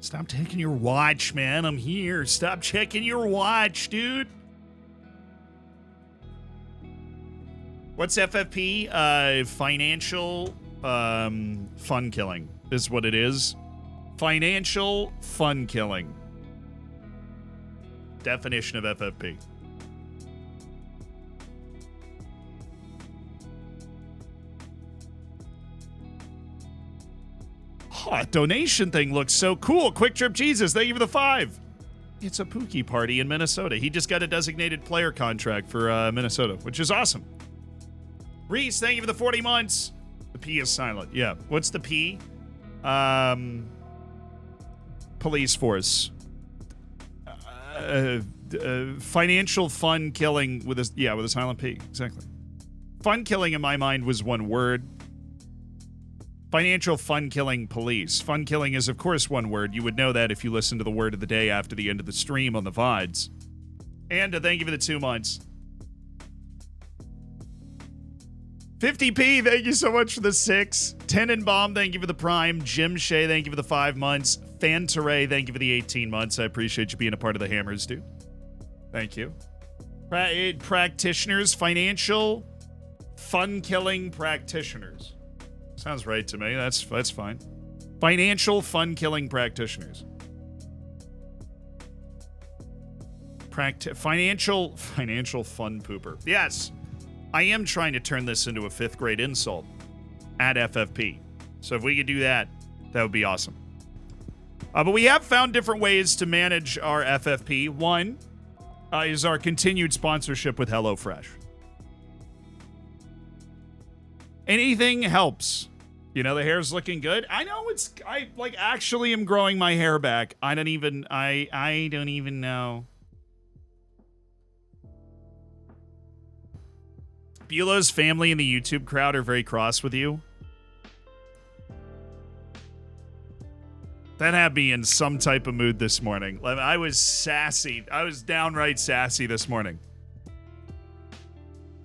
Stop checking your watch, man. I'm here. Stop checking your watch, dude. What's FFP? Financial fun killing is what it is. Financial fun killing. Definition of FFP. Oh, donation thing looks so cool. Quick Trip Jesus, thank you for the 5. It's a Pookie party in Minnesota. He just got a designated player contract for Minnesota, which is awesome. Reese, thank you for the 40 months. The P is silent. Yeah. What's the P? Police force. Financial fun killing with a silent P. Exactly. Fun killing in my mind was one word. Financial fun killing police. Fun killing is, of course, one word. You would know that if you listen to the word of the day after the end of the stream on the VODs. And thank you for the 2 months. 50p, thank you so much for the 6. Tenenbaum, thank you for the Prime. Jim Shea, thank you for the 5 months. Fantaray, thank you for the 18 months. I appreciate you being a part of the Hammers, dude. Thank you. Practitioners, financial fun killing practitioners. Sounds right to me. That's fine. Financial fun-killing practitioners. Financial fun pooper. Yes, I am trying to turn this into a 5th grade insult at FFP. So if we could do that, that would be awesome. But we have found different ways to manage our FFP. One is our continued sponsorship with HelloFresh. Anything helps. You know, the hair's looking good. I know I actually am growing my hair back. I don't even know. Beulah's family and the YouTube crowd are very cross with you. That had me in some type of mood this morning. I was sassy. I was downright sassy this morning.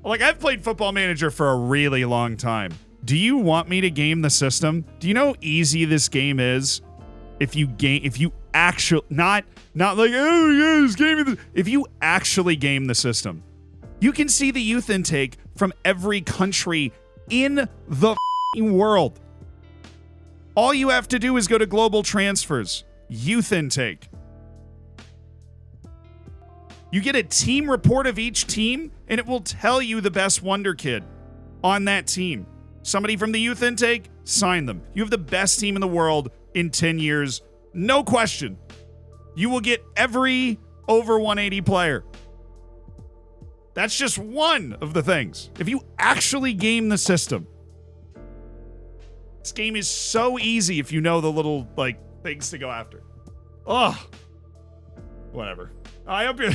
Like, I've played Football Manager for a really long time. Do you want me to game the system? Do you know how easy this game is? If you actually not like, oh yeah, this game. If you actually game the system, you can see the youth intake from every country in the world. All you have to do is go to global transfers, youth intake. You get a team report of each team, and it will tell you the best Wonder Kid on that team. Somebody from the youth intake, sign them. You have the best team in the world in 10 years. No question. You will get every over 180 player. That's just one of the things. If you actually game the system. This game is so easy if you know the little, things to go after. Ugh. Whatever. I hope you're...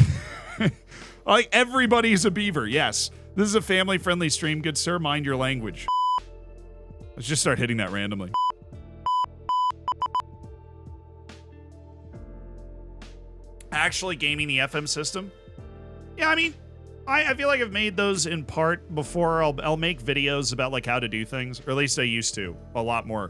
everybody's a beaver. Yes. This is a family-friendly stream. Good sir, mind your language. Let's just start hitting that randomly. Actually gaming the FM system? Yeah, I mean, I feel like I've made those in part before. I'll make videos about how to do things, or at least I used to, a lot more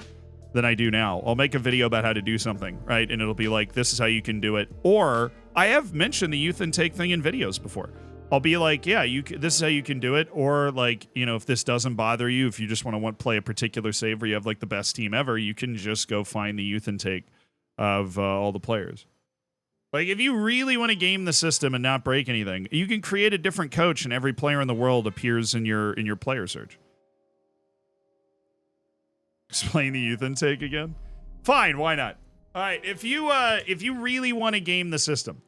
than I do now. I'll make a video about how to do something, right? And it'll be like, this is how you can do it. Or I have mentioned the youth intake thing in videos before. I'll be like, yeah, this is how you can do it. Or if this doesn't bother you, if you just want to play a particular save where you have the best team ever, you can just go find the youth intake of all the players. If you really want to game the system and not break anything, you can create a different coach and every player in the world appears in your player search. Explain the youth intake again? Fine, why not? All right, if you really want to game the system,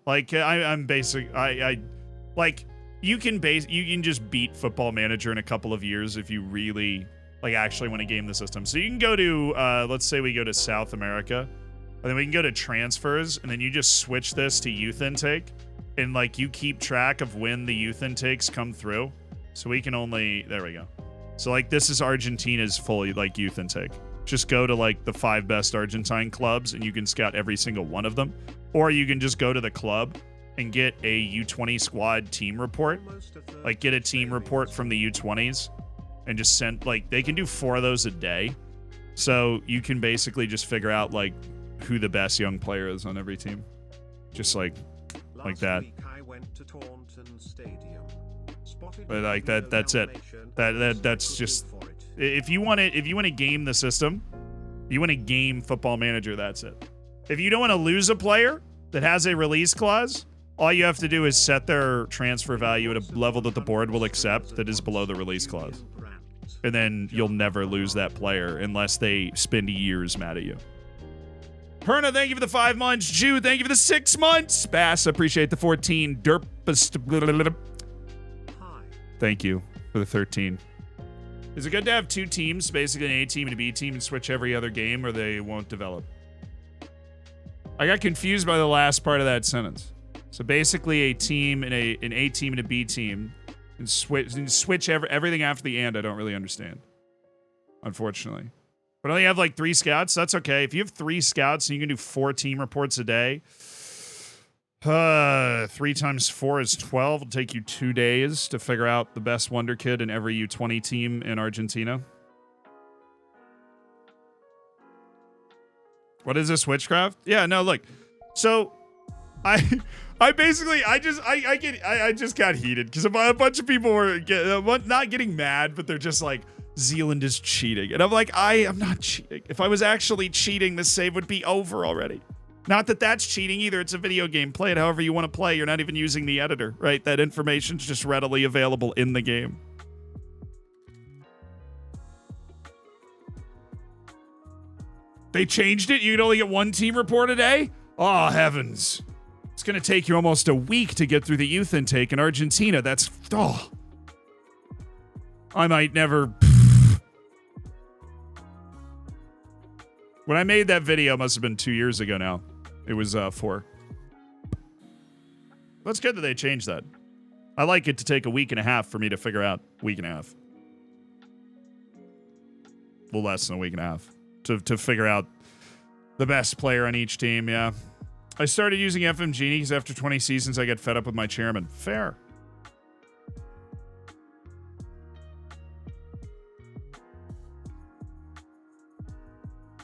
you can just beat Football Manager in a couple of years if you really actually want to game the system. So you can go to let's say we go to South America, and then we can go to transfers, and then you just switch this to youth intake, and you keep track of when the youth intakes come through. So we can there we go. So this is Argentina's fully youth intake. Just go to the 5 best Argentine clubs, and you can scout every single one of them. Or you can just go to the club and get a U20 squad team report. Get a team report from the U20s and just send, they can do 4 of those a day. So you can basically just figure out, who the best young player is on every team. Just like that. I went to Taunton Stadium. But like that's it. That's just if you want to game the system, you want to game Football Manager, that's it. If you don't want to lose a player that has a release clause, all you have to do is set their transfer value at a level that the board will accept that is below the release clause. And then you'll never lose that player unless they spend years mad at you. Perna, thank you for the 5 months. Jude, thank you for the 6 months. Bass, appreciate the 14. Thank you for the 13. Is it good to have 2 teams, basically an A team and a B team, and switch every other game, or they won't develop? I got confused by the last part of that sentence. So basically a team and an A team and a B team, and switch everything after the and I don't really understand, unfortunately. But I only have like 3 scouts. That's okay. If you have 3 scouts and you can do 4 team reports a day, 3 times 4 is 12. It'll take you 2 days to figure out the best Wonderkid in every U20 team in Argentina. What is this, witchcraft? Yeah, no, look. So I just got heated because a bunch of people were not getting mad, but they're just like, Zealand is cheating. And I'm like, I am not cheating. If I was actually cheating, this save would be over already. Not that that's cheating either. It's a video game. Play it however you want to play. You're not even using the editor, right? That information's just readily available in the game. They changed it? You can only get 1 team report a day? Oh, heavens. It's going to take you almost a week to get through the youth intake in Argentina. That's... Oh. I might never... When I made that video, it must have been 2 years ago now. It was 4. That's good that they changed that. I like it to take a week and a half for me to figure out. Week and a half. A little less than a week and a half. To figure out the best player on each team, yeah. I started using FM Genie because after 20 seasons, I get fed up with my chairman. Fair.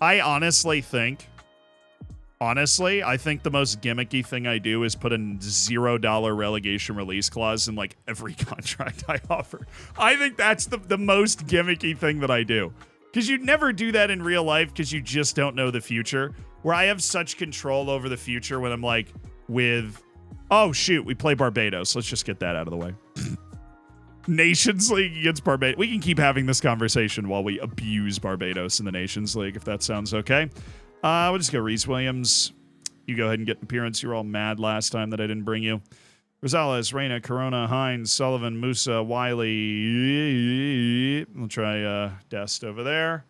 I honestly think the most gimmicky thing I do is put a $0 relegation release clause in like every contract I offer. I think that's the most gimmicky thing that I do. Because you'd never do that in real life because you just don't know the future. Where I have such control over the future when I'm like oh shoot, we play Barbados. Let's just get that out of the way. Nations League against Barbados. We can keep having this conversation while we abuse Barbados in the Nations League, if that sounds okay. We'll just go Reese Williams. You go ahead and get an appearance. You were all mad last time that I didn't bring you. Rosales, Reyna, Corona, Hines, Sullivan, Musa, Wiley. We'll try Dest over there.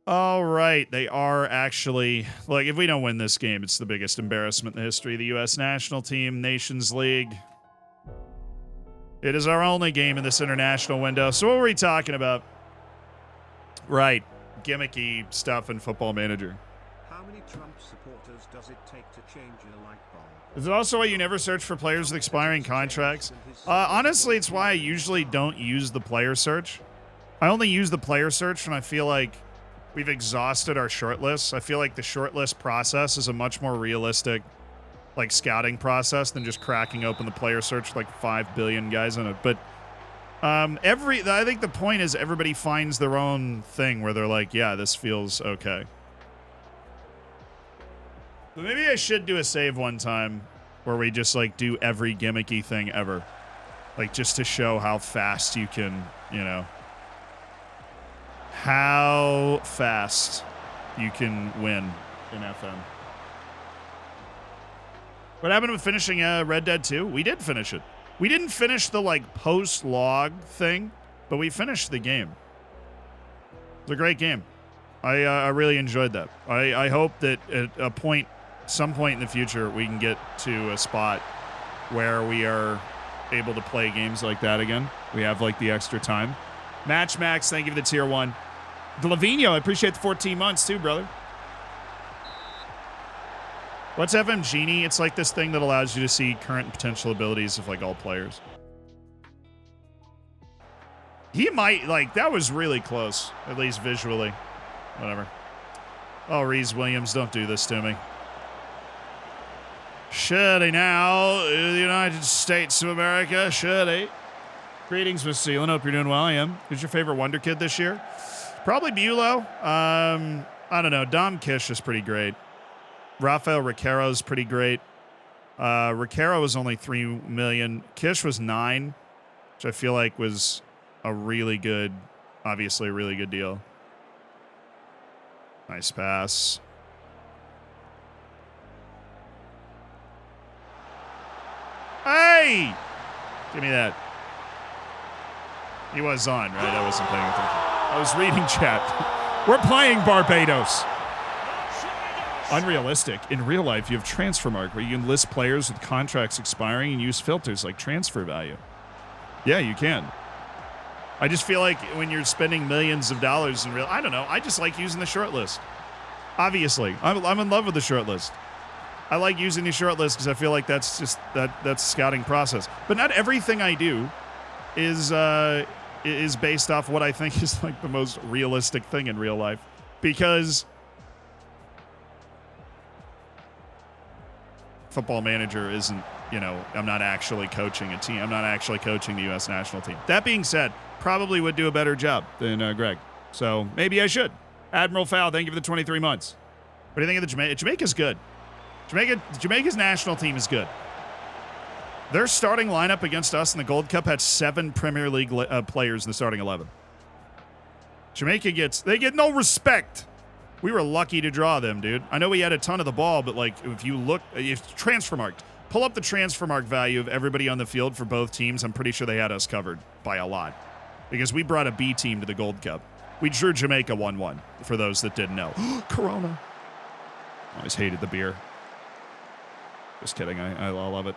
All right. They are actually... Like, if we don't win this game, it's the biggest embarrassment in the history of the U.S. national team, Nations League. It is our only game in this international window. So what were we talking about? Right. Gimmicky stuff in Football Manager. How many Trump supporters does it take to change a light bulb? Is it also why you never search for players with expiring contracts? Honestly, it's why I usually don't use the player search. I only use the player search when I feel like we've exhausted our shortlists. I feel like the shortlist process is a much more realistic like scouting process than just cracking open the player search with like 5 billion guys in it. But I think the point is everybody finds their own thing where they're like, yeah, this feels okay. But maybe I should do a save one time where we just like do every gimmicky thing ever. Like just to show how fast you can, how fast you can win in FM. What happened with finishing Red Dead 2? We did finish it. We didn't finish the like post-log thing, but we finished the game. It's a great game. I really enjoyed that. I hope that at some point in the future, we can get to a spot where we are able to play games like that again. We have like the extra time. Match Max, thank you for the tier 1. Lavinho, I appreciate the 14 months too, brother. What's FM Genie? It's like this thing that allows you to see current potential abilities of like all players. He might, like, that was really close, at least visually. Whatever. Oh, Reese Williams, don't do this to me. Shirley now, the United States of America. Shirley. Greetings, Miss Seelan. Hope you're doing well. I am. Who's your favorite Wonder Kid this year? Probably Beulah. I don't know. Dom Kish is pretty great. Rafael Riquero is pretty great. Riquero was only 3 million. Kish was 9, which I feel like was a really good, obviously a really good deal. Nice pass. Hey! Give me that. He was on, right? I wasn't paying attention. I was reading chat. We're playing Barbados. Unrealistic. In real life, you have Transfermarkt, where you can list players with contracts expiring and use filters like transfer value. Yeah, you can. I just feel like when you're spending millions of dollars in real, I don't know. I just like using the short list. Obviously, I'm in love with the short list. I like using the short list because I feel like that's just that's scouting process. But not everything I do is based off what I think is like the most realistic thing in real life, because Football Manager isn't, I'm not actually coaching a team. I'm not actually coaching the U.S. national team. That being said, probably would do a better job than Greg. So maybe I should. Admiral Fowl, thank you for the 23 months. What do you think of the Jamaica? Jamaica's good. Jamaica's national team is good. Their starting lineup against us in the Gold Cup had 7 Premier League players in the starting 11. Jamaica they get no respect. We were lucky to draw them, dude. I know we had a ton of the ball, but like if Transfermarkt, pull up the Transfermarkt value of everybody on the field for both teams. I'm pretty sure they had us covered by a lot, because we brought a B team to the Gold Cup. We drew Jamaica 1-1, for those that didn't know. Corona. Always hated the beer. Just kidding. I love it.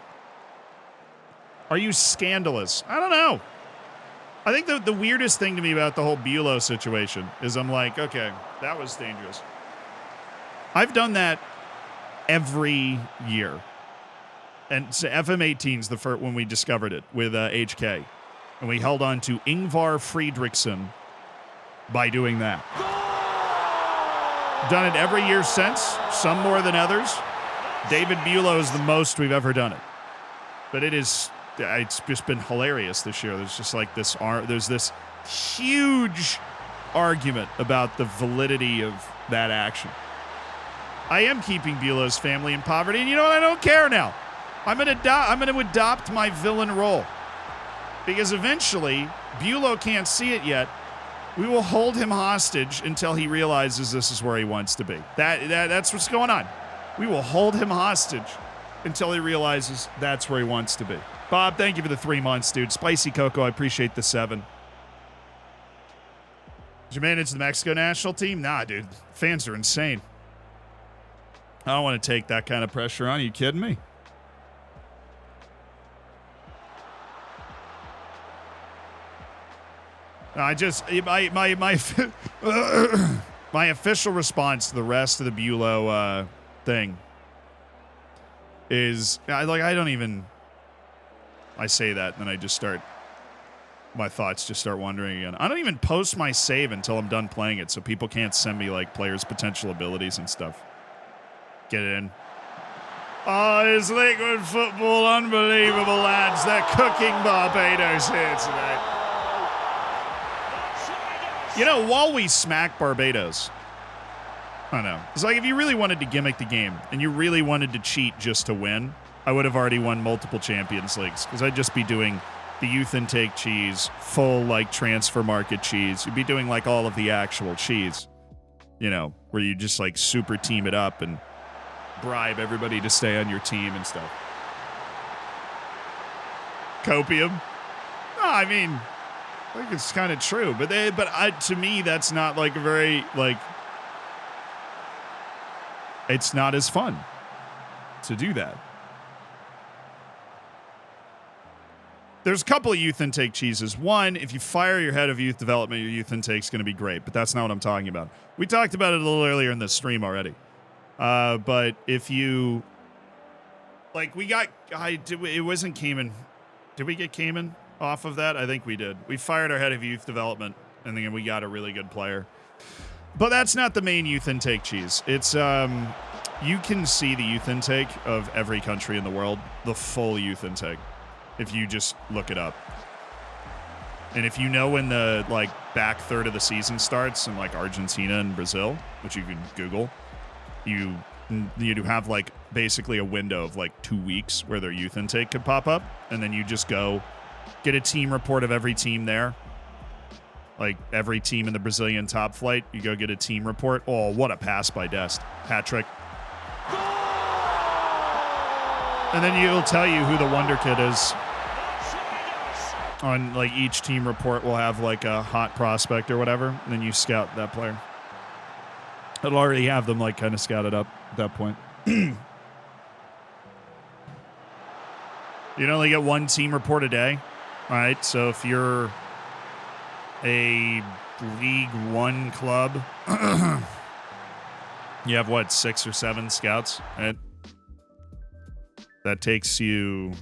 Are you scandalous? I don't know. I think the weirdest thing to me about the whole Beulah situation is I'm like, okay, that was dangerous. I've done that every year. And so FM18's the first when we discovered it with HK. And we held on to Ingvar Friedrichsen by doing that. Done it every year since, some more than others. David Beulah is the most we've ever done it. But it's just been hilarious this year. There's just like there's this huge argument about the validity of that action. I am keeping Beulah's family in poverty, and you know what? I don't care now. I'm going to adopt my villain role, because eventually Beulah can't see it yet. We will hold him hostage until he realizes this is where he wants to be. That's what's going on. We will hold him hostage until he realizes that's where he wants to be. Bob, thank you for the 3 months, dude. Spicy Cocoa, I appreciate the 7. Did you manage the Mexico national team? Nah, dude. Fans are insane. I don't want to take that kind of pressure on. Are you kidding me? I just my my official response to the rest of the Beulah thing is I say that and then I just start my thoughts just start wandering again. I don't even post my save until I'm done playing it, so people can't send me like players' potential abilities and stuff. Get it in. Oh, it's liquid football, unbelievable, lads. They're cooking Barbados here tonight. You know, while we smack Barbados, I don't know. It's like if you really wanted to gimmick the game and you really wanted to cheat just to win, I would have already won multiple Champions Leagues, because I'd just be doing the youth intake cheese, full like transfer market cheese. You'd be doing like all of the actual cheese, where you just like super team it up and bribe everybody to stay on your team and stuff. Copium? No, I mean, I think it's kind of true, but to me, that's not like a very it's not as fun to do that. There's a couple of youth intake cheeses. One, if you fire your head of youth development, your youth intake's going to be great, but that's not what I'm talking about. We talked about it a little earlier in this stream already. But if you it wasn't Cayman. Did we get Cayman off of that? I think we did. We fired our head of youth development, and then we got a really good player. But that's not the main youth intake cheese. It's you can see the youth intake of every country in the world, the full youth intake, if you just look it up. And if you know when the like back third of the season starts in like Argentina and Brazil, which you can Google, you have like basically a window of like 2 weeks where their youth intake could pop up, and then you just go get a team report of every team there. Like every team in the Brazilian top flight, you go get a team report. Oh, what a pass by Dest. Hat-trick. And then it'll tell you who the Wonderkid is. On like each team report will have like a hot prospect or whatever, and then you scout that player. It'll already have them like kind of scouted up at that point. You only get one team report a day. All right, so if you're a League One club, you have what, 6 or 7 scouts, right? That takes you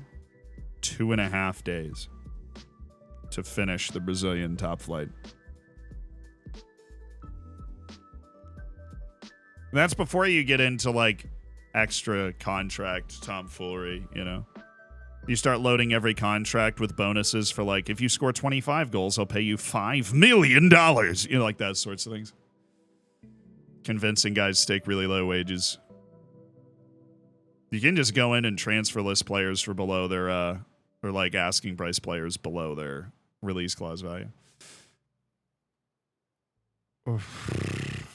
2.5 days to finish the Brazilian top flight. That's before you get into like extra contract tomfoolery, you know? You start loading every contract with bonuses for like, if you score 25 goals, I'll pay you $5 million. You know, like that sorts of things. Convincing guys to take really low wages. You can just go in and transfer list players for below their, or like asking price players below their release clause value.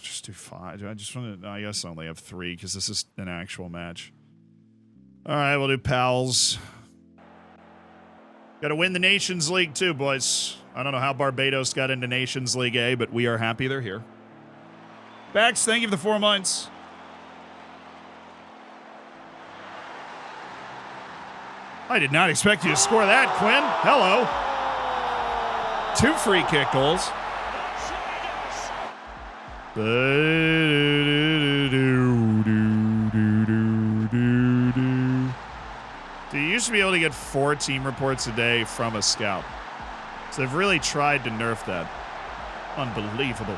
Just do 5. I just want to, I guess I only have 3 because this is an actual match. All right, we'll do pals. Got to win the Nations League too, boys. I don't know how Barbados got into Nations League A, but we are happy they're here. Bax, thank you for the 4 months. I did not expect you to score that, Quinn. Hello. 2 free kick goals. So you used to be able to get 4 team reports a day from a scout. So they've really tried to nerf that. Unbelievable.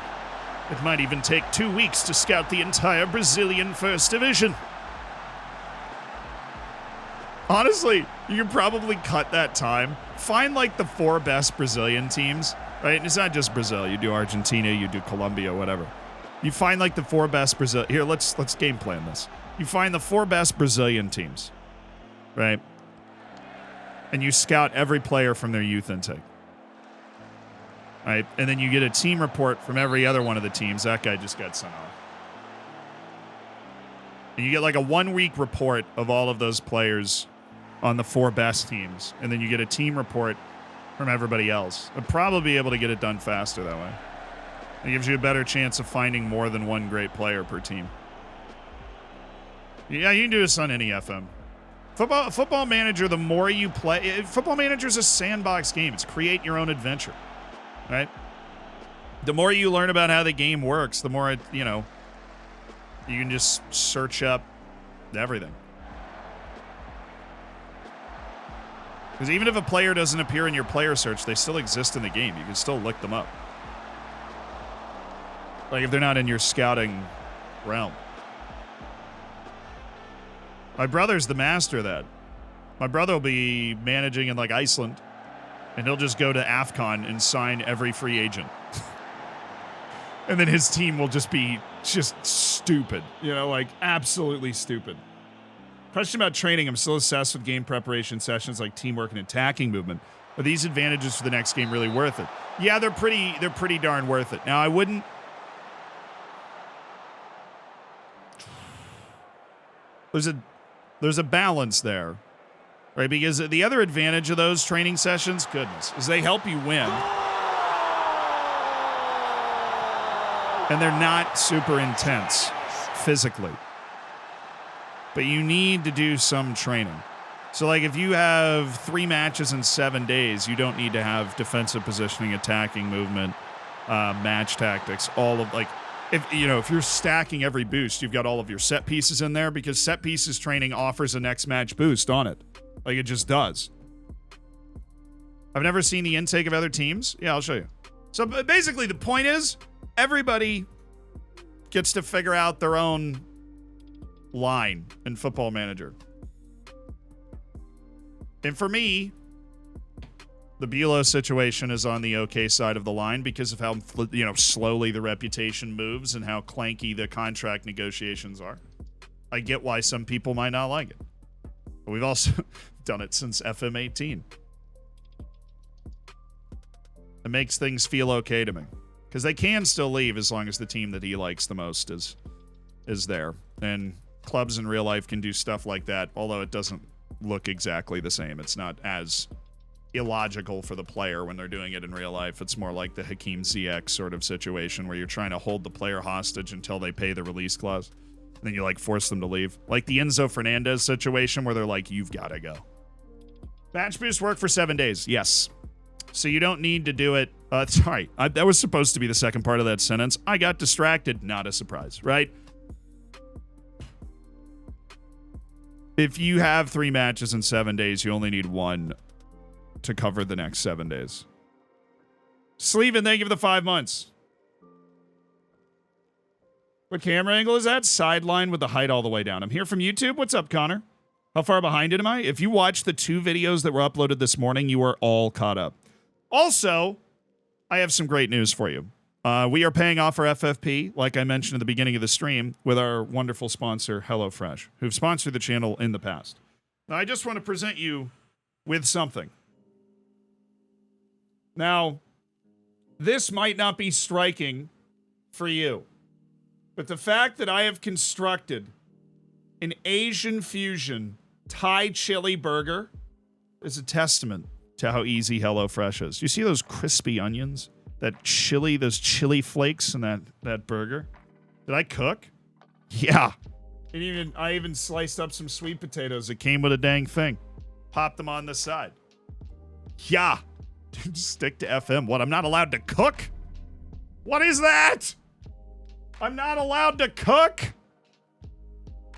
It might even take 2 weeks to scout the entire Brazilian First Division. Honestly, you could probably cut that time. Find like the 4 best Brazilian teams, right? And it's not just Brazil. You do Argentina, you do Colombia, whatever. You find like the 4 best Brazil. Here, let's game plan this. You find the 4 best Brazilian teams, right? And you scout every player from their youth intake, right? And then you get a team report from every other one of the teams. That guy just got sent off. And you get like a 1-week report of all of those players on the 4 best teams. And then you get a team report from everybody else. I'd probably be able to get it done faster that way. It gives you a better chance of finding more than one great player per team. Yeah, you can do this on any FM. Football Manager, the more you play... Football Manager is a sandbox game. It's create your own adventure, right? The more you learn about how the game works, the more, you know, you can just search up everything. Because even if a player doesn't appear in your player search, they still exist in the game. You can still look them up. Like if they're not in your scouting realm. My brother's the master of that. My brother will be managing in like Iceland, and he'll just go to AFCON and sign every free agent. And then his team will just be just stupid. You know, like absolutely stupid. Question about training. I'm still obsessed with game preparation sessions like teamwork and attacking movement. Are these advantages for the next game really worth it? Yeah, they're pretty darn worth it. Now, I wouldn't... There's a balance there, right? Because the other advantage of those training sessions, goodness, is they help you win. And they're not super intense physically. But you need to do some training. So, like, if you have 3 matches in 7 days, you don't need to have defensive positioning, attacking movement, match tactics, all of, like, if you're stacking every boost, you've got all of your set pieces in there because set pieces training offers a next match boost on it. Like, it just does. I've never seen the intake of other teams. Yeah, I'll show you. So, basically, the point is, everybody gets to figure out their own line in Football Manager. And for me, the Beulah situation is on the okay side of the line because of how, slowly the reputation moves and how clanky the contract negotiations are. I get why some people might not like it. But we've also done it since FM18. It makes things feel okay to me. Because they can still leave as long as the team that he likes the most is there. And clubs in real life can do stuff like that, although it doesn't look exactly the same. It's not as illogical for the player when they're doing it in real life. It's more like the Hakeem Ziyech sort of situation where you're trying to hold the player hostage until they pay the release clause. And then you, force them to leave. Like the Enzo Fernandez situation where they're like, you've got to go. Match boost work for 7 days. Yes. So you don't need to do it. Sorry, that was supposed to be the second part of that sentence. I got distracted. Not a surprise, right? If you have 3 matches in 7 days, you only need 1 to cover the next 7 days. Sleeven, thank you for the 5 months. What camera angle is that? Sideline with the height all the way down. I'm here from YouTube. What's up, Connor? How far behind am I? If you watched the 2 videos that were uploaded this morning, you are all caught up. Also, I have some great news for you. We are paying off our FFP, like I mentioned at the beginning of the stream, with our wonderful sponsor, HelloFresh, who've sponsored the channel in the past. Now, I just want to present you with something. Now, this might not be striking for you, but the fact that I have constructed an Asian fusion Thai chili burger is a testament to how easy HelloFresh is. You see those crispy onions? That chili, those chili flakes in that burger? Did I cook? Yeah. And I even sliced up some sweet potatoes. It came with a dang thing. Popped them on the side. Yeah. Stick to FM. What, I'm not allowed to cook? What is that? I'm not allowed to cook?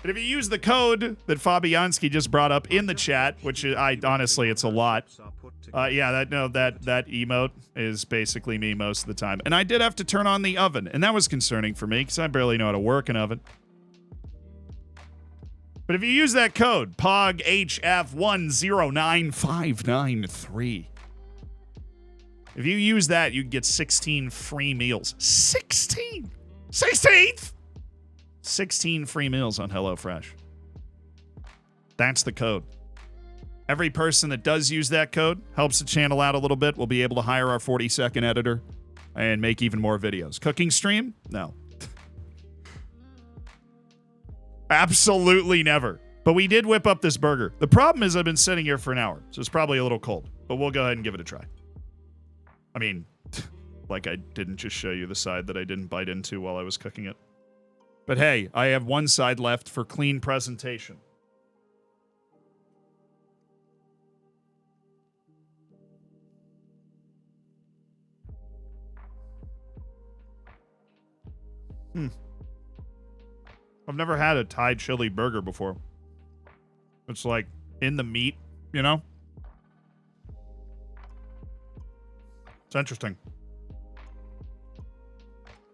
But if you use the code that Fabianski just brought up in the chat, which honestly, it's a lot. That emote is basically me most of the time. And I did have to turn on the oven, and that was concerning for me because I barely know how to work an oven. But if you use that code, POGHF109593, if you use that, you get 16 free meals. 16! 16th! 16 free meals on HelloFresh. That's the code. Every person that does use that code helps the channel out a little bit. We'll be able to hire our 40-second editor and make even more videos. Cooking stream? No. Absolutely never. But we did whip up this burger. The problem is I've been sitting here for an hour, so it's probably a little cold. But we'll go ahead and give it a try. I mean, like I didn't just show you the side that I didn't bite into while I was cooking it. But hey, I have one side left for clean presentation. I've never had a Thai chili burger before. It's like in the meat, you know? It's interesting.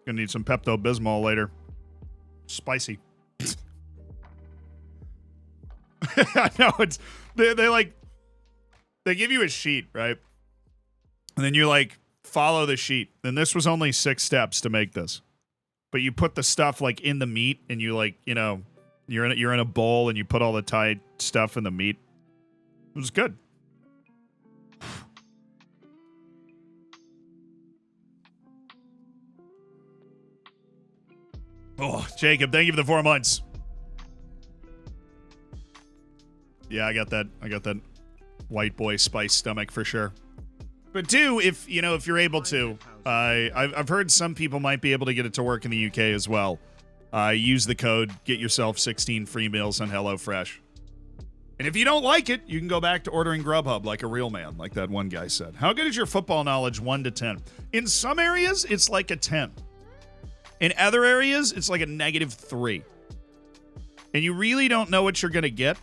Gonna need some Pepto-Bismol later. Spicy. I know, it's they give you a sheet, right? And then you follow the sheet. And this was only 6 steps to make this. But you put the stuff in the meat, and you you're in a bowl, and you put all the Thai stuff in the meat. It was good. Oh, Jacob, thank you for the 4 months. Yeah, I got that white boy spice stomach for sure. But if you're able to, I've heard some people might be able to get it to work in the UK as well. Use the code, get yourself 16 free meals on HelloFresh. And if you don't like it, you can go back to ordering Grubhub like a real man, like that one guy said. How good is your football knowledge 1 to 10? In some areas, it's like a 10. In other areas, it's like a -3. And you really don't know what you're going to get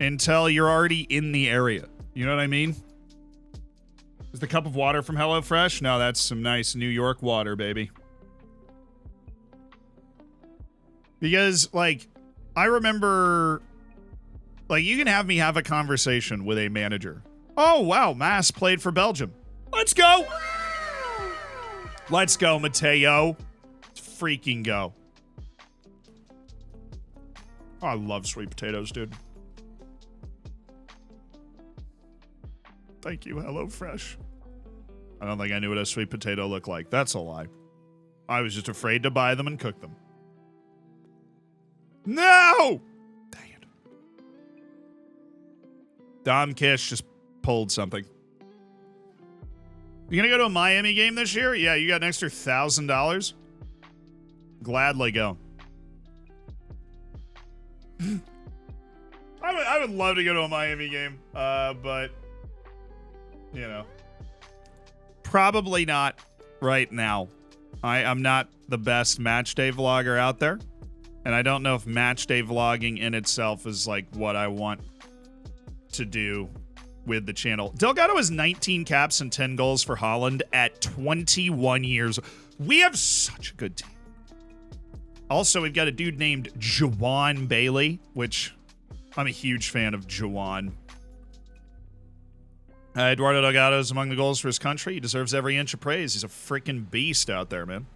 until you're already in the area. You know what I mean? Is the cup of water from HelloFresh? No, that's some nice New York water, baby. Because, like, I remember, like, you can have me have a conversation with a manager. Oh, wow, Mass played for Belgium. Let's go. Let's go, Mateo. Let's freaking go. Oh, I love sweet potatoes, dude. Thank you, HelloFresh. I don't think I knew what a sweet potato looked like. That's a lie. I was just afraid to buy them and cook them. No! Dang it. Dom Kish just pulled something. You gonna go to a Miami game this year? Yeah, you got an extra $1,000? Gladly go. I would love to go to a Miami game, but, you know. Probably not right now. I'm not the best match day vlogger out there. And I don't know if match day vlogging in itself is like what I want to do with the channel. Delgado has 19 caps and 10 goals for Holland at 21 years. We have such a good team. Also, we've got a dude named Jawan Bailey, which I'm a huge fan of Jawan. Eduardo Delgado is among the goals for his country. He deserves every inch of praise. He's a freaking beast out there, man.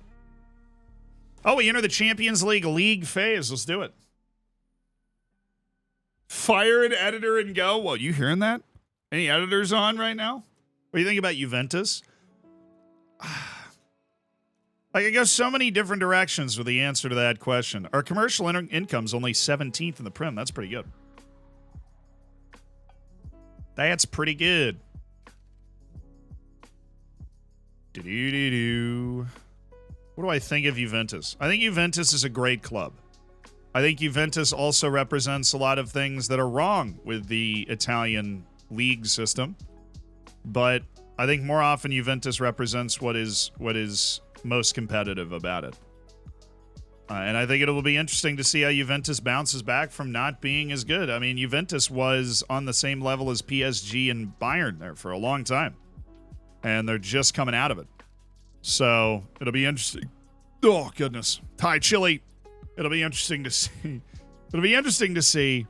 Oh, we enter the Champions League phase. Let's do it. Fire an editor and go. Whoa, you hearing that? Any editors on right now? What do you think about Juventus? Like, it goes so many different directions with the answer to that question. Our commercial income's only 17th in the Prem. That's pretty good. That's pretty good. Do-do-do-do. What do I think of Juventus? I think Juventus is a great club. I think Juventus also represents a lot of things that are wrong with the Italian league system. But I think more often Juventus represents what is most competitive about it. And I think it will be interesting to see how Juventus bounces back from not being as good. I mean, Juventus was on the same level as PSG and Bayern there for a long time. And they're just coming out of it. So it'll be interesting. Oh, goodness. Thai chili. It'll be interesting to see. It'll be interesting to see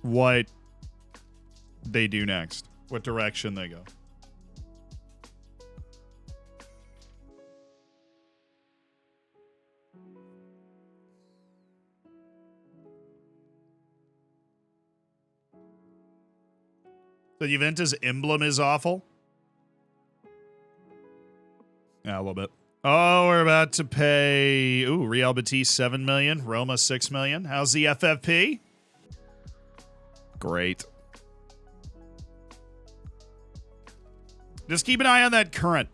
what they do next, what direction they go. The Juventus emblem is awful. Yeah, a little bit. Oh, we're about to pay. Ooh, Real Betis $7 million, Roma $6 million. How's the FFP? Great. Just keep an eye on that current.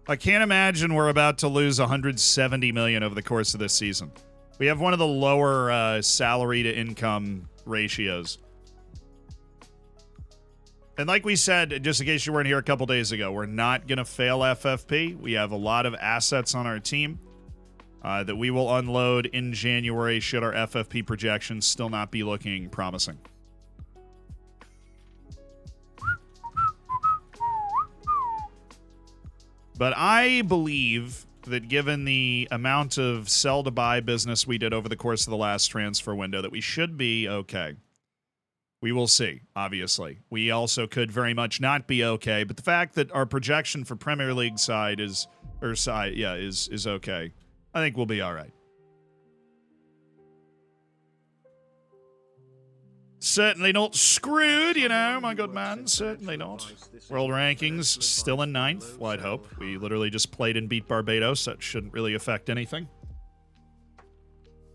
I can't imagine we're about to lose $170 million over the course of this season. We have one of the lower salary to income ratios. And like we said, just in case you weren't here a couple days ago, we're not going to fail FFP. We have a lot of assets on our team that we will unload in January should our FFP projections still not be looking promising. But I believe that given the amount of sell-to-buy business we did over the course of the last transfer window, that we should be okay. We will see, obviously. We also could very much not be okay, but the fact that our projection for Premier League side is okay. I think we'll be all right. Certainly not screwed, you know, my good man. Certainly not. World rankings still in 9th. Well, I'd hope. We literally just played and beat Barbados. That shouldn't really affect anything.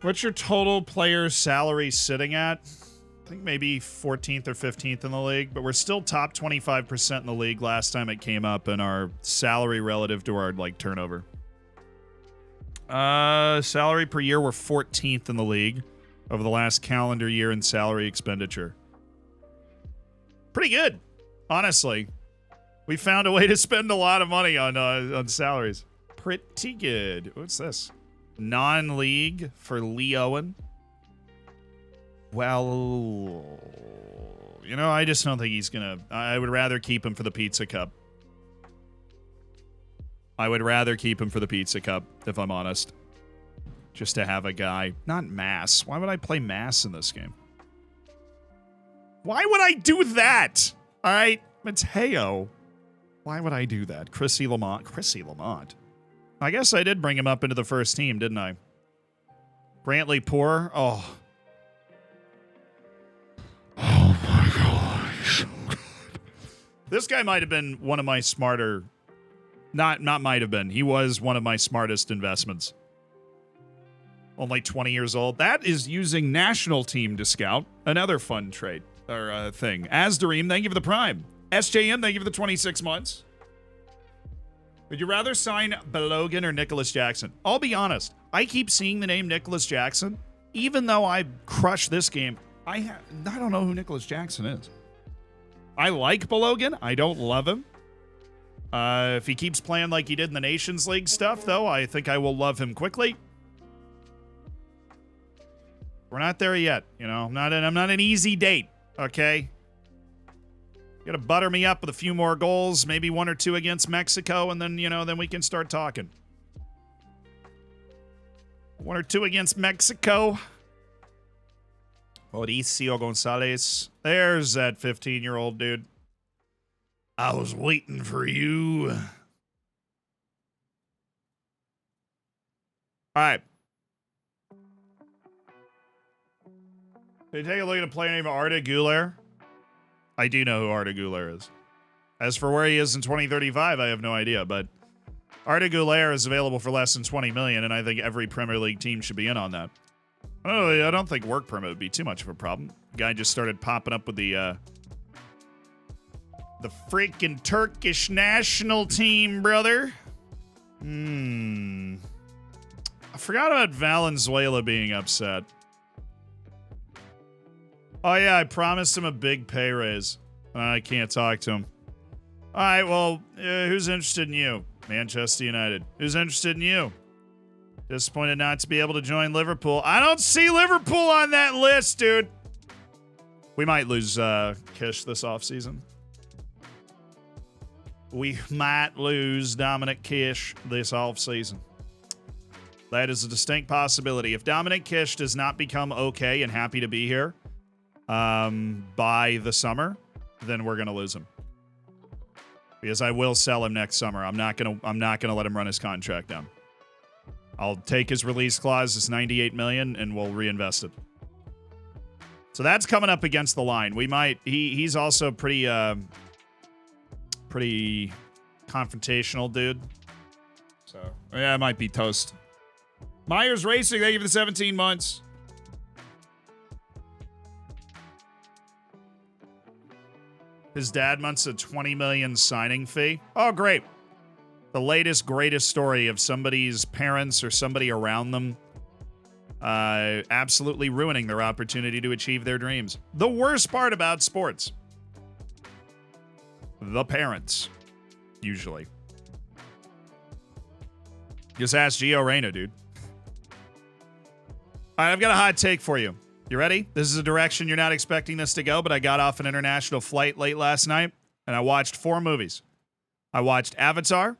What's your total player salary sitting at? I think maybe 14th or 15th in the league, but we're still top 25% in the league last time it came up in our salary relative to our, like, turnover. Salary per year, we're 14th in the league over the last calendar year in salary expenditure. Pretty good, honestly. We found a way to spend a lot of money on salaries. Pretty good. What's this? Non-league for Lee Owen. Well, you know, I just don't think he's going to... I would rather keep him for the Pizza Cup. I would rather keep him for the Pizza Cup, if I'm honest. just to have a guy. Not Mass. Why would I play Mass in this game? Why would I do that? All right, Mateo. Why would I do that? Chrissy Lamont. Chrissy Lamont. I guess I did bring him up into the first team, didn't I? Brantley Poor. Oh. Oh my God. He's so good. This guy might have been one of my smarter. Not might have been. He was one of my smartest investments. Only 20 years old. That is using national team to scout. Another fun trade or thing. Asdareem, thank you for the prime. SJM, thank you for the 26 months. Would you rather sign Belogan or Nicholas Jackson? I'll be honest. I keep seeing the name Nicholas Jackson. Even though I crushed this game, I don't know who Nicholas Jackson is. I like Belogan. I don't love him. If he keeps playing like he did in the Nations League stuff, though, I think I will love him quickly. We're not there yet. You know, I'm not an easy date, okay? You gotta butter me up with a few more goals, maybe 1 or 2 against Mexico, and then, you know, then we can start talking. 1 or 2 against Mexico. Mauricio Gonzalez. There's that 15-year-old dude. I was waiting for you. All right. Can you take a look at a player named Arda Güler? I do know who Arda Güler is. As for where he is in 2035, I have no idea, but Arda Güler is available for less than $20 million, and I think every Premier League team should be in on that. Oh, I don't think work permit would be too much of a problem. Guy just started popping up with the freaking Turkish national team, brother. I forgot about Valenzuela being upset. Oh, yeah, I promised him a big pay raise. I can't talk to him. All right, well, who's interested in you? Manchester United. Who's interested in you? Disappointed not to be able to join Liverpool. I don't see Liverpool on that list, dude. We might lose Kish this offseason. We might lose Dominic Kish this offseason. That is a distinct possibility. If Dominic Kish does not become okay and happy to be here by the summer, then we're gonna lose him. Because I will sell him next summer. I'm not gonna let him run his contract down. I'll take his release clause, it's $98 million, and we'll reinvest it. So that's coming up against the line. We might. He's also pretty confrontational, dude. So yeah, it might be toast. Myers Racing, thank you for the 17 months. His dad wants a $20 million signing fee. Oh, great. The latest, greatest story of somebody's parents or somebody around them absolutely ruining their opportunity to achieve their dreams. The worst part about sports. The parents. Usually. Just ask Gio Reyna, dude. All right, I've got a hot take for you. You ready? This is a direction you're not expecting this to go, but I got off an international flight late last night, and I watched 4 movies. I watched Avatar.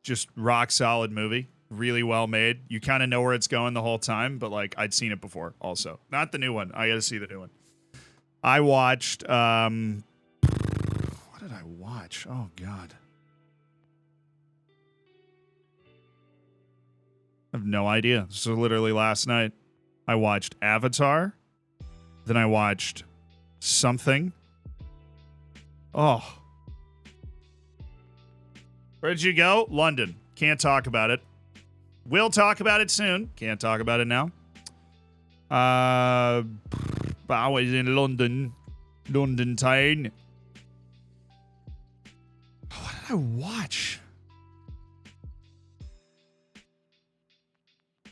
Just rock solid movie. Really well made. You kind of know where it's going the whole time, but like I'd seen it before also. Not the new one. I gotta see the new one. I watched what did I watch? Oh God. I have no idea. This was literally last night. I watched Avatar. Then I watched something. Oh. Where'd you go? London. Can't talk about it. We'll talk about it soon. Can't talk about it now. I was in London. London town. What did I watch?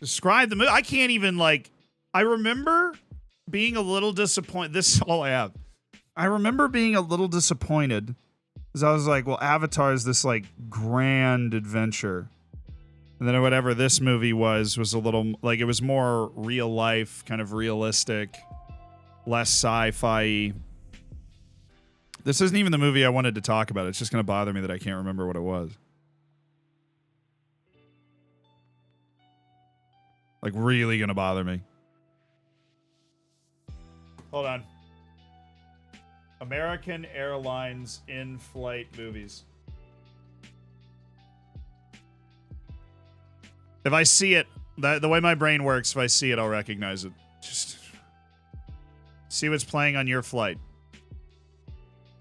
Describe the movie. I can't even, like... I remember being a little disappointed. This is all I have. I remember being a little disappointed because I was like, well, Avatar is this, like, grand adventure. And then whatever this movie was a little, like, it was more real life, kind of realistic, less sci-fi. This isn't even the movie I wanted to talk about. It's just going to bother me that I can't remember what it was. Like, really gonna bother me. Hold on. American Airlines in-flight movies. If I see it, the way my brain works, if I see it, I'll recognize it. Just see what's playing on your flight.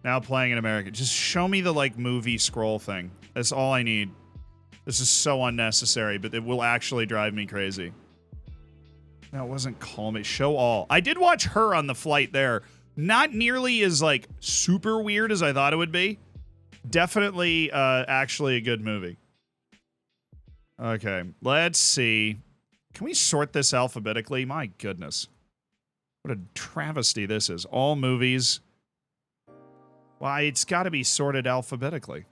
Now playing in America. Just show me the, like, movie scroll thing. That's all I need. This is so unnecessary, but it will actually drive me crazy. No, it wasn't Call Me. Show All. I did watch Her on the flight there. Not nearly as, like, super weird as I thought it would be. Definitely, actually a good movie. Okay, let's see. Can we sort this alphabetically? My goodness. What a travesty this is. All movies. Why, it's got to be sorted alphabetically.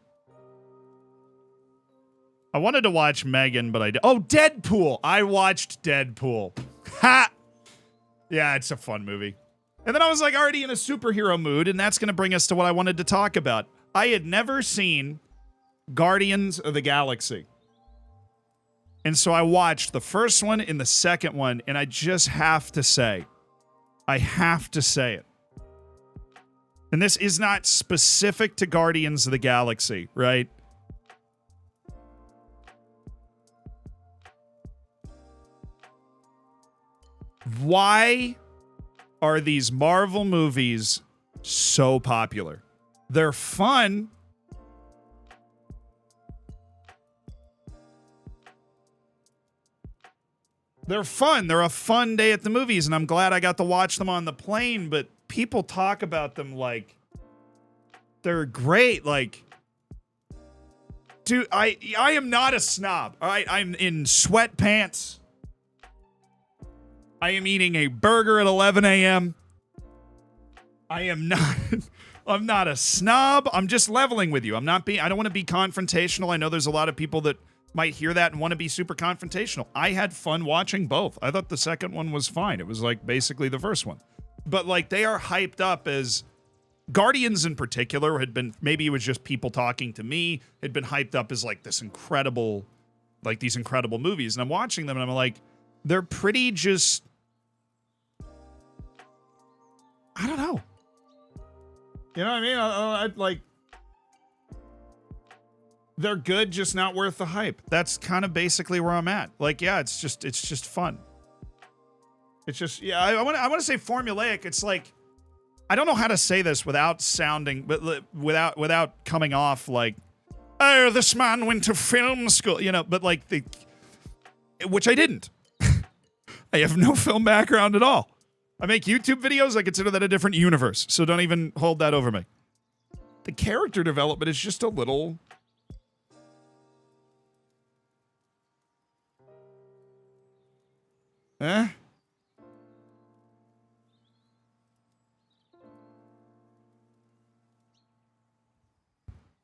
I wanted to watch Megan, but I did. Oh, Deadpool! I watched Deadpool. Ha! Yeah, it's a fun movie. And then I was like already in a superhero mood, and that's going to bring us to what I wanted to talk about. I had never seen Guardians of the Galaxy. And so I watched the first one and the second one, and I just have to say, I have to say it. And this is not specific to Guardians of the Galaxy, right? Why are these Marvel movies so popular? They're fun. They're fun. They're a fun day at the movies, and I'm glad I got to watch them on the plane, but people talk about them like they're great. Like, dude, I am not a snob. All right, I'm in sweatpants. I am eating a burger at 11 a.m. I am not I'm not a snob. I'm just leveling with you. I don't want to be confrontational. I know there's a lot of people that might hear that and want to be super confrontational. I had fun watching both. I thought the second one was fine. It was like basically the first one. But like they are hyped up as Guardians in particular had been, maybe it was just people talking to me, had been hyped up as like this incredible, like these incredible movies. And I'm watching them and I'm like, they're pretty just, I don't know. You know what I mean? I'd like, they're good, just not worth the hype. That's kind of basically where I'm at. Like, yeah, it's just fun. It's just, yeah, I want to say formulaic. It's like, I don't know how to say this without sounding, but without coming off like, oh, this man went to film school, you know, but like which I didn't. I have no film background at all. I make YouTube videos. I consider that a different universe. So don't even hold that over me. The character development is just a little, I'm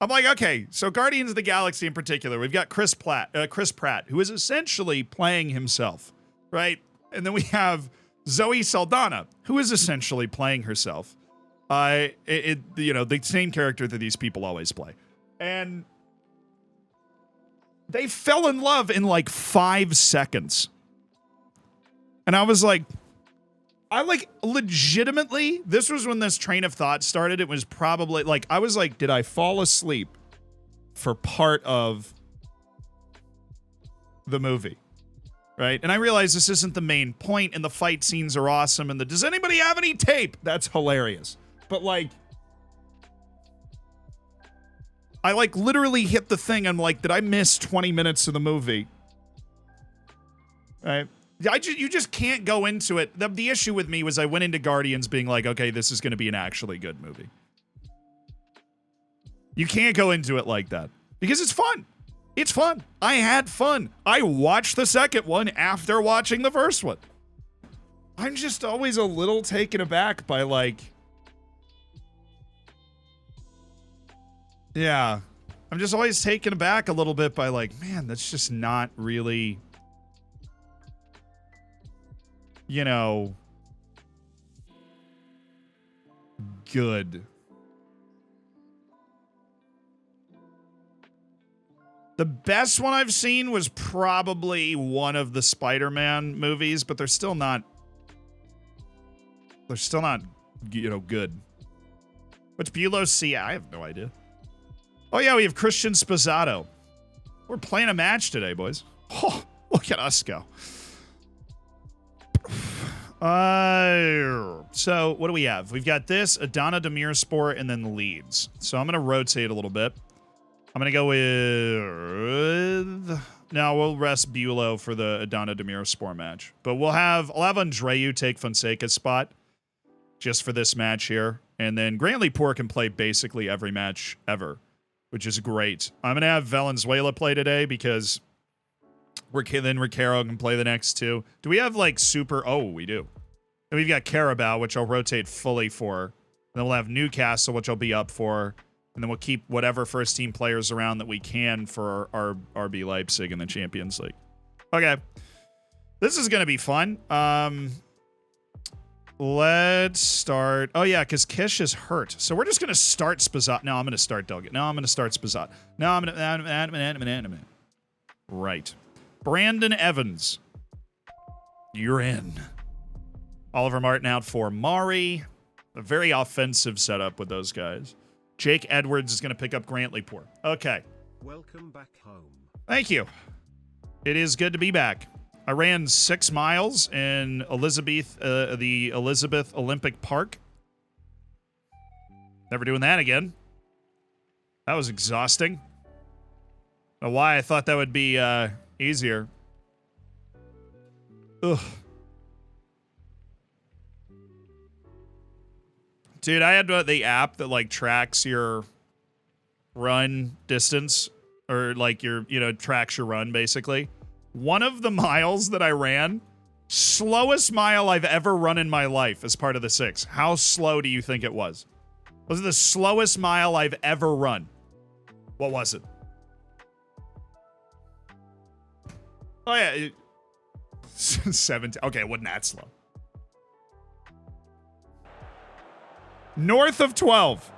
like, okay, so Guardians of the Galaxy in particular, we've got Chris Pratt, who is essentially playing himself, right? And then we have Zoe Saldana, who is essentially playing herself. You know, the same character that these people always play. And they fell in love in like 5 seconds. And I was like, legitimately, this was when this train of thought started. It was probably like, I was like, did I fall asleep for part of the movie? Right? And I realized this isn't the main point, and the fight scenes are awesome, and does anybody have any tape? That's hilarious. But like, I like literally hit the thing. I'm like, did I miss 20 minutes of the movie? Right? You just can't go into it. The issue with me was I went into Guardians being like, okay, this is going to be an actually good movie. You can't go into it like that because it's fun. It's fun. I had fun. I watched the second one after watching the first one. I'm just always a little taken aback by like, yeah, I'm just always taken aback a little bit by like, man, that's just not really, you know, good. The best one I've seen was probably one of the Spider-Man movies, but they're still not, you know, good. What's Beulah see? I have no idea. Oh, yeah, we have Christian Spazzato. We're playing a match today, boys. Oh, look at us go. So, what do we have? We've got this, Adana Demirspor, and then Leeds. So, I'm going to rotate a little bit. I'm going to go with... No, we'll rest Beulah for the Adana Demirspor match. But I'll have Andreu take Fonseca's spot just for this match here. And then Grantley-Poor can play basically every match ever, which is great. I'm going to have Valenzuela play today because then Ricaro can play the next two. Do we have, like, super... Oh, we do. And we've got Carabao, which I'll rotate fully for. And then we'll have Newcastle, which I'll be up for. And then we'll keep whatever first-team players around that we can for our RB Leipzig in the Champions League. Okay. This is going to be fun. Let's start... Oh, yeah, because Kish is hurt. So we're just going to start Spazat. No, I'm going to start Delgate. No, I'm going to start Spazat. No, I'm going to... Right. Brandon Evans. You're in. Oliver Martin out for Mari. A very offensive setup with those guys. Jake Edwards is going to pick up Grantley-Poor. Okay. Welcome back home. Thank you. It is good to be back. I ran 6 miles in the Elizabeth Olympic Park. Never doing that again. That was exhausting. I don't know why I thought that would be easier. Ugh. Dude, I had the app that, like, tracks your run distance, or, like, tracks your run, basically. One of the miles that I ran, slowest mile I've ever run in my life as part of the 6. How slow do you think it was? Was it the slowest mile I've ever run? What was it? Oh, yeah. 17. Okay, it wasn't that slow. North of 12.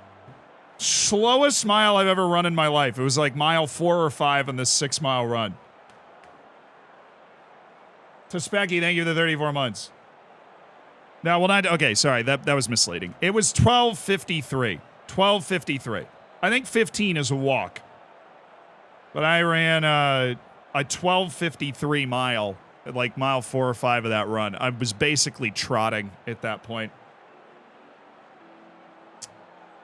Slowest mile I've ever run in my life. It was like mile 4 or 5 on this 6-mile run. To Specky, thank you for the 34 months. No, well, not... Okay, sorry. That was misleading. It was 12:53. 12:53. I think 15 is a walk. But I ran a 12:53 mile, at like mile 4 or 5 of that run. I was basically trotting at that point.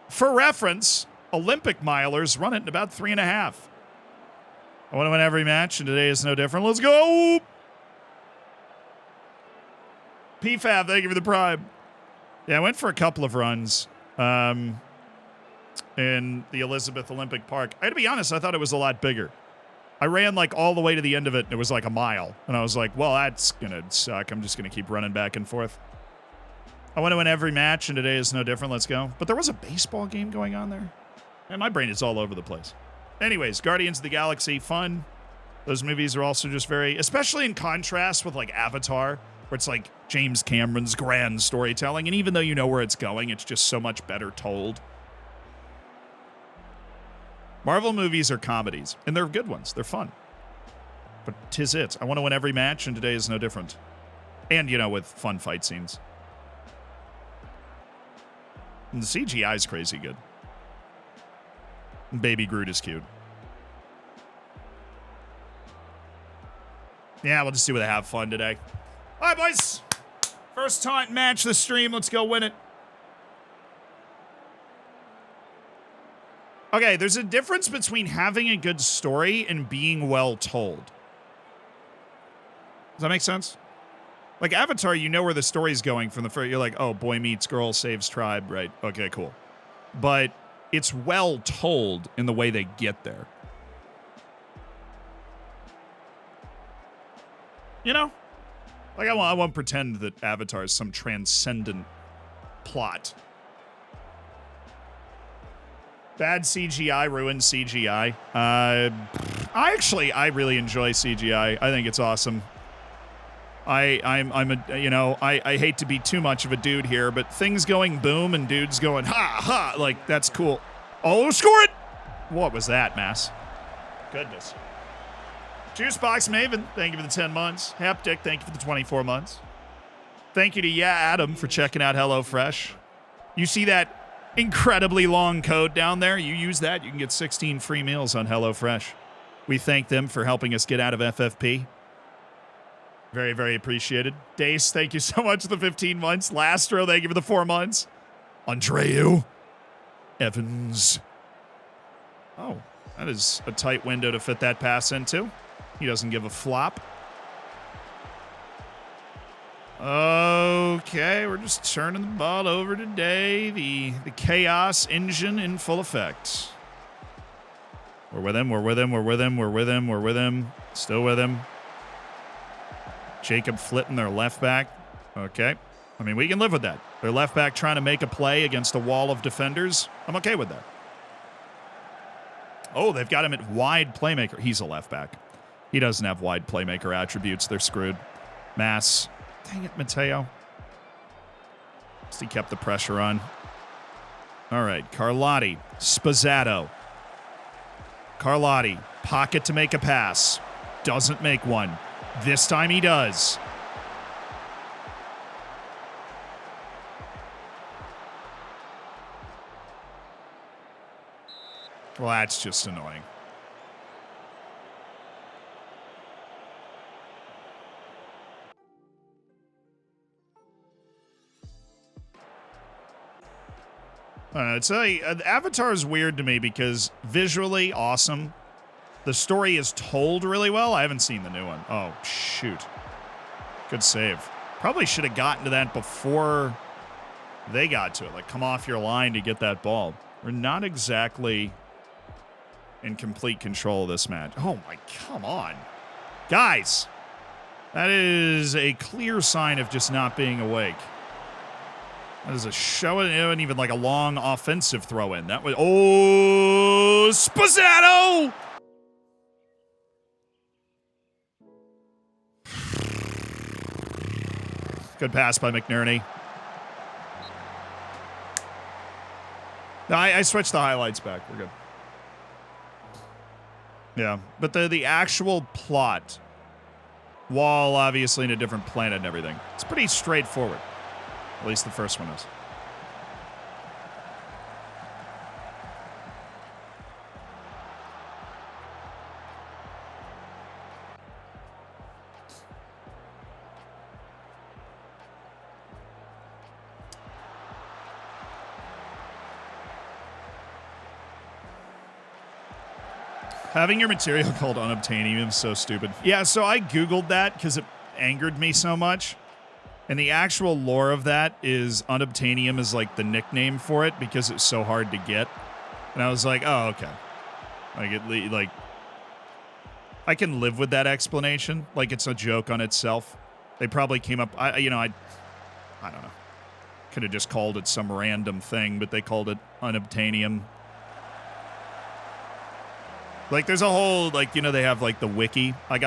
For reference, Olympic milers run it in about 3.5. I want to win every match, and today is no different. Let's go! PFAB, thank you for the prime. Yeah, I went for a couple of runs in the Elizabeth Olympic Park. I had to be honest, I thought it was a lot bigger. I ran like all the way to the end of it, and it was like a mile. And I was like, well, that's going to suck. I'm just going to keep running back and forth. I want to win every match, and today is no different. Let's go. But there was a baseball game going on there. And my brain is all over the place. Anyways, Guardians of the Galaxy, fun. Those movies are also just very, especially in contrast with like Avatar, where it's like James Cameron's grand storytelling. And even though you know where it's going, it's just so much better told. Marvel movies are comedies, and they're good ones. They're fun. But 'tis it. I want to win every match, and today is no different. And, you know, with fun fight scenes. And the CGI is crazy good. And Baby Groot is cute. Yeah, we'll just do it to have fun today. All right, boys. First time match the stream. Let's go win it. Okay, there's a difference between having a good story and being well told. Does that make sense? Like Avatar, you know where the story's going from the first. You're like, oh, boy meets girl, saves tribe, right? Okay, cool. But it's well told in the way they get there. You know? Like, I won't pretend that Avatar is some transcendent plot. Bad CGI ruins CGI. I really enjoy CGI. I think it's awesome. I hate to be too much of a dude here, but things going boom and dudes going ha ha, like that's cool. Oh, score it! What was that, Mass? Goodness. Juicebox Maven, thank you for the 10 months. Haptic, thank you for the 24 months. Thank you to Adam for checking out HelloFresh. You see that incredibly long code down there? You use that, you can get 16 free meals on HelloFresh. We thank them for helping us get out of FFP. Very, very appreciated. Dace, thank you so much for the 15 months. Lastro, thank you for the 4 months. Andreu. Evans. Oh, that is a tight window to fit that pass into. He doesn't give a flop. Okay, we're just turning the ball over today. The chaos engine in full effect. We're with him, we're with him, we're with him, we're with him, we're with him. Still with him. Jacob Flitton, their left back. Okay. I mean, we can live with that. Their left back trying to make a play against a wall of defenders. I'm okay with that. Oh, they've got him at wide playmaker. He's a left back. He doesn't have wide playmaker attributes. They're screwed. Mass. Dang it, Mateo. He kept the pressure on. All right, Carlotti. Spazzato. Carlotti. Pocket to make a pass. Doesn't make one. This time he does. Well, that's just annoying. It's Avatar is weird to me because visually awesome. The story is told really well. I haven't seen the new one. Oh, shoot. Good save. Probably should have gotten to that before they got to it. Like, come off your line to get that ball. We're not exactly in complete control of this match. Oh, my, come on. Guys, that is a clear sign of just not being awake. That is a show, and even like a long offensive throw in. That was, oh, Spazzato! Good pass by McNerney. No, I switched the highlights back. We're good. Yeah, but the actual plot, while obviously in a different planet and everything, it's pretty straightforward. At least the first one is. Having your material called unobtainium is so stupid. Yeah, so I Googled that because it angered me so much. And the actual lore of that is unobtainium is like the nickname for it because it's so hard to get. And I was like, oh, okay. Like, I can live with that explanation. Like, it's a joke on itself. They probably came up, I don't know. Could have just called it some random thing, but they called it unobtainium. Like, there's a whole, like, they have, like, the wiki. I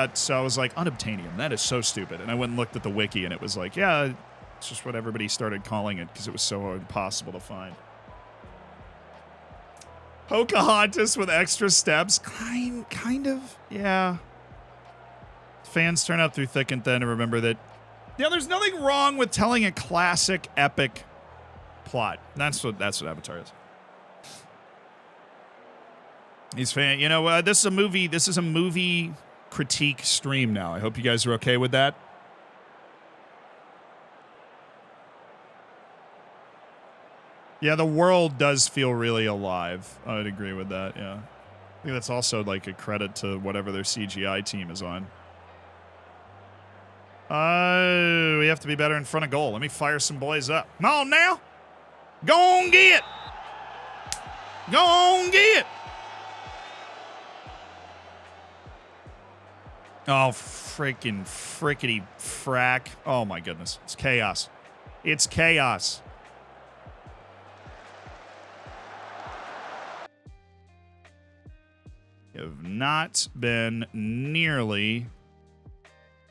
was like, unobtainium, that is so stupid. And I went and looked at the wiki, and it was like, yeah, it's just what everybody started calling it because it was so impossible to find. Pocahontas with extra steps? Kind of, yeah. Fans turn up through thick and thin to remember that, there's nothing wrong with telling a classic, epic plot. That's what Avatar is. He's fan. This is a movie critique stream now. I hope you guys are okay with that. Yeah, the world does feel really alive. I would agree with that, yeah. I think that's also like a credit to whatever their CGI team is on. We have to be better in front of goal. Let me fire some boys up. Come on now. Go on get. Go on get. Oh, freaking frickety frack. Oh, my goodness. It's chaos. It's chaos. You have not been nearly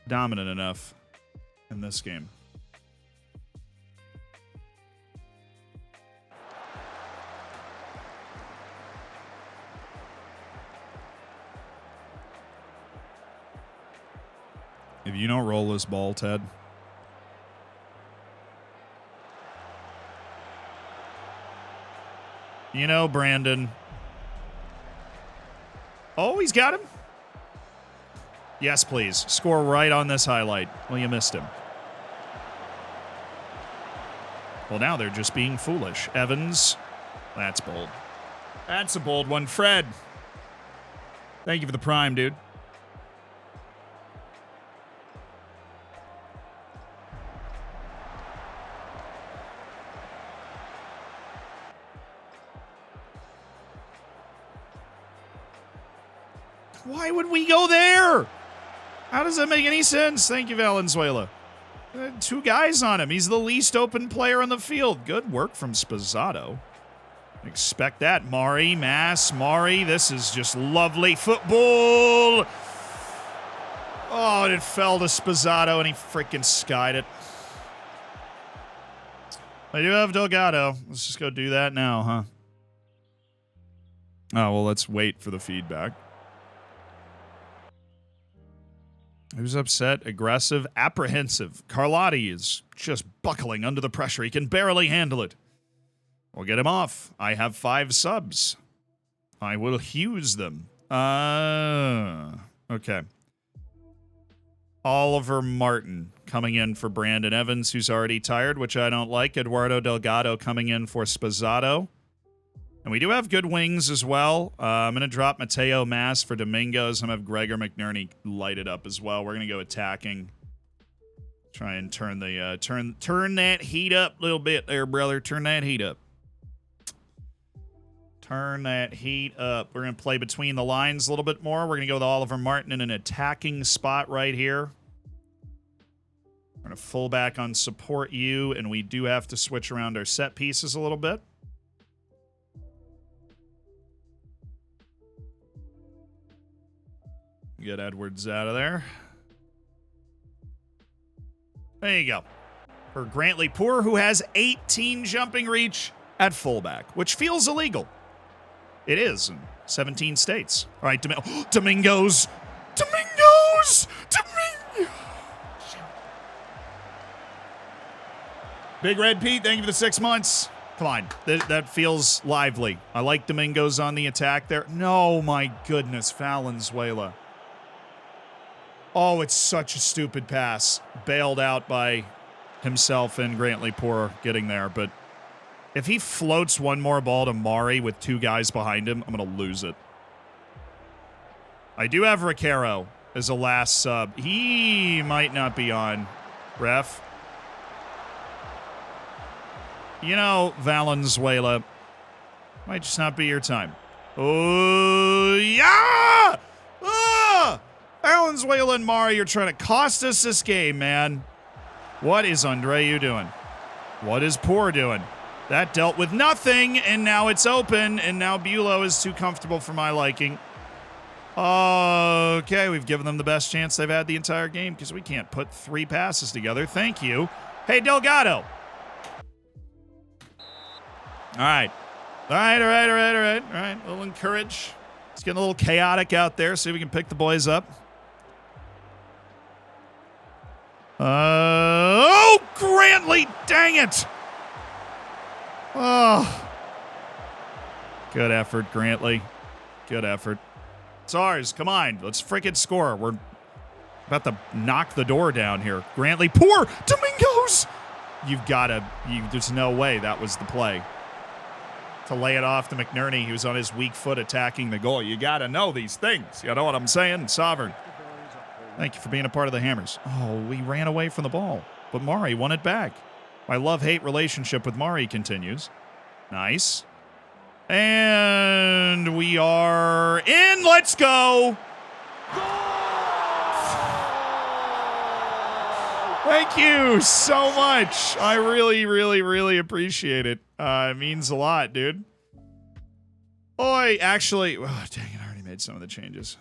dominant enough in this game. If you don't roll this ball, Ted. You know, Brandon. Oh, he's got him. Yes, please. Score right on this highlight. Well, you missed him. Well, now they're just being foolish. Evans. That's bold. That's a bold one. Fred. Thank you for the prime, dude. Why would we go there? How does that make any sense? Thank you, Valenzuela. 2 guys on him. He's the least open player on the field. Good work from Spazzato. Expect that. Mari, Mass, Mari. This is just lovely football. Oh, and it fell to Spazzato, and he freaking skied it. I do have Delgado. Let's just go do that now, huh? Oh, well, let's wait for the feedback. Who's upset, aggressive, apprehensive? Carlotti is just buckling under the pressure. He can barely handle it. We'll get him off. I have 5 subs. I will Hughes them. Okay. Oliver Martin coming in for Brandon Evans, who's already tired, which I don't like. Eduardo Delgado coming in for Spazzato. And we do have good wings as well. I'm going to drop Mateo Mass for Domingos. I'm going to have Gregor McNerney light it up as well. We're going to go attacking. Try and turn the turn that heat up a little bit there, brother. Turn that heat up. Turn that heat up. We're going to play between the lines a little bit more. We're going to go with Oliver Martin in an attacking spot right here. We're going to full back on support you, and we do have to switch around our set pieces a little bit. Get Edwards out of there. There you go. For Grantley Poor, who has 18 jumping reach at fullback, which feels illegal. It is in 17 states. All right, Domingos. Domingos! Domingos! Big Red Pete, thank you for the 6 months. Come on, that feels lively. I like Domingos on the attack there. No, my goodness, Valenzuela. Oh, it's such a stupid pass. Bailed out by himself and Grantley Poor getting there. But if he floats one more ball to Mari with 2 guys behind him, I'm going to lose it. I do have Recaro as a last sub. He might not be on, ref. You know, Valenzuela, might just not be your time. Oh, yeah! Ah! Valenzuela and Mari, you're trying to cost us this game, man. What is Andreu doing? What is Poor doing? That dealt with nothing, and now it's open, and now Beulah is too comfortable for my liking. Okay, we've given them the best chance they've had the entire game because we can't put 3 passes together. Thank you. Hey, Delgado. All right. All right. A little encourage. It's getting a little chaotic out there. See if we can pick the boys up. Oh, Grantley, dang it. Oh. Good effort, Grantley. Good effort. It's ours. Come on. Let's freaking score. We're about to knock the door down here. Grantley, Poor, Domingos. You've got to, there's no way that was the play. To lay it off to McNerney, he was on his weak foot attacking the goal. You got to know these things. You know what I'm saying? Sovereign. Thank you for being a part of the Hammers. Oh, we ran away from the ball, but Mari won it back. My love-hate relationship with Mari continues. Nice. And we are in. Let's go. Thank you so much. I really, really, really appreciate it. It means a lot, dude. Oh, actually, oh, dang it, I already made some of the changes.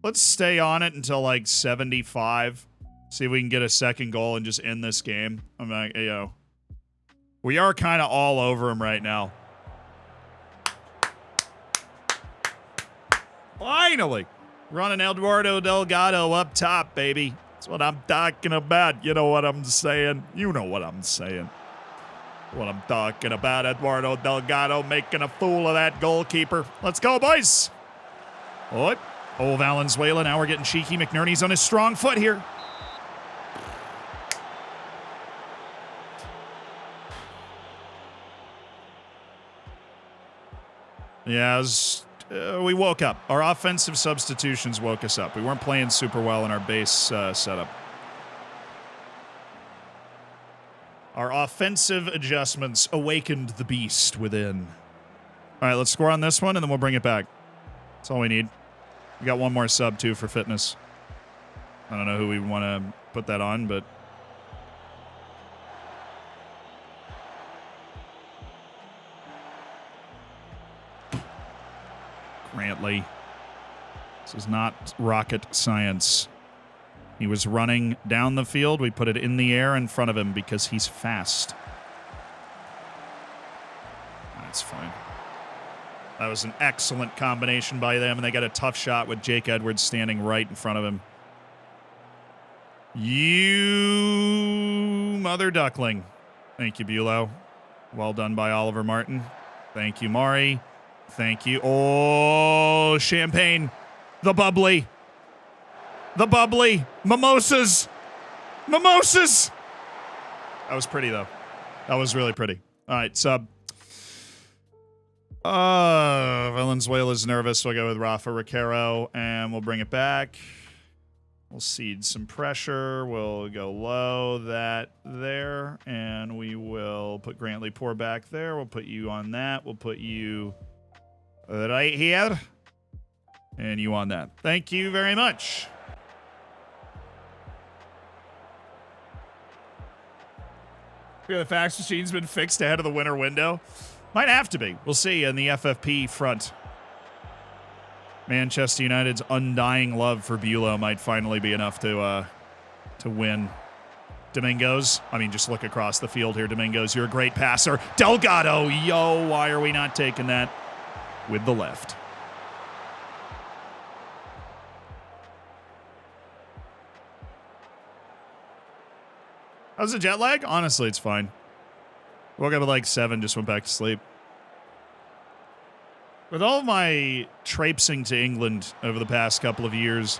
Let's stay on it until like 75. See if we can get a second goal and just end this game. I'm like, we are kind of all over him right now. Finally. Running Eduardo Delgado up top, baby. That's what I'm talking about. You know what I'm saying? You know what I'm saying. What I'm talking about, Eduardo Delgado making a fool of that goalkeeper. Let's go, boys. What? Oh, Valenzuela. Now we're getting cheeky. McNerney's on his strong foot here. Yeah, we woke up. Our offensive substitutions woke us up. We weren't playing super well in our base setup. Our offensive adjustments awakened the beast within. All right, let's score on this one, and then we'll bring it back. That's all we need. We got one more sub, too, for fitness. I don't know who we want to put that on, but... Grantley. This is not rocket science. He was running down the field. We put it in the air in front of him because he's fast. That's fine. That was an excellent combination by them, and they got a tough shot with Jake Edwards standing right in front of him. You mother duckling. Thank you, Beulah. Well done by Oliver Martin. Thank you, Mari. Thank you. Oh, champagne. The bubbly. The bubbly. Mimosas. Mimosas. That was pretty, though. That was really pretty. All right, sub. Valenzuela's nervous, so I'll go with Rafa Riquero, and we'll bring it back. We'll seed some pressure. We'll go low, that there, and we will put Grantley Poor back there. We'll put you on that. We'll put you right here, and you on that. Thank you very much. The fax machine's been fixed ahead of the winter window. Might have to be. We'll see in the FFP front. Manchester United's undying love for Beulah might finally be enough to win. Domingos. I mean, just look across the field here. Domingos, you're a great passer. Delgado. Yo, why are we not taking that with the left? How's the jet lag? Honestly, it's fine. Woke up at like 7, just went back to sleep. With all my traipsing to England over the past couple of years,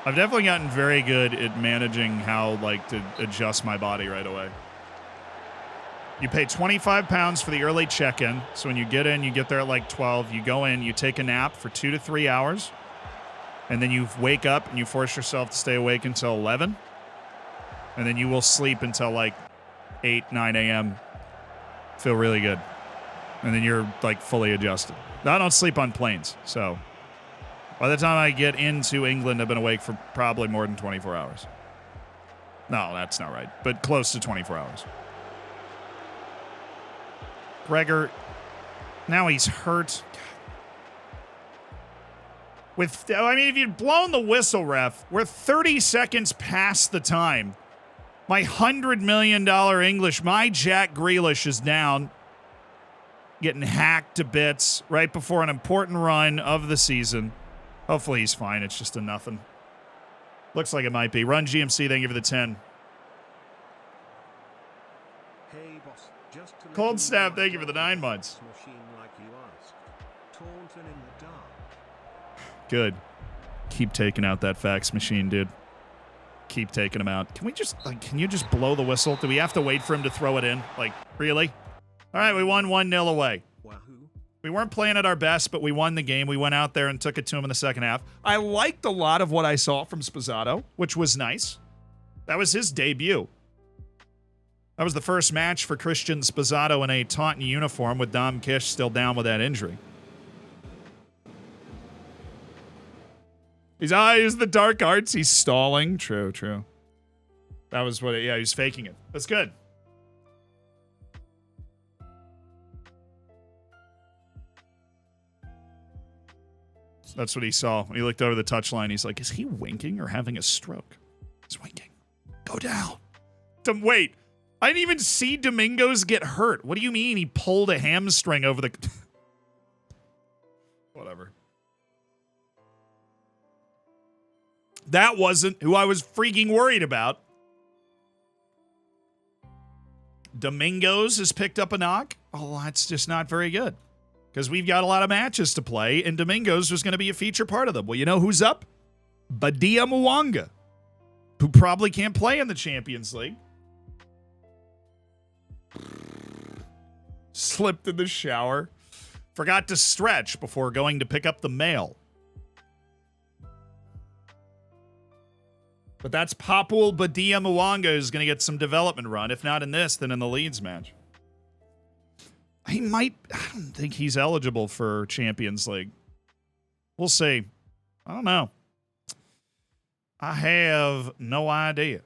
I've definitely gotten very good at managing how, like, to adjust my body right away. You pay £25 for the early check-in. So when you get in, you get there at like 12. You go in, you take a nap for 2 to 3 hours. And then you wake up and you force yourself to stay awake until 11. And then you will sleep until like 8, 9 a.m. Feel really good. And then you're like fully adjusted. Now, I don't sleep on planes. So by the time I get into England, I've been awake for probably more than 24 hours. No, that's not right. But close to 24 hours. Gregor, now he's hurt. If you'd blown the whistle, ref, we're 30 seconds past the time. My $100 million English, my Jack Grealish is down, getting hacked to bits right before an important run of the season. Hopefully he's fine. It's just a nothing. Looks like it might be. Run GMC, thank you for the 10. Hey boss, just to Cold Snap, thank you for the 9 months. Machine like you asked. Taunton in the dark. Good. Keep taking out that fax machine, dude. Keep taking him out. Can we just, like, can you just blow the whistle? Do we have to wait for him to throw it in? Like, really? All right, we won 1-0 away. Wahoo. We weren't playing at our best, but we won the game. We went out there and took it to him in the second half. I liked a lot of what I saw from Sposato, which was nice. That was his debut. That was the first match for Christian Sposato in a Taunton uniform with Dom Kish still down with that injury. He's the dark arts. He's stalling. True, true. That was what he was faking it. That's good. That's what he saw. When he looked over the touchline, he's like, is he winking or having a stroke? He's winking. Go down. Wait. I didn't even see Domingos get hurt. What do you mean he pulled a hamstring over the... Whatever. That wasn't who I was freaking worried about. Domingos has picked up a knock. Oh, that's just not very good. Because we've got a lot of matches to play, and Domingos was going to be a feature part of them. Well, you know who's up? Badia Mwanga, who probably can't play in the Champions League. Slipped in the shower. Forgot to stretch before going to pick up the mail. But that's Papul Badia Mwanga who's going to get some development run. If not in this, then in the Leeds match. I don't think he's eligible for Champions League. We'll see. I don't know. I have no idea.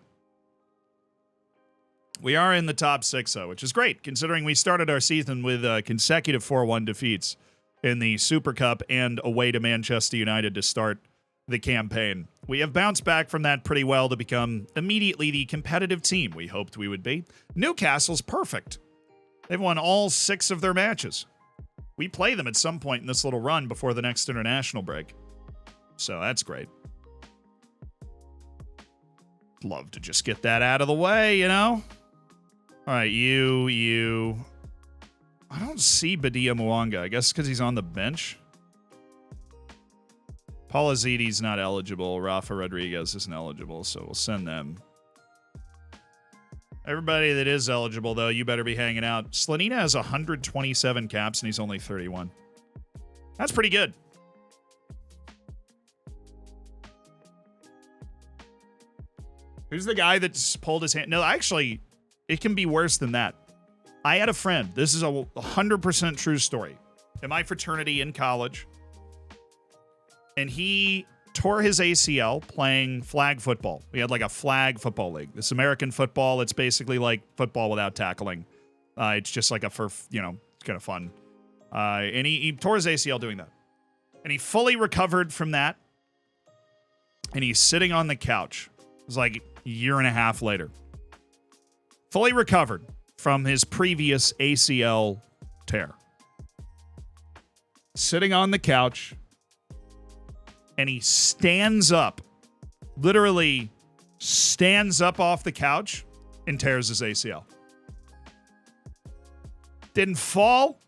We are in the top 6, though, which is great, considering we started our season with consecutive 4-1 defeats in the Super Cup and away to Manchester United to start the campaign. We have bounced back from that pretty well to become immediately the competitive team we hoped we would be. Newcastle's perfect. They've won all 6 of their matches. We play them at some point in this little run before the next international break. So that's great. Love to just get that out of the way, you know? All right, you. I don't see Badia Mwanga. I guess because he's on the bench. Paul Aziti's not eligible. Rafa Rodriguez isn't eligible, so we'll send them. Everybody that is eligible, though, you better be hanging out. Slanina has 127 caps, and he's only 31. That's pretty good. Who's the guy that's pulled his hand? No, actually, it can be worse than that. I had a friend. This is a 100% true story. In my fraternity in college. And he tore his ACL playing flag football. We had like a flag football league. This American football, it's basically like football without tackling. It's just like it's kind of fun. And he tore his ACL doing that. And he fully recovered from that. And he's sitting on the couch. It was like a year and a half later. Fully recovered from his previous ACL tear. Sitting on the couch. And he stands up, literally stands up off the couch and tears his ACL. Didn't fall.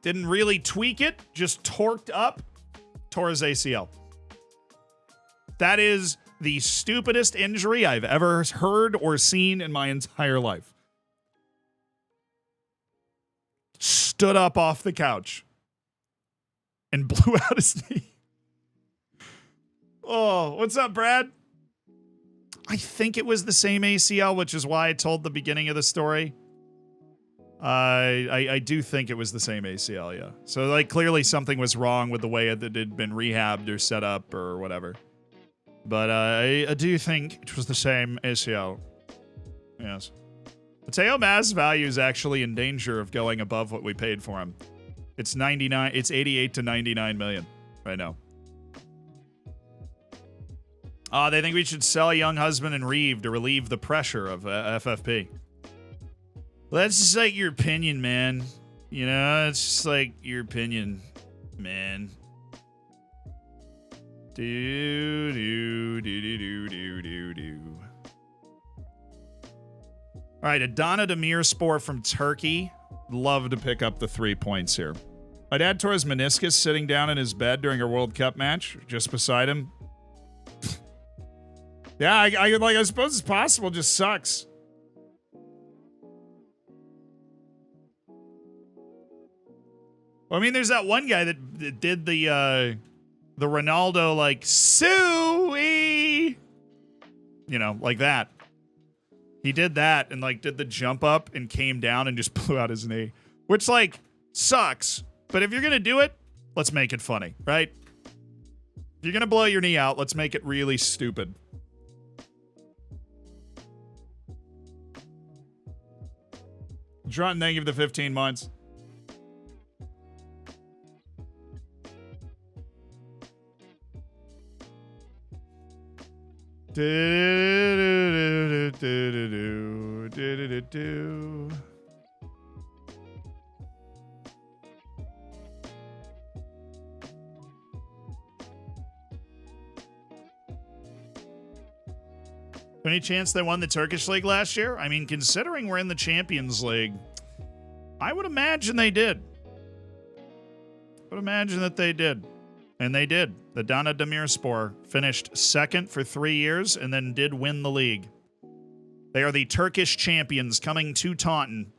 Didn't really tweak it. Just torqued up. Tore his ACL. That is the stupidest injury I've ever heard or seen in my entire life. Stood up off the couch. And blew out his knee. Oh, what's up, Brad? I think it was the same ACL, which is why I told the beginning of the story. I do think it was the same ACL, yeah. So, like, clearly something was wrong with the way that it had been rehabbed or set up or whatever. But I do think it was the same ACL. Yes. Mateo Mass' value is actually in danger of going above what we paid for him. It's 88 to 99 million right now. They think we should sell Young Husband and Reeve to relieve the pressure of FFP. Well, that's just like your opinion, man. You know, it's just like your opinion, man. Do. All right, Adana Demirspor from Turkey. Love to pick up the 3 points here. My dad tore his meniscus sitting down in his bed during a World Cup match, just beside him. Yeah, I suppose it's possible, just sucks. Well, I mean, there's that one guy that did the Ronaldo, like, suey, you know, like that. He did that and, like, did the jump up and came down and just blew out his knee. Which, like, sucks. But if you're going to do it, let's make it funny, right? If you're going to blow your knee out, let's make it really stupid. Drunton, thank you for the 15 months. Any chance they won the Turkish League last year? I mean, considering we're in the Champions League, I would imagine they did. I would imagine that they did. And they did. The Adana Demirspor finished second for 3 years and then did win the league. They are the Turkish champions coming to Taunton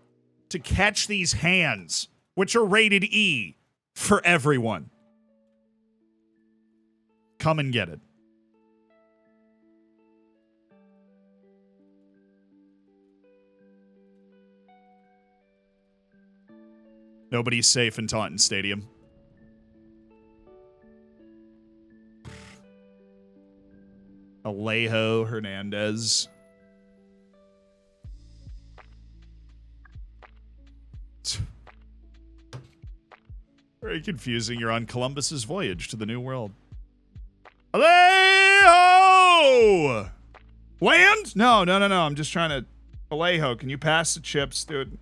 to catch these hands, which are rated E for everyone. Come and get it. Nobody's safe in Taunton Stadium. Alejo Hernandez. Very confusing. You're on Columbus's voyage to the New World. Alejo! Land? No. I'm just trying to... Alejo, can you pass the chips, dude?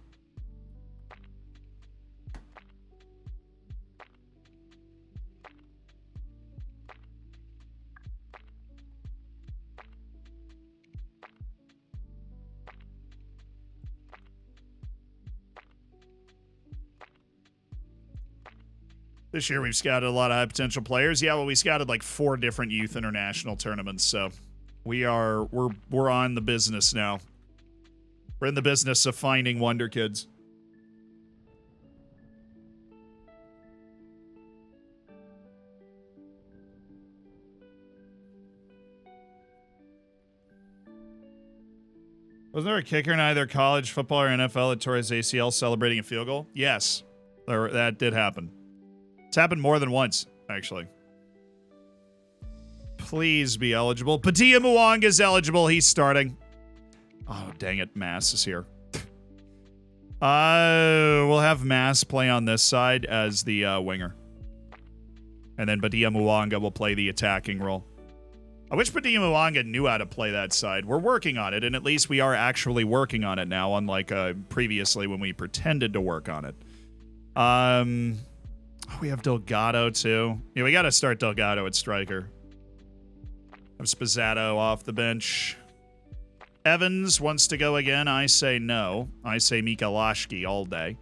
This year we've scouted a lot of high potential players. Yeah, well, we scouted like 4 different youth international tournaments, so we're on the business now. We're in the business of finding Wonderkids. Wasn't there a kicker in either college football or NFL that tore his ACL celebrating a field goal? Yes, that did happen. It's happened more than once, actually. Please be eligible. Padilla Mwanga is eligible. He's starting. Oh, dang it. Mass is here. We'll have Mass play on this side as the winger. And then Padilla Mwanga will play the attacking role. I wish Padilla Mwanga knew how to play that side. We're working on it, and at least we are actually working on it now, unlike previously when we pretended to work on it. We have Delgado, too. Yeah, we got to start Delgado at striker. Have Spazzato off the bench. Evans wants to go again. I say no. I say Mikalashki all day.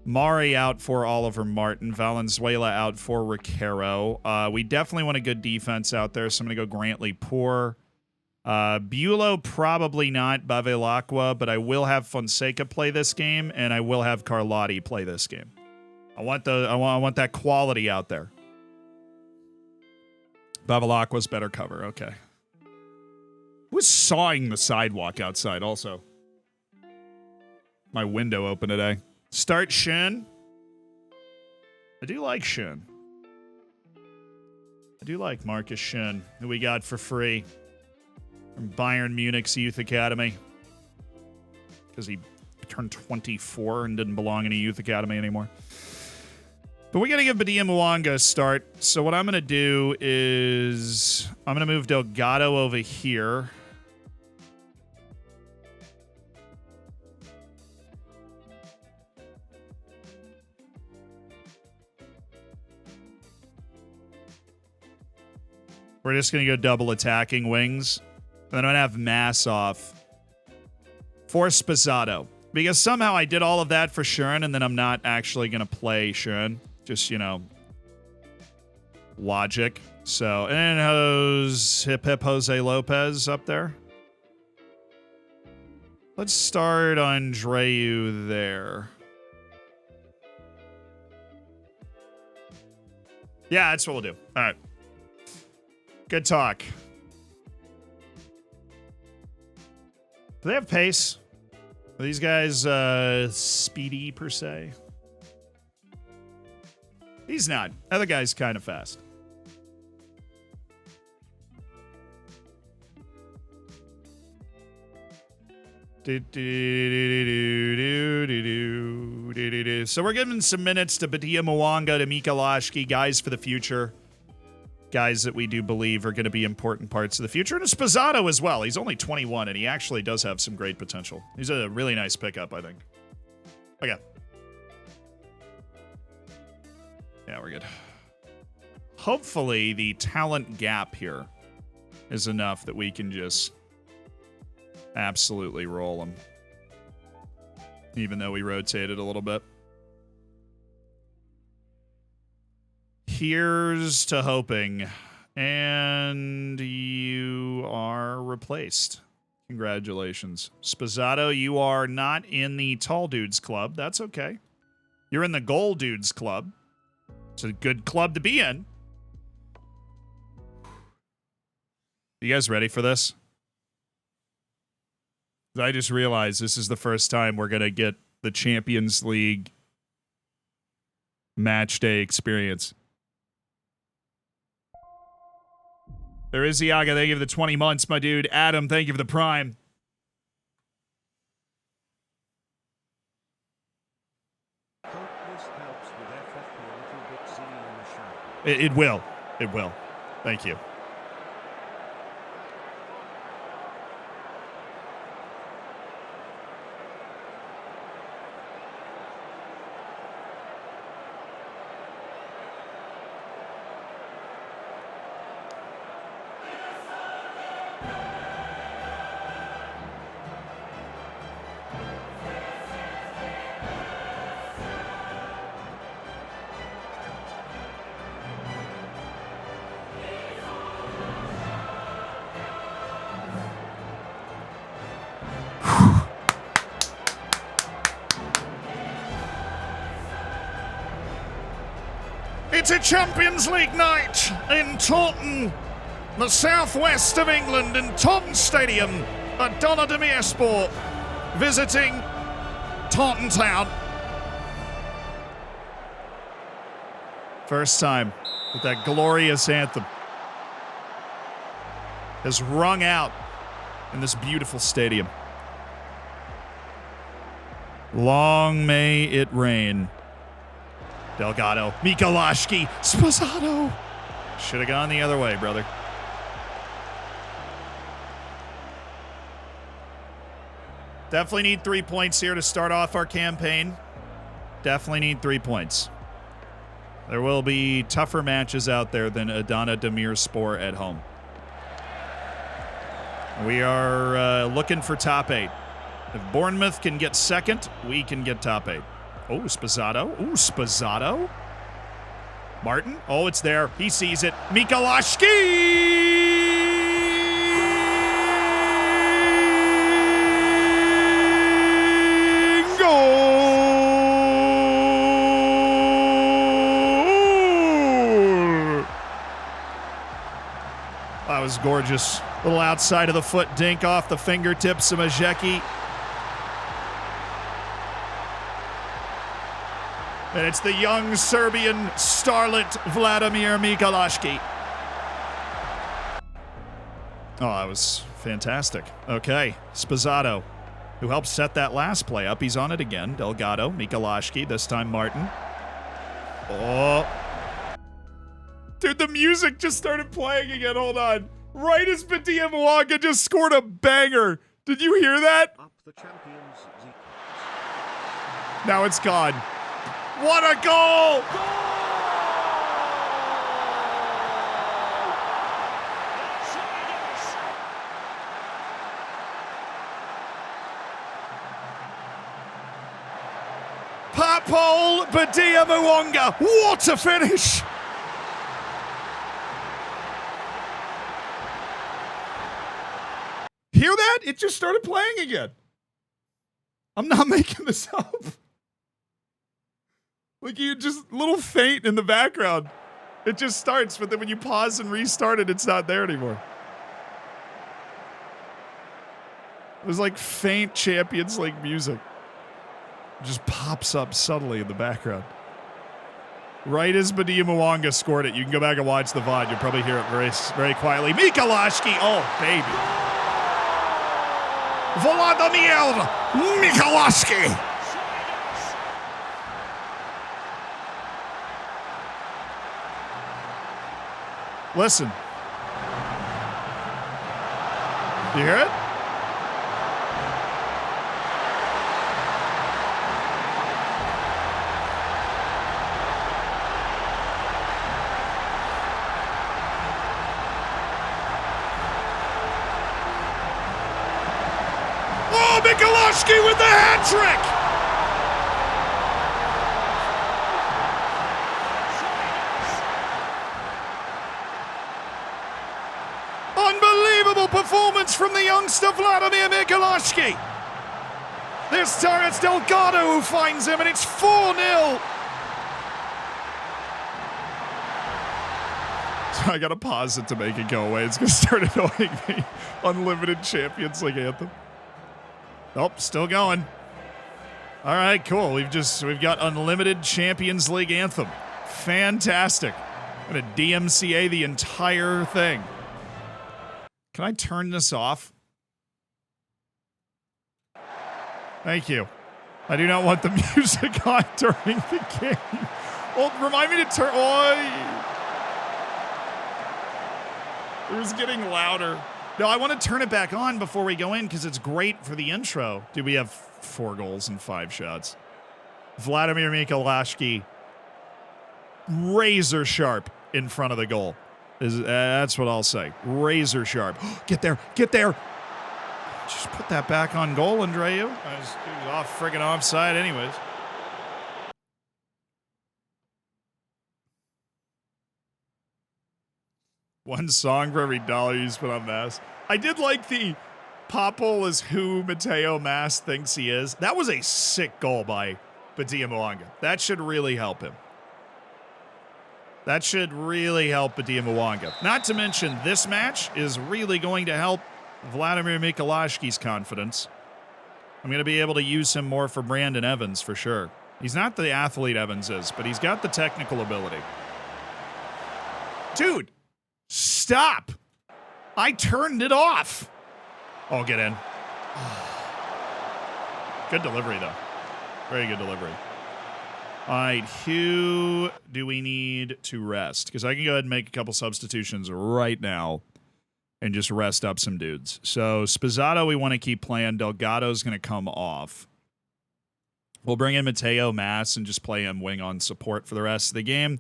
Mari out for Oliver Martin. Valenzuela out for Riquero. We definitely want a good defense out there, so I'm going to go Grantley poor. Beulah, probably not. Bevilacqua, but I will have Fonseca play this game, and I will have Carlotti play this game. I want that quality out there. Bevilacqua's better cover. Okay. Who's sawing the sidewalk outside also? My window open today. Start Shin. I do like Shin. I do like Marcus Shin, who we got for free from Bayern Munich's youth academy. Because he turned 24 and didn't belong in a youth academy anymore. But we got to give Padilla Mwanga a start. So what I'm going to do is I'm going to move Delgado over here. We're just going to go double attacking wings. And then I'm going to have Mass off for Spazzato. Because somehow I did all of that for Schön, and then I'm not actually going to play Schön. Just, logic. So, and Hip Jose Lopez up there. Let's start Andreu there. Yeah, that's what we'll do. All right. Good talk. Do they have pace? Are these guys speedy, per se? He's not. Other guy's kind of fast. So we're giving some minutes to Padilla Mwanga, to Mikalashki, guys for the future. Guys that we do believe are going to be important parts of the future. And Spazzato as well. He's only 21, and he actually does have some great potential. He's a really nice pickup, I think. Okay. Yeah, we're good. Hopefully, the talent gap here is enough that we can just absolutely roll them. Even though we rotated a little bit. Here's to hoping. And you are replaced. Congratulations. Spazzato, you are not in the Tall Dudes Club. That's okay. You're in the Goal Dudes Club. It's a good club to be in. You guys ready for this? I just realized this is the first time we're going to get the Champions League match day experience. There is Iaga. Thank you for the 20 months, my dude. Adam, thank you for the prime. Hope this helps with FF a little bit silly in the shadow. It will. It will. Thank you. It's a Champions League night in Taunton, the southwest of England, in Taunton Stadium. Adana Demirspor visiting Taunton Town. First time that that glorious anthem has rung out in this beautiful stadium. Long may it rain. Delgado, Mikolashki, Spazzato. Should have gone the other way, brother. Definitely need 3 points here to start off our campaign. Definitely need 3 points. There will be tougher matches out there than Adana Demirspor at home. We are looking for top 8. If Bournemouth can get second, we can get top 8. Oh, Spazzato. Ooh, Spazzato. Martin. Oh, it's there. He sees it. Mikolashki! Goal! That was gorgeous. Little outside of the foot dink off the fingertips of Majecki. And it's the young Serbian starlet Vladimir Mikolashki. Oh, that was fantastic. Okay, Spazzato, who helped set that last play up. He's on it again. Delgado, Mikolashki, this time Martin. Oh. Dude, the music just started playing again. Hold on. Right as Badia Mwanga just scored a banger. Did you hear that? Up the champions. Now it's gone. What a goal! Papol Badia Mwanga. What a finish! Hear that? It just started playing again. I'm not making this up. Like, you just little faint in the background. It just starts, but then when you pause and restart it, it's not there anymore. It was like faint Champions League music. It just pops up subtly in the background. Right as Badia Mwanga scored it, you can go back and watch the VOD. You'll probably hear it very, very quietly. Mikolashki, oh, baby. Vladimir Mikolashki. Listen. You hear it? Mikulashki with the hat trick! Unbelievable performance from the youngster Vladimir Mikulashki. This time it's Delgado who finds him, and it's 4-0. I gotta pause it to make it go away. It's gonna start annoying me. Unlimited Champions League anthem. Nope, still going. All right, cool. We've got Unlimited Champions League anthem. Fantastic. I'm gonna DMCA the entire thing. Can I turn this off? Thank you. I do not want the music on during the game. Well, remind me to turn. Oh, it was getting louder. No, I want to turn it back on before we go in because it's great for the intro. Dude, we have 4 goals and 5 shots. Vladimir Mikulashki, razor sharp in front of the goal. That's what I'll say. Razor sharp. Get there. Get there. Just put that back on goal, Andreu. I was off friggin' offside anyways. One song for every dollar you spend on Mass. I did like the Popple is who Mateo Mass thinks he is. That was a sick goal by Badia Mwanga. That should really help him. That should really help Badia Mwanga. Not to mention, this match is really going to help Vladimir Mikulashki's confidence. I'm going to be able to use him more for Brandon Evans for sure. He's not the athlete Evans is, but he's got the technical ability. Dude, stop. I turned it off. Oh, get in. Good delivery, though. Very good delivery. All right, who do we need to rest? Because I can go ahead and make a couple substitutions right now and just rest up some dudes. So Spizzato we want to keep playing. Delgado's going to come off. We'll bring in Mateo Mass and just play him wing on support for the rest of the game.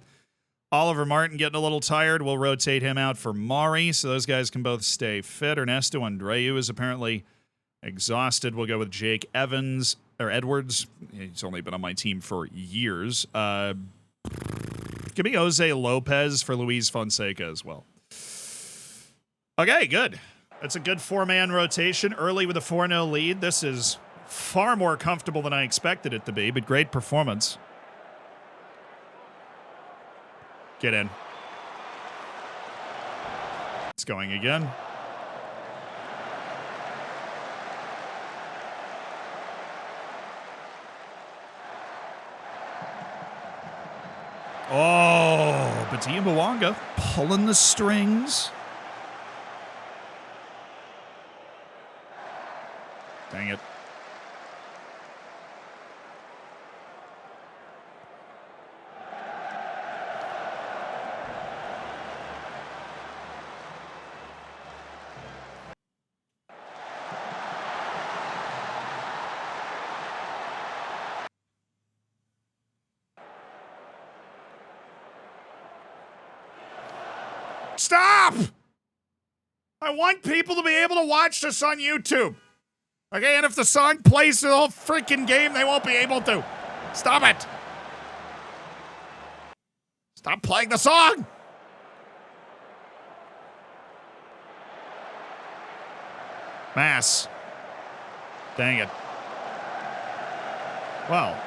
Oliver Martin getting a little tired. We'll rotate him out for Mari, so those guys can both stay fit. Ernesto Andreu is apparently exhausted. We'll go with Jake Evans, or Edwards. He's only been on my team for years. Give me Jose Lopez for Luis Fonseca as well. Okay, good. That's a good 4-man rotation early with a 4-0 lead. This is far more comfortable than I expected it to be, but great performance. Get in. It's going again. Oh, Badia Mwanga pulling the strings. Dang it. Stop! I want people to be able to watch this on YouTube. Okay, and if the song plays the whole freaking game, they won't be able to. Stop it! Stop playing the song! Mass. Dang it. Well.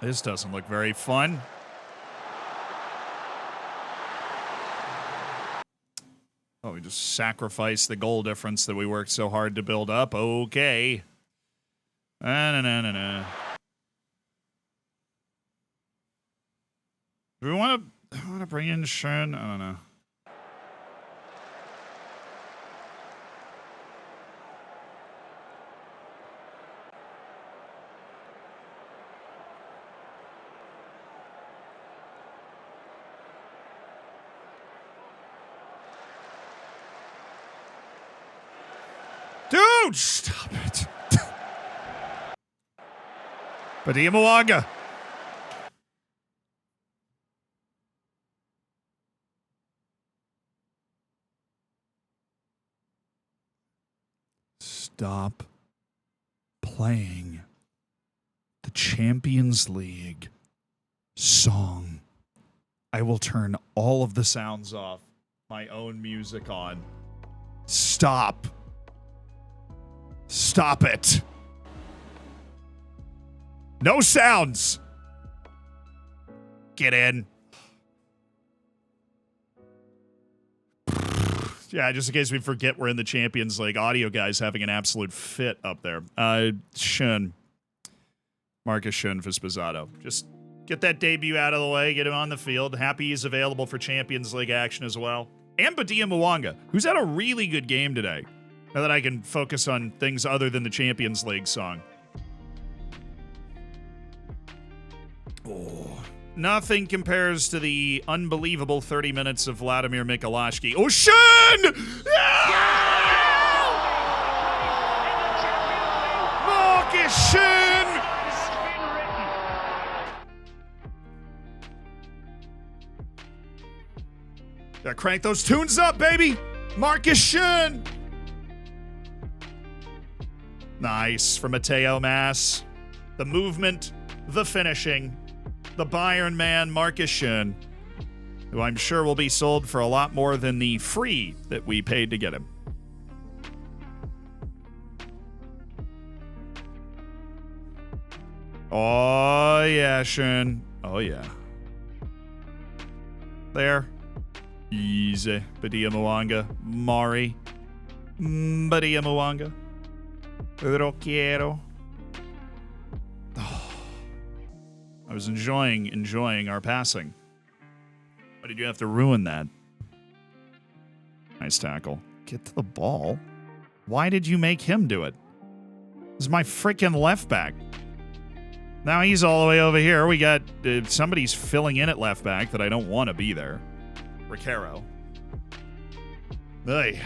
This doesn't look very fun. Oh, we just sacrificed the goal difference that we worked so hard to build up. Okay. No. Do we want to bring in Shen? I don't know. Dude, stop it. Badia Mwanga. stop playing the Champions League song, I will turn all of the sounds off, my own music on. Stop. Stop it. No sounds. Get in. Yeah, just in case we forget we're in the Champions League. Audio guy's having an absolute fit up there. Schön. Marcus Schön for Spazzato. Just get that debut out of the way. Get him on the field. Happy he's available for Champions League action as well. And Badia Mwanga, who's had a really good game today. Now that I can focus on things other than the Champions League song. Oh, nothing compares to the unbelievable 30 minutes of Vladimir Mikulashki. Oh, Schön! Marcus Schön! Gotta crank those tunes up, baby! Marcus Schön! Nice for Mateo Mas. The movement, the finishing, the Bayern man, Marcus Schön, who I'm sure will be sold for a lot more than the free that we paid to get him. Oh, yeah, Schön. Oh, yeah. There. Easy. Badia Mwanga. Mari. Badia Mwanga. Roquiero. Oh. I was enjoying our passing. Why did you have to ruin that? Nice tackle. Get to the ball. Why did you make him do it? This is my freaking left back. Now he's all the way over here. We got somebody's filling in at left back that I don't want to be there. Ricaro. Hey.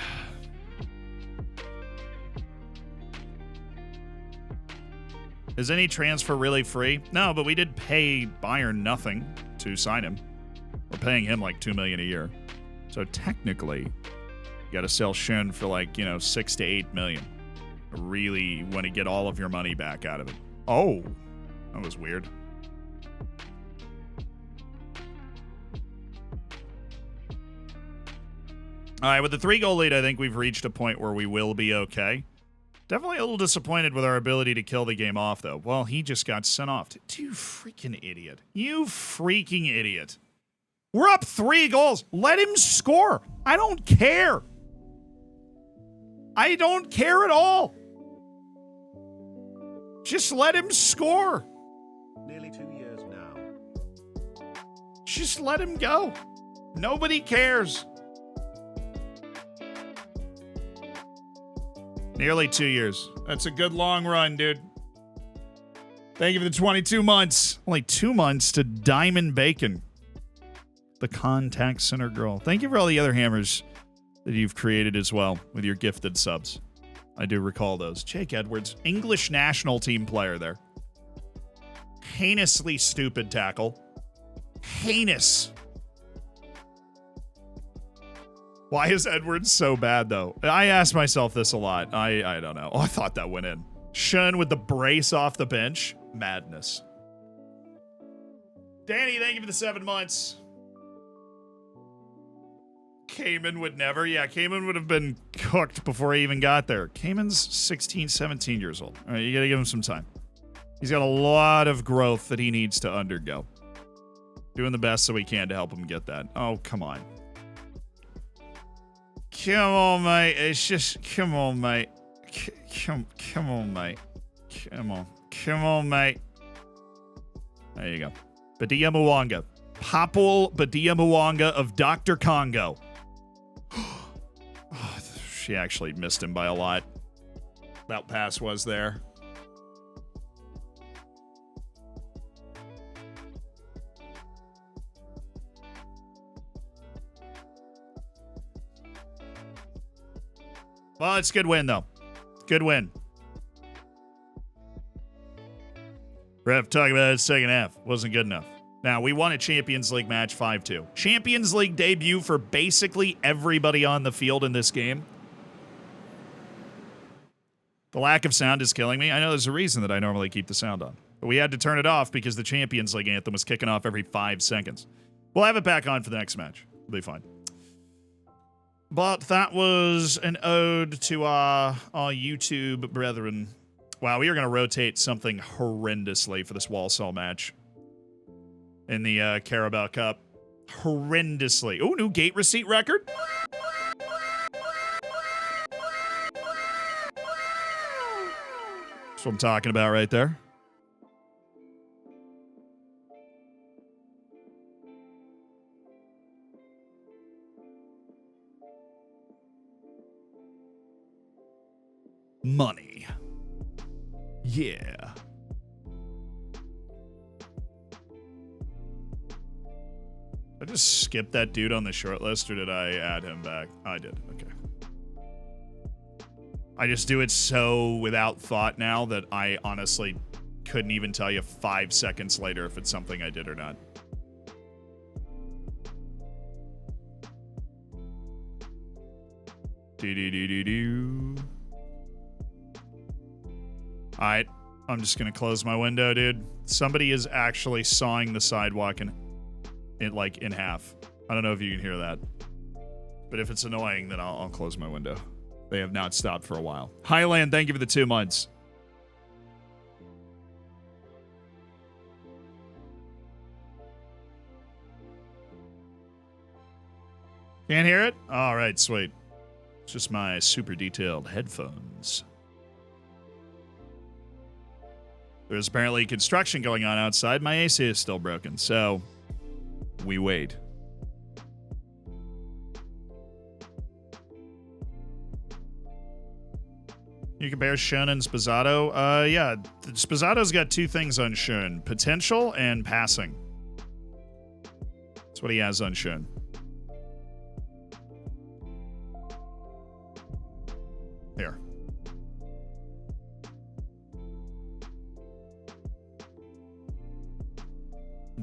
Is any transfer really free? No, but we did pay Bayern nothing to sign him. We're paying him like $2 million a year. So technically, you got to sell Schön for like, 6 to 8 million. Really want to get all of your money back out of it. Oh, that was weird. All right, with the 3-goal lead, I think we've reached a point where we will be okay. Definitely a little disappointed with our ability to kill the game off, though. Well, he just got sent off. You freaking idiot. You freaking idiot. We're up 3 goals. Let him score. I don't care. I don't care at all. Just let him score. Nearly 2 years now. Just let him go. Nobody cares. Nearly 2 years. That's a good long run, dude. Thank you for the 22 months. Only 2 months to Diamond Bacon, the contact center girl. Thank you for all the other hammers that you've created as well with your gifted subs. I do recall those. Jake Edwards, English national team player there. Heinously stupid tackle. Heinous. Why is Edwards so bad, though? I ask myself this a lot. I don't know. Oh, I thought that went in. Schön with the brace off the bench. Madness. Danny, thank you for the 7 months. Cayman would never. Yeah, Cayman would have been cooked before he even got there. Cayman's 16, 17 years old. All right, you got to give him some time. He's got a lot of growth that he needs to undergo. Doing the best that we can to help him get that. Oh, come on. Come on, mate. It's just, come on, mate. Come on, mate. Come on, mate. There you go. Badia Mwanga. Papul Badia Mwanga of Dr. Congo. Oh, she actually missed him by a lot. That pass was there. Well, it's a good win, though. Good win. Ref talking about it second half. Wasn't good enough. Now, we won a Champions League match 5-2. Champions League debut for basically everybody on the field in this game. The lack of sound is killing me. I know there's a reason that I normally keep the sound on. But we had to turn it off because the Champions League anthem was kicking off every 5 seconds. We'll have it back on for the next match. It'll be fine. But that was an ode to our YouTube brethren. Wow, we are going to rotate something horrendously for this Walsall match in the Carabao Cup. Horrendously. Oh, new gate receipt record. That's what I'm talking about right there. Money. Yeah. I just skipped that dude on the short list, or did I add him back? I did. Okay. I just do it so without thought now that I honestly couldn't even tell you 5 seconds later if it's something I did or not. Do-do-do-do-do. Alright, I'm just gonna close my window, dude. Somebody is actually sawing the sidewalk in half. I don't know if you can hear that. But if it's annoying, then I'll close my window. They have not stopped for a while. Highland, thank you for the 2 months. Can't hear it? All right, sweet. It's just my super detailed headphones. There's apparently construction going on outside. My AC is still broken, so we wait. You compare Schön and Spazzato? Yeah, Spazzato's got 2 things on Schön. Potential and passing. That's what he has on Schön. Here.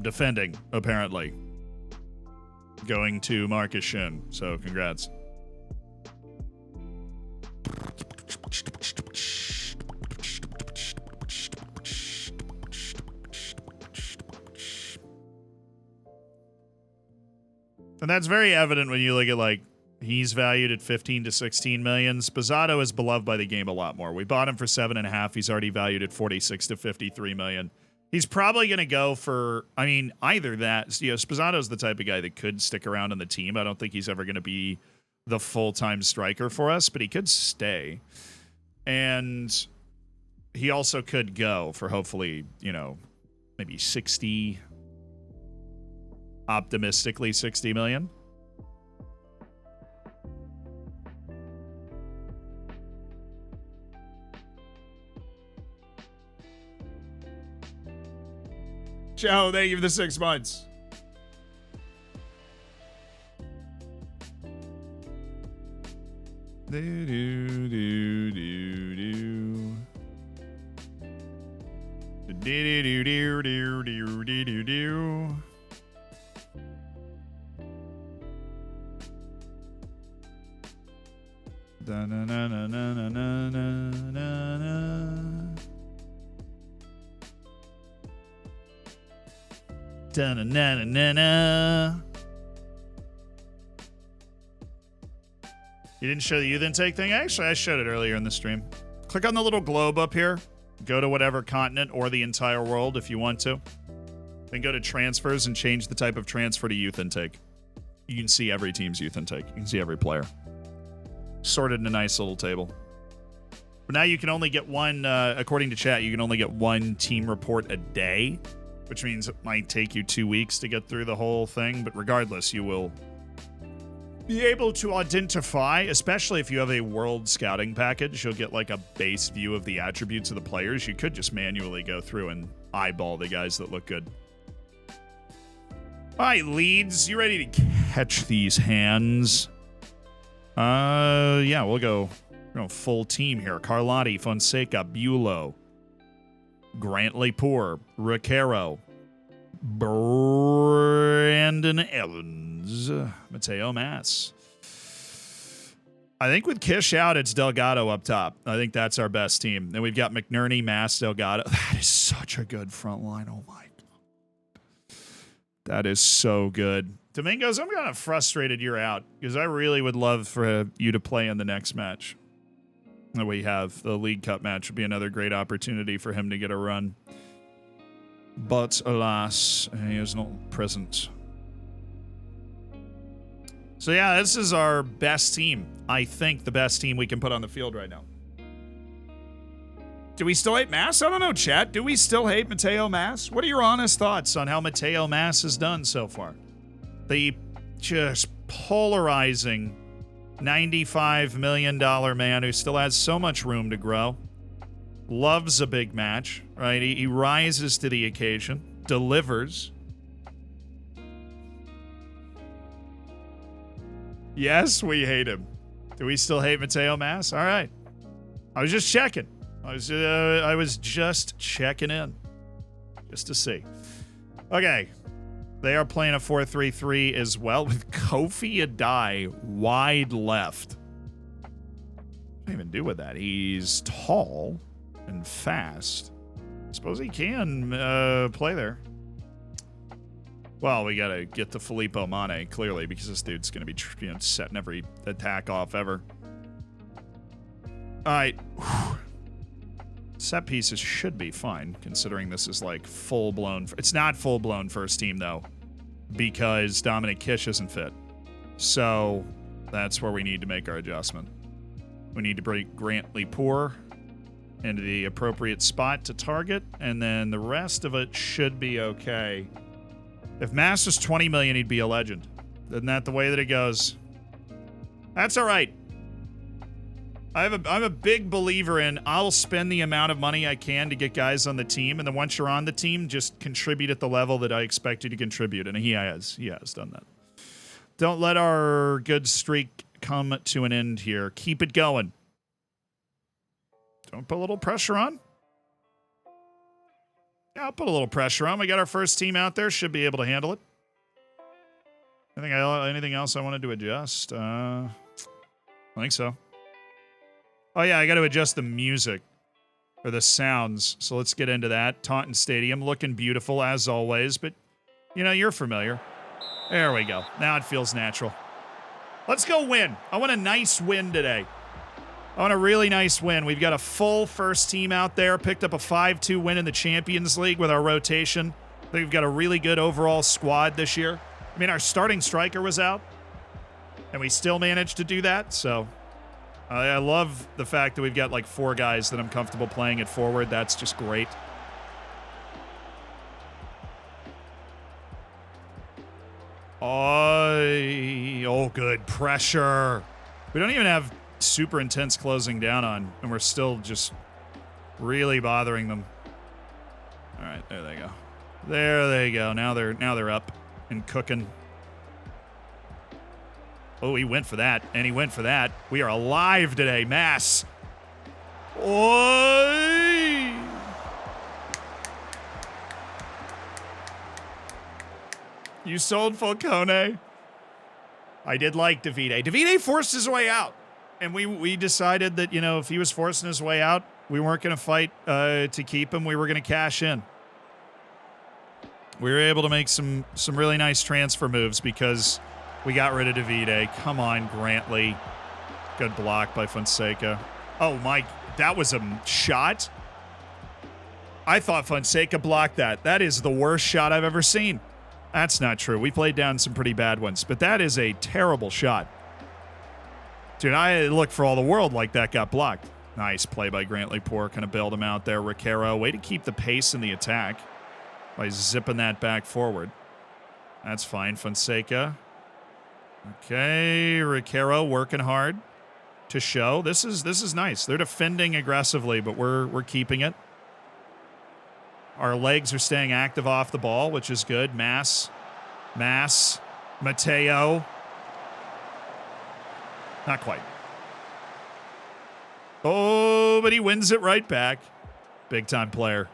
Defending, apparently. Going to Marcus Schön, so congrats. And that's very evident when you look at, like, he's valued at 15 to 16 million. Spazzato is beloved by the game a lot more. We bought him for 7.5. He's already valued at 46 to 53 million. He's probably going to go for, I mean, either that. You know, Spazzato's the type of guy that could stick around on the team. I don't think he's ever going to be the full-time striker for us, but he could stay. And he also could go for hopefully, you know, maybe 60, optimistically 60 million. Joe, thank you for the 6 months. Do, do, do, do, do. Do, do, do, do, do, do, do, do. Da, na, na, na, na, na, na, na, na. Da, na, na, na, na, na. You didn't show the youth intake thing? Actually, I showed it earlier in the stream. Click on the little globe up here. Go to whatever continent or the entire world if you want to. Then go to transfers and change the type of transfer to youth intake. You can see every team's youth intake. You can see every player. Sorted in a nice little table. But now you can only get one, according to chat, you can only get one team report a day, which means it might take you 2 weeks to get through the whole thing. But regardless, you will be able to identify, especially if you have a world scouting package, you'll get like a base view of the attributes of the players. You could just manually go through and eyeball the guys that look good. All right, Leeds, you ready to catch these hands? Yeah, we'll go full team here. Carlotti, Fonseca, Beulah, Grantley Poor, Ricaro, Brandon Evans, Mateo Mass. I think with Kish out, it's Delgado up top. I think that's our best team. Then we've got McNerney, Mass, Delgado. That is such a good front line. Oh, my God. That is so good. Domingos, I'm kind of frustrated you're out because I really would love for you to play in the next match that we have. The League Cup match would be another great opportunity for him to get a run. But alas, he is not present. So yeah, this is our best team. I think the best team we can put on the field right now. Do we still hate Mass? I don't know, chat. Do we still hate Mateo Mass? What are your honest thoughts on how Mateo Mass has done so far? The just polarizing $95 million man who still has so much room to grow. Loves a big match, right? He rises to the occasion, delivers. Yes, we hate him. Do we still hate Mateo Mass? All right. I was just checking. I was just checking in. Just to see. Okay. They are playing a 4-3-3 as well with Kofi Adai wide left. What do I even do with that? He's tall and fast. I suppose he can play there. Well, we got to get to Filippo Mane, clearly, because this dude's going to be setting every attack off ever. All right. Whew. Set pieces should be fine, considering this is like full-blown. It's not full-blown first team, though, because Dominic Kish isn't fit. So that's where we need to make our adjustment. We need to bring Grantley Poor into the appropriate spot to target, and then the rest of it should be okay. If Mass was $20 million, he'd be a legend. Isn't that the way that it goes? That's all right. I'm a big believer in I'll spend the amount of money I can to get guys on the team, and then once you're on the team, just contribute at the level that I expect you to contribute, and he has done that. Don't let our good streak come to an end here. Keep it going. Don't put a little pressure on. Yeah, I'll put a little pressure on. We got our first team out there. Should be able to handle it. Anything else I wanted to adjust? I think so. Oh, yeah, I got to adjust the music or the sounds. So let's get into that. Taunton Stadium looking beautiful as always, but, you know, you're familiar. There we go. Now it feels natural. Let's go win. I want a nice win today. I want a really nice win. We've got a full first team out there. Picked up a 5-2 win in the Champions League with our rotation. I think we've got a really good overall squad this year. I mean, our starting striker was out, and we still managed to do that. So I love the fact that we've got like 4 guys that I'm comfortable playing at forward. That's just great. Oh, good pressure. We don't even have super intense closing down on, and we're still just really bothering them. All right, there they go. There they go. Now they're up and cooking. Oh, he went for that, and he went for that. We are alive today, Mass. Oi! You sold Falcone. I did like Davide. Davide forced his way out. And we decided that, you know, if he was forcing his way out, we weren't going to fight to keep him. We were going to cash in. We were able to make some really nice transfer moves because we got rid of Davide. Come on, Grantley. Good block by Fonseca. Oh, Mike, that was a shot. I thought Fonseca blocked that. That is the worst shot I've ever seen. That's not true. We played down some pretty bad ones, but that is a terrible shot. Dude, I looked for all the world like that got blocked. Nice play by Grantley Poor. Kind of bailed him out there. Riquero, way to keep the pace in the attack by zipping that back forward. That's fine. Fonseca. Okay, Riquero working hard to show. This is nice. They're defending aggressively, but we're keeping it. Our legs are staying active off the ball, which is good. Mass, Mateo. Not quite. Oh, but he wins it right back. Big time player.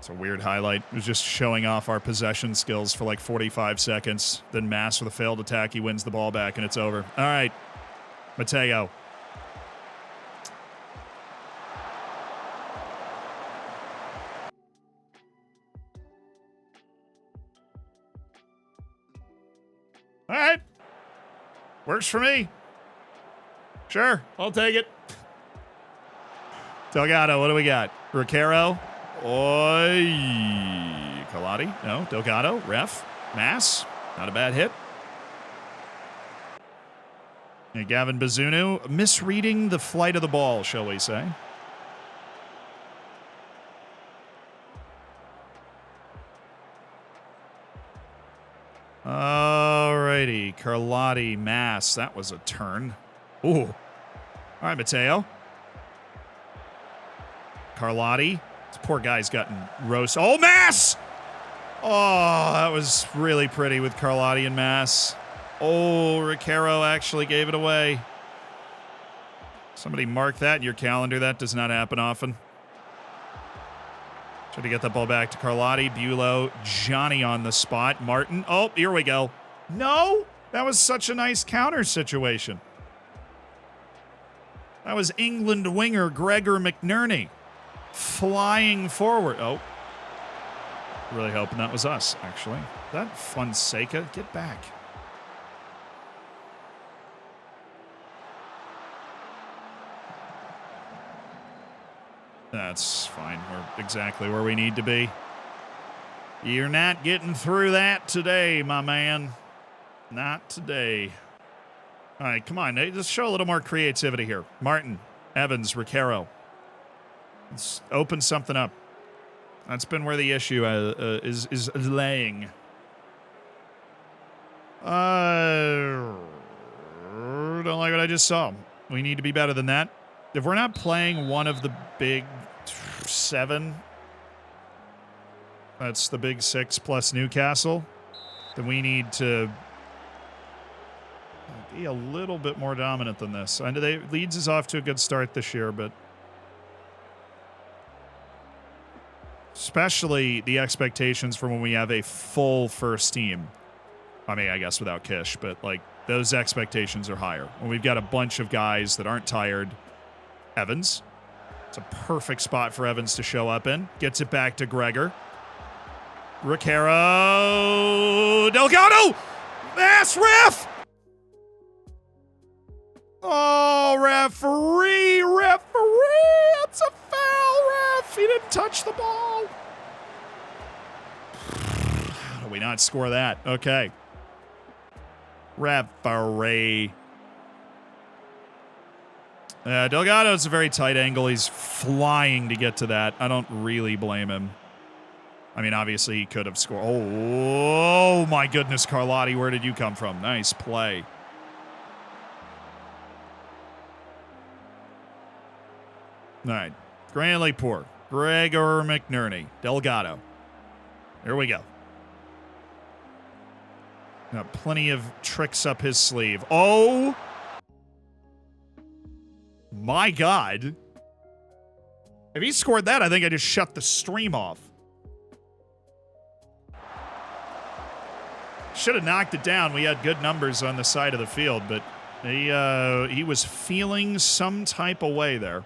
It's a weird highlight. It was just showing off our possession skills for like 45 seconds. Then Mass with a failed attack. He wins the ball back, and it's over. All right. Mateo. All right. Works for me. Sure, I'll take it. Delgado, what do we got? Ricaro. Oi. Kaladi. No. Delgado. Ref. Mass. Not a bad hit. And Gavin Bazunu. Misreading the flight of the ball, shall we say. Alrighty. Carlotti. Mass. That was a turn. Ooh. All right, Mateo. Carlotti. This poor guy's gotten roast. Oh, Mass! Oh, that was really pretty with Carlotti and Mass. Oh, Ricaro actually gave it away. Somebody mark that in your calendar. That does not happen often. Try to get that ball back to Carlotti. Beulah. Johnny on the spot. Martin. Oh, here we go. No! That was such a nice counter situation. That was England winger Gregor McNerney flying forward. Oh. Really hoping that was us, actually. That Fonseca? Get back. That's fine. We're exactly where we need to be. You're not getting through that today, my man. Not today. All right, come on. Let's show a little more creativity here. Martin, Evans, Ricaro. Let's open something up. That's been where the issue is laying. Don't like what I just saw. We need to be better than that. If we're not playing one of the big 7, that's the big 6 plus Newcastle, then we need to be a little bit more dominant than this. I know Leeds is off to a good start this year, but especially the expectations for when we have a full first team. I mean, I guess without Kish, but like those expectations are higher. When we've got a bunch of guys that aren't tired. Evans. It's a perfect spot for Evans to show up in. Gets it back to Gregor. Ricaro. Delgado! Mass ref! Oh, referee! It's a foul, ref! He didn't touch the ball. How do we not score that? Okay. Referee. Delgado's a very tight angle. He's flying to get to that. I don't really blame him. I mean, obviously, he could have scored. Oh, my goodness, Carlotti, where did you come from? Nice play. All right. Grandly poor. Gregor McNerney. Delgado. Here we go. Got plenty of tricks up his sleeve. Oh! My God. If he scored that, I think I just shut the stream off. Should have knocked it down. We had good numbers on the side of the field, but he was feeling some type of way there.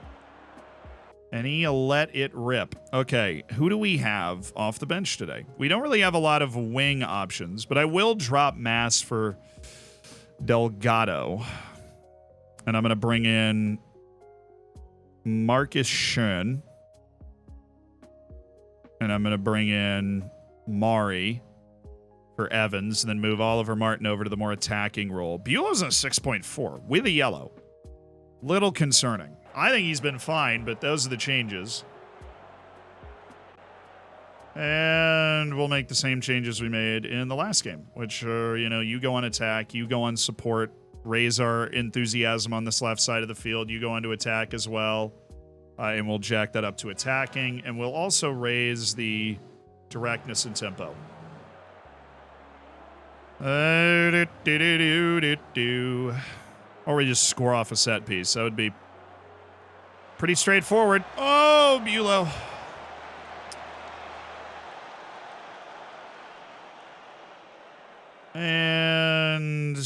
And he let it rip. Okay, who do we have off the bench today? We don't really have a lot of wing options, but I will drop Mass for Delgado. And I'm going to bring in Marcus Schoen. And I'm going to bring in Mari for Evans, and then move Oliver Martin over to the more attacking role. Beulah's a 6.4 with a yellow. Little concerning. I think he's been fine, but those are the changes. And we'll make the same changes we made in the last game, which are, you go on attack, you go on support, raise our enthusiasm on this left side of the field, you go on to attack as well, and we'll jack that up to attacking, and we'll also raise the directness and tempo. Or we just score off a set piece. That would be pretty straightforward. Oh, Beulah. And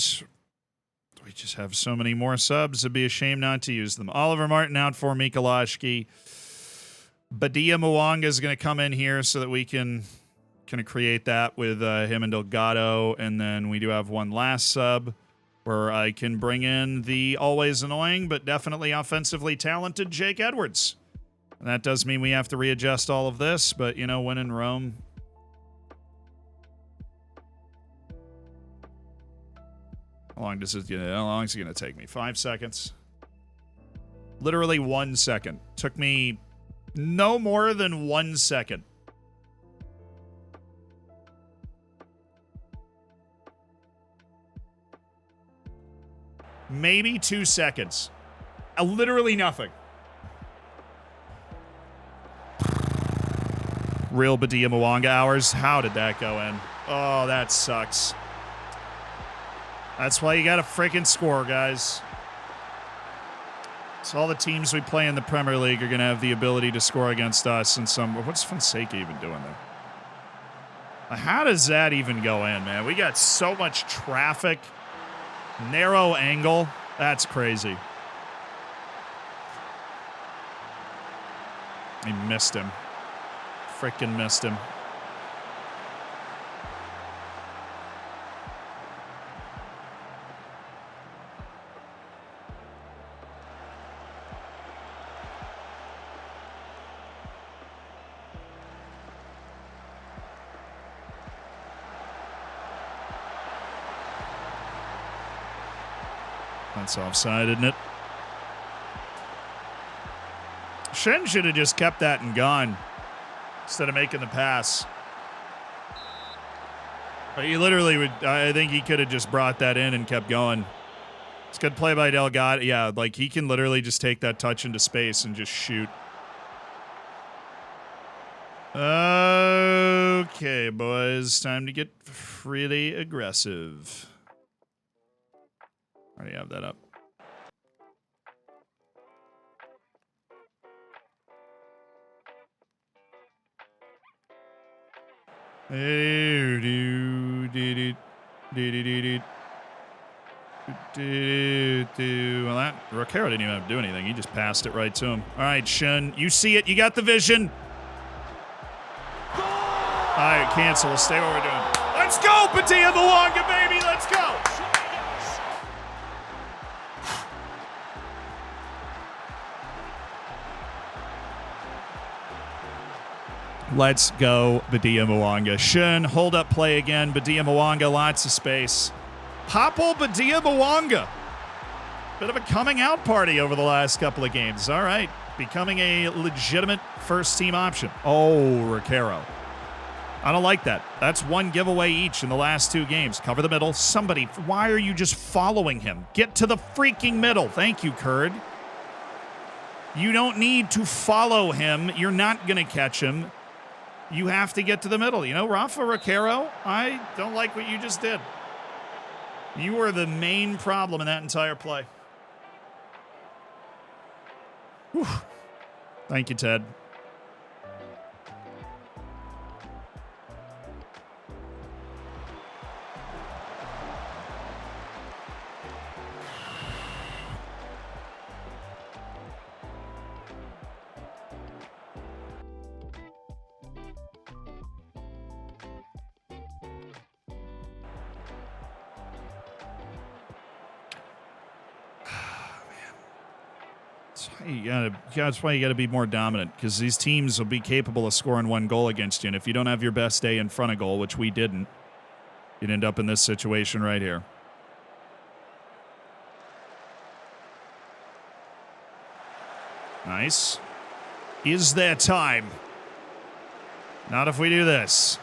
we just have so many more subs. It'd be a shame not to use them. Oliver Martin out for Mikolashki. Badia Mwanga is going to come in here so that we can kind of create that with him and Delgado. And then we do have one last sub where I can bring in the always annoying but definitely offensively talented Jake Edwards. And that does mean we have to readjust all of this, but, you know, when in Rome. How long is it going to take me? 5 seconds? Literally 1 second. Took me no more than 1 second. Maybe 2 seconds. Literally nothing. Real Badia Mwanga hours. How did that go in? Oh, that sucks. That's why you got to freaking score, guys. So all the teams we play in the Premier League are going to have the ability to score against us. And what's Fonseca even doing there? How does that even go in, man? We got so much traffic. Narrow angle. That's crazy. He missed him. Freaking missed him. That's offside, isn't it? Shen should have just kept that and gone instead of making the pass. But he literally would, I think he could have just brought that in and kept going. It's good play by Delgado. Yeah, like he can literally just take that touch into space and just shoot. Okay, boys. Time to get really aggressive. Already have that up. Well, that Rocaro didn't even have to do anything. He just passed it right to him. All right, Shun, you see it. You got the vision. All right, cancel. Let's stay what we're doing. Let's go, Badia Mwanga, baby. Let's go. Let's go, Badia Mwanga. Shun, hold up play again. Badia Mwanga, lots of space. Popple Badia Mwanga. Bit of a coming out party over the last couple of games. All right, becoming a legitimate first team option. Oh, Rocaro. I don't like that. That's one giveaway each in the last 2 games. Cover the middle. Somebody, why are you just following him? Get to the freaking middle. Thank you, Kurd. You don't need to follow him. You're not going to catch him. You have to get to the middle. You know, Rafa Rocaro, I don't like what you just did. You were the main problem in that entire play. Whew. Thank you, Ted. That's why you got to be more dominant, because these teams will be capable of scoring 1 goal against you. And if you don't have your best day in front of goal, which we didn't, you'd end up in this situation right here. Nice. Is there time? Not if we do this.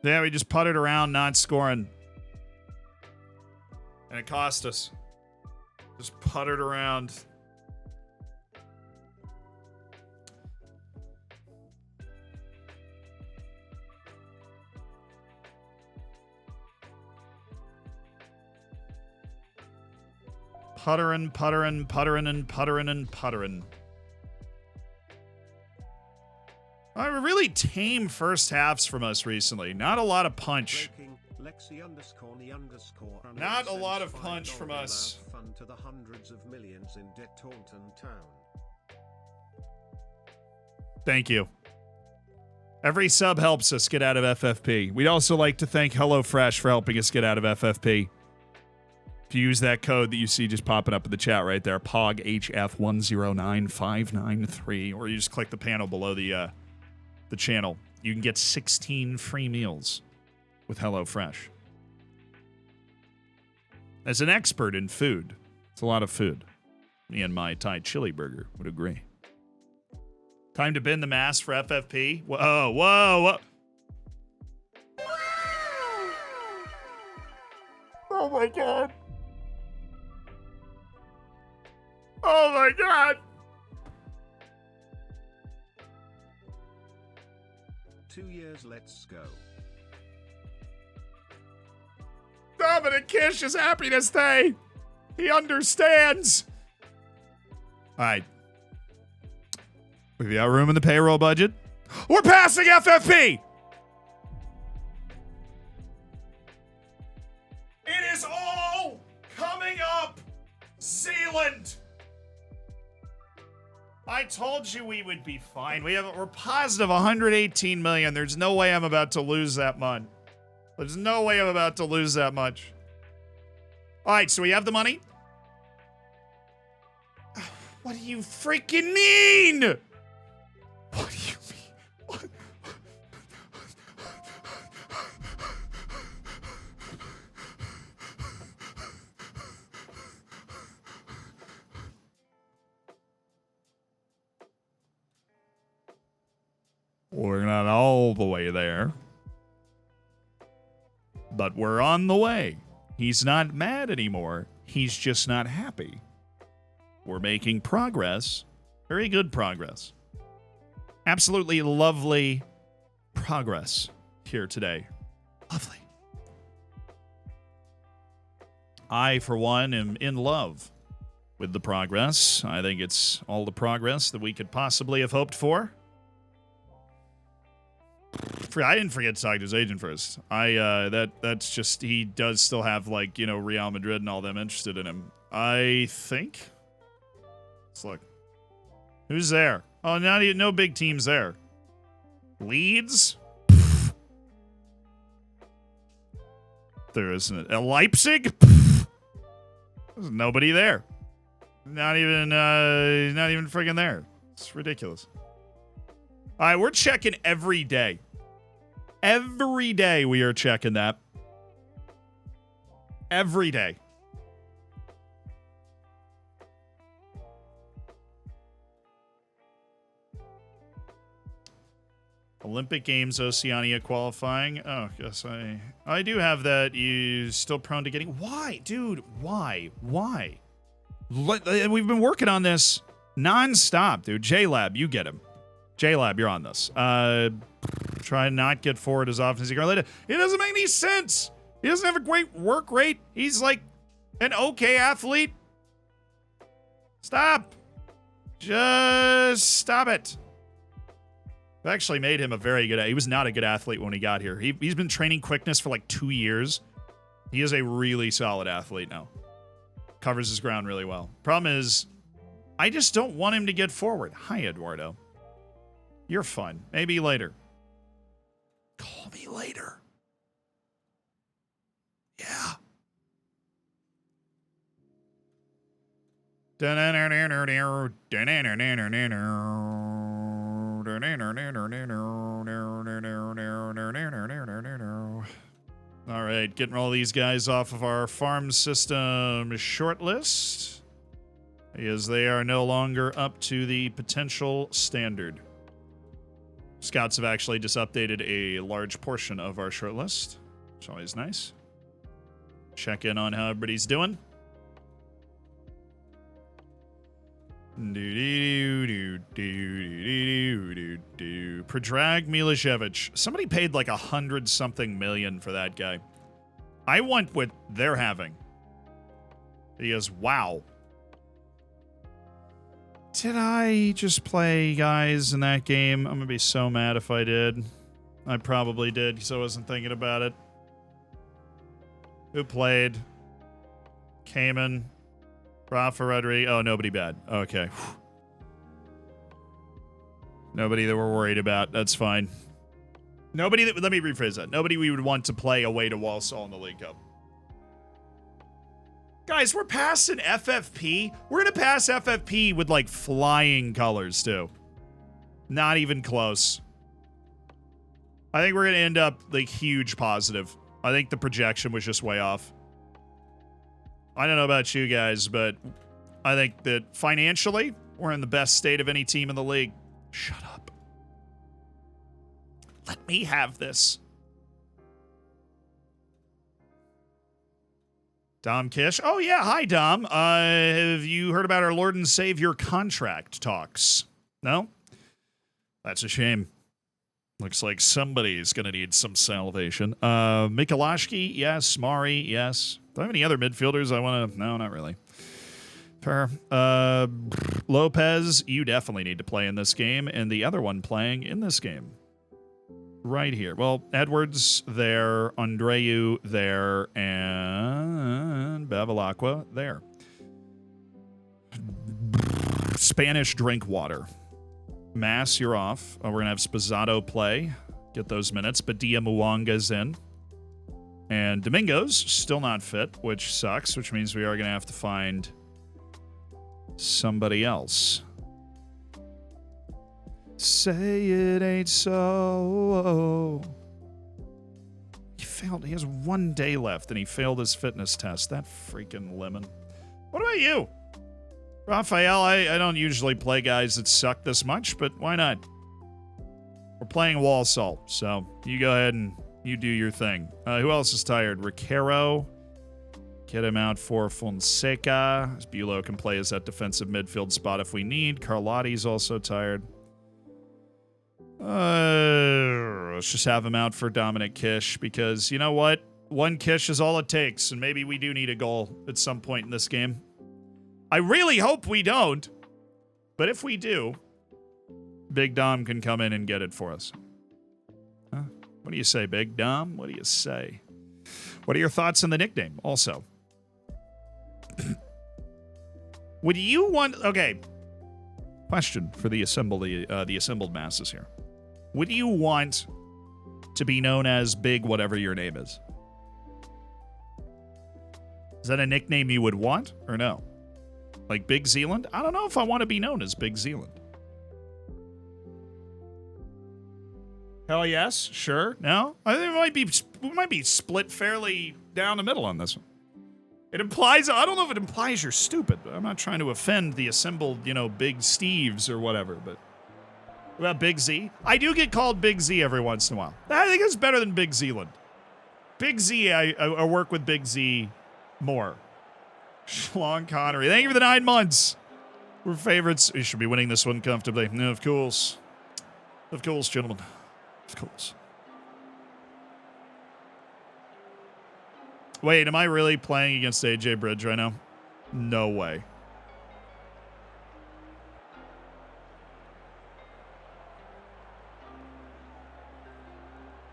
Yeah, we just putted around not scoring. And it cost us. Just puttered around. Puttering, puttering, puttering, and puttering, and puttering. Really tame first halves from us recently. Not a lot of punch. Not a lot of punch from us. Fund to the hundreds of millions in debt Taunton Town. Thank you. Every sub helps us get out of FFP. We'd also like to thank HelloFresh for helping us get out of FFP. If you use that code that you see just popping up in the chat right there, POGHF109593, or you just click the panel below the channel, you can get 16 free meals with HelloFresh. As an expert in food, it's a lot of food. Me and my Thai chili burger would agree. Time to bend the mask for FFP. Whoa, whoa, whoa. Oh my god. Oh my god. 2 years, let's go. Dominic Kish is Happiness Day. He understands. All right. We've got room in the payroll budget. We're passing FFP. It is all coming up. Zealand. I told you we would be fine. We're positive 118 million. There's no way I'm about to lose that much. There's no way I'm about to lose that much. All right, so we have the money. What do you freaking mean? What do you mean? What? We're not all the way there, but we're on the way. He's not mad anymore. He's just not happy. We're making progress. Very good progress. Absolutely lovely progress here today. Lovely. I, for one, am in love with the progress. I think it's all the progress that we could possibly have hoped for. I didn't forget to talk to his agent first. That's just, he does still have, like, you know, Real Madrid and all them interested in him. I think. Let's look. Who's there? Oh, no big teams there. Leeds? There isn't. Leipzig? There's nobody there. Not even friggin' there. It's ridiculous. All right, we're checking every day. Every day we are checking that. Every day. Olympic Games Oceania qualifying. Oh, yes, I do have that. You still prone to getting... Why? Dude, why? Why? We've been working on this non-stop, dude. J-Lab, you get him. J-Lab, you're on this. Try and not get forward as often as you can later. It doesn't make any sense. He doesn't have a great work rate. He's like an okay athlete. Stop. Just stop it. I've actually made him a very good... He was not a good athlete when he got here. He's been training quickness for like 2 years. He is a really solid athlete now. Covers his ground really well. Problem is, I just don't want him to get forward. Hi, Eduardo. You're fun. Maybe later. Call me later. Yeah. All right, getting all these guys off of our farm system shortlist, as they are no longer up to the potential standard. Scouts have actually just updated a large portion of our shortlist. It's always nice. Check in on how everybody's doing. Predrag Milicevic. Somebody paid like 100-something million for that guy. I want what they're having. He goes, wow. Did I just play guys in that game? I'm going to be so mad if I did. I probably did because I wasn't thinking about it. Who played? Cayman. Rafa Rodriguez. Oh, nobody bad. Okay. Nobody that we're worried about. That's fine. Nobody that... Let me rephrase that. Nobody we would want to play away to Walsall in the League Cup. Guys, we're passing FFP. We're going to pass FFP with, like, flying colors, too. Not even close. I think we're going to end up, like, huge positive. I think the projection was just way off. I don't know about you guys, but I think that financially, we're in the best state of any team in the league. Shut up. Let me have this. Dom Kish. Oh, yeah. Hi, Dom. Have you heard about our Lord and Savior contract talks? No? That's a shame. Looks like somebody's going to need some salvation. Mikulashki, yes. Mari, yes. Do I have any other midfielders I want to... No, not really. Fair. Lopez, you definitely need to play in this game. And the other one playing in this game. Right here. Well, Edwards there, Andreu there, and Bevilacqua there. Spanish drink water. Mass, you're off. We're going to have Spazzato play. Get those minutes. Badia Muwanga's in. And Domingo's still not fit, which sucks, which means we are going to have to find somebody else. Say it ain't so. He failed. He has 1 day left, and he failed his fitness test. That freaking lemon. What about you? Raphael, I don't usually play guys that suck this much, but why not? We're playing Walsall, so you go ahead and you do your thing. Who else is tired? Ricaro. Get him out for Fonseca. Beulah can play as that defensive midfield spot if we need. Carlotti's also tired. Let's just have him out for Dominic Kish because, you know what? 1 Kish is all it takes, and maybe we do need a goal at some point in this game. I really hope we don't, but if we do, Big Dom can come in and get it for us. Huh? What do you say, Big Dom? What do you say? What are your thoughts on the nickname also? Would you want... Okay. Question for the assembled masses here. Would you want to be known as Big whatever your name is? Is that a nickname you would want or no? Like Big Zealand? I don't know if I want to be known as Big Zealand. Hell yes, sure. No? I think we might be split fairly down the middle on this one. It implies, I don't know if it implies you're stupid. I'm not trying to offend the assembled, Big Steves or whatever, but what about Big Z? I do get called Big Z every once in a while. I think it's better than Big Zealand. Big Z, I work with Big Z more. Schlong Connery, thank you for the 9 months. We're favorites. We should be winning this one comfortably. No, of course. Of course, gentlemen. Of course. Wait, am I really playing against AJ Bridge right now? No way.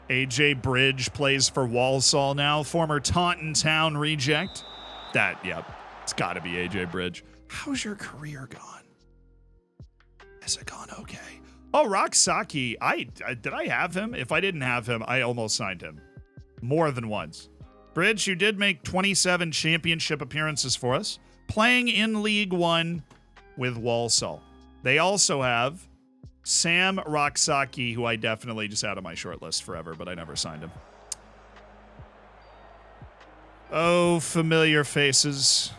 AJ Bridge plays for Walsall now. Former Taunton Town reject. It's got to be AJ Bridge. How's your career gone? Has it gone okay? Oh, Rocksaki. Did I have him? If I didn't have him, I almost signed him. More than once. Bridge, you did make 27 championship appearances for us, playing in League One with Walsall. They also have Sam Rocksaki, who I definitely just had on my short list forever, but I never signed him. Oh, familiar faces.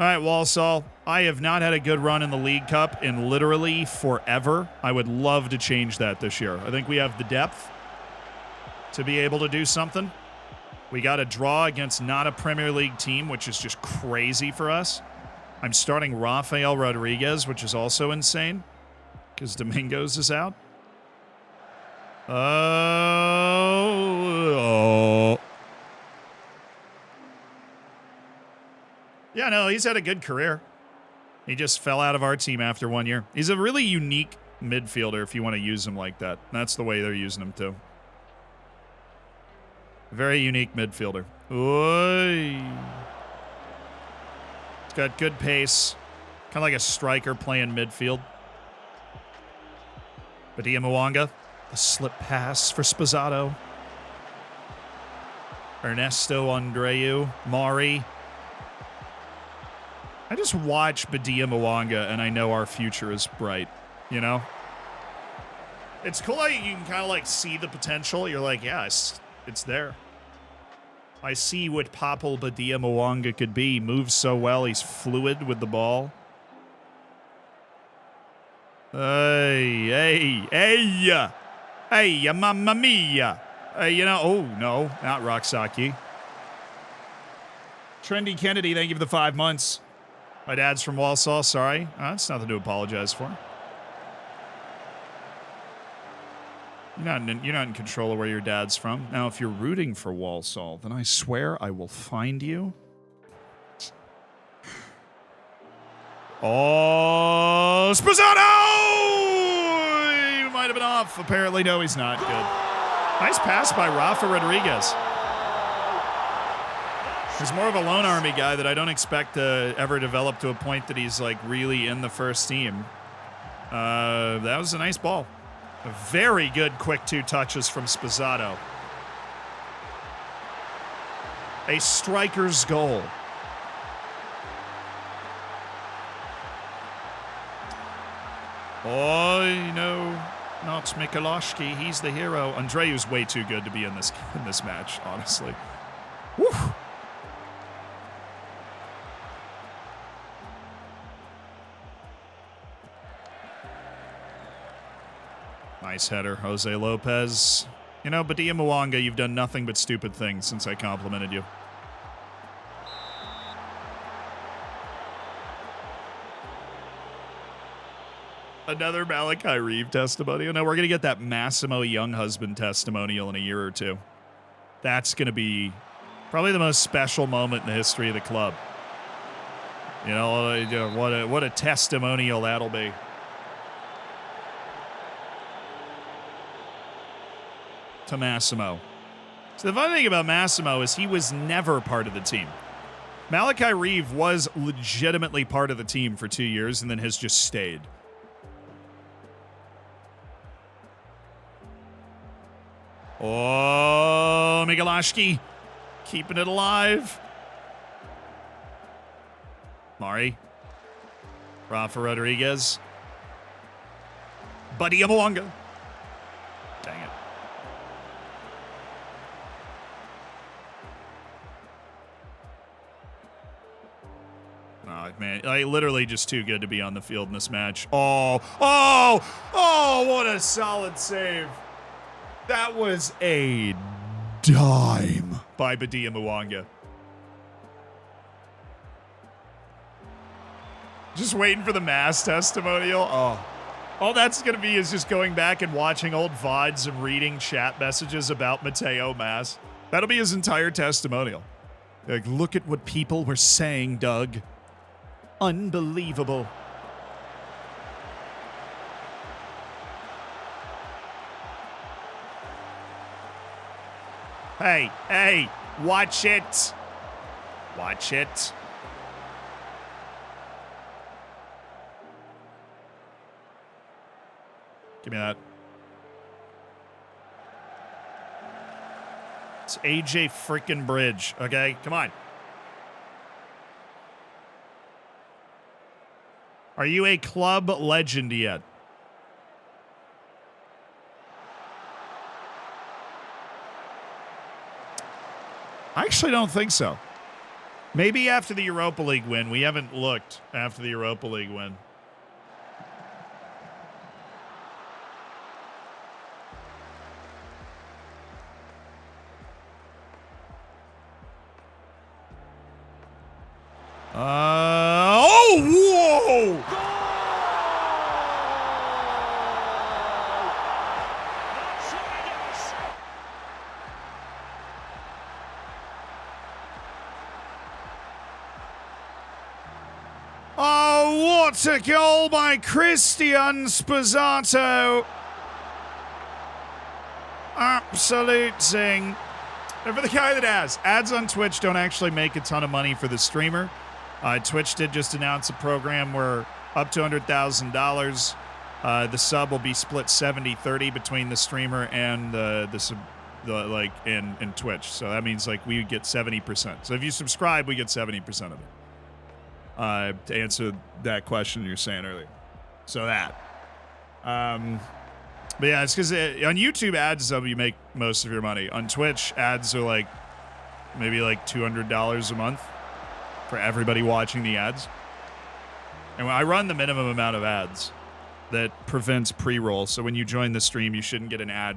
All right, Walsall. I have not had a good run in the League Cup in literally forever. I would love to change that this year. I think we have the depth to be able to do something. We got a draw against not a Premier League team, which is just crazy for us. I'm starting Rafael Rodriguez, which is also insane because Domingos is out. Oh. Yeah, no, he's had a good career. He just fell out of our team after 1 year. He's a really unique midfielder if you want to use him like that. That's the way they're using him too. Very unique midfielder. Oy. He's got good pace. Kind of like a striker playing midfield. Badia Mwanga. The slip pass for Spazzato. Ernesto Andreu. Mari. I just watch Badia Mwanga and I know our future is bright. You know? It's cool how you can kind of like see the potential. You're like, yeah, it's there. I see what Papal Badia Mwanga could be. Moves so well. He's fluid with the ball. Hey, mamma mia. You know, oh, no, not Roxaki. Trendy Kennedy, thank you for the 5 months. My dad's from Walsall, sorry. That's nothing to apologize for. You're not in control of where your dad's from. Now, if you're rooting for Walsall, then I swear I will find you. Oh, Spazzato! He might have been off. Apparently, no, he's not. Good. Nice pass by Rafa Rodriguez. He's more of a lone army guy that I don't expect to ever develop to a point that he's like really in the first team. That was a nice ball. A very good quick 2 touches from Spazzato. A striker's goal. Oh, no, not Mikulášky. He's the hero. Andreu's way too good to be in this match, honestly. Woo. Nice header, Jose Lopez. You know, Badia Mwanga, you've done nothing but stupid things since I complimented you. Another Malachi Reeve testimonial. No, we're going to get that Massimo Younghusband testimonial in a year or two. That's going to be probably the most special moment in the history of the club. You know, what a testimonial that'll be. To Massimo. So the funny thing about Massimo is he was never part of the team. Malachi Reeve was legitimately part of the team for 2 years and then has just stayed. Oh, Mikulášky keeping it alive. Mari. Rafa Rodriguez. Badia Mwanga. Dang it. Oh, man, literally just too good to be on the field in this match. Oh, what a solid save. That was a dime by Badia Mwanga. Just waiting for the Mass testimonial. Oh, all that's going to be is just going back and watching old VODs and reading chat messages about Mateo Mass. That'll be his entire testimonial. Like, look at what people were saying, Doug. Unbelievable. Hey, watch it. Watch it. Give me that. It's AJ freaking Bridge, okay? Come on. Are you a club legend yet? I actually don't think so. Maybe after the Europa League win. We haven't looked after the Europa League win. Whoa! what a goal by Christian Spozzato. Absolute zing. And for the guy that asks, ads on Twitch don't actually make a ton of money for the streamer. Twitch did just announce a program where up to $100,000, the sub will be split 70-30 between the streamer and in Twitch. So that means like we get 70%. So if you subscribe, we get 70% of it. To answer that question you're saying earlier. So that. But yeah, it's because on YouTube ads, you make most of your money. On Twitch, ads are like maybe like $200 a month for everybody watching the ads. And when I run the minimum amount of ads that prevents pre-roll. So when you join the stream, you shouldn't get an ad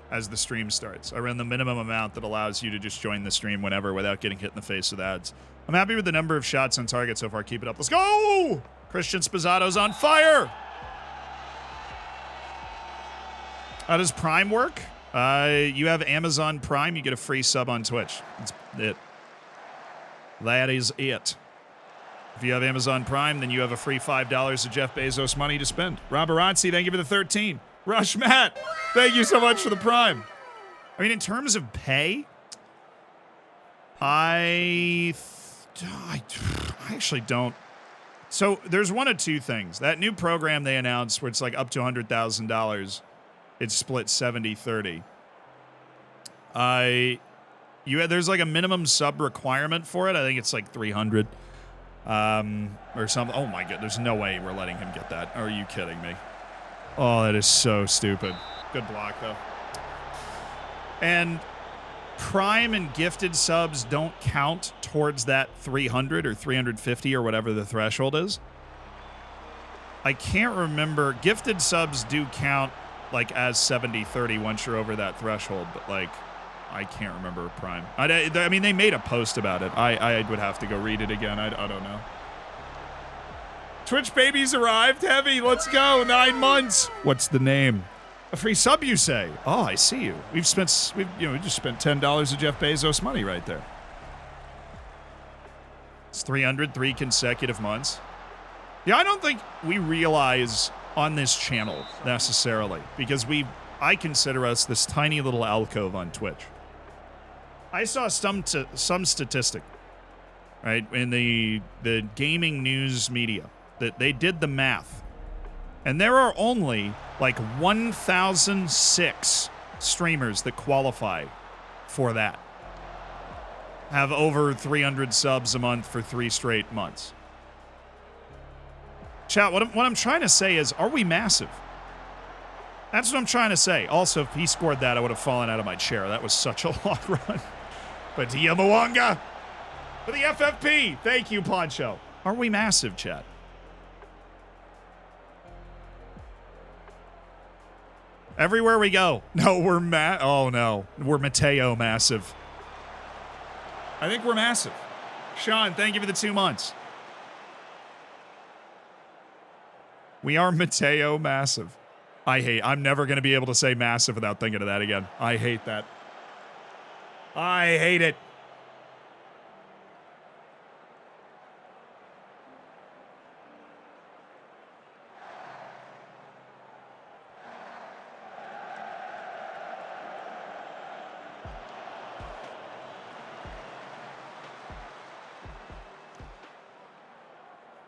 as the stream starts. I run the minimum amount that allows you to just join the stream whenever without getting hit in the face with ads. I'm happy with the number of shots on target so far. Keep it up. Let's go! Christian Spozzato's on fire! How does Prime work? You have Amazon Prime, you get a free sub on Twitch. That's it. That is it. If you have Amazon Prime, then you have a free $5 of Jeff Bezos money to spend. Roberazzi, thank you for the 13. Rush Matt, thank you so much for the Prime. I mean, in terms of pay, I actually don't. So there's one of two things. That new program they announced where it's like up to $100,000, it's split 70-30. There's like a minimum sub requirement for it. I think it's like 300 or something. Oh my god, there's no way we're letting him get that. Are you kidding me? Oh, that is so stupid. Good block though. And Prime and gifted subs don't count towards that 300 or 350 or whatever the threshold is. I can't remember. Gifted subs do count like as 70-30 once you're over that threshold, but like I can't remember Prime. I mean, they made a post about it. I would have to go read it again. I don't know. Twitch babies arrived heavy. Let's go. 9 months. What's the name? A free sub, you say? Oh, I see you. We just spent $10 of Jeff Bezos money right there. It's 303 consecutive months. Yeah, I don't think we realize on this channel necessarily because I consider us this tiny little alcove on Twitch. I saw some statistic, right, in the gaming news media that they did the math. And there are only like 1,006 streamers that qualify for that. Have over 300 subs a month for 3 straight months. Chat, what I'm trying to say is, are we massive? That's what I'm trying to say. Also, if he scored that, I would have fallen out of my chair. That was such a long run. But Tia Mwanga for the FFP. Thank you, Poncho. Are we massive, chat? Everywhere we go. No, we're oh no. We're Mateo massive. I think we're massive. Sean, thank you for the 2 months. We are Mateo massive. I'm never going to be able to say massive without thinking of that again. I hate that. I hate it.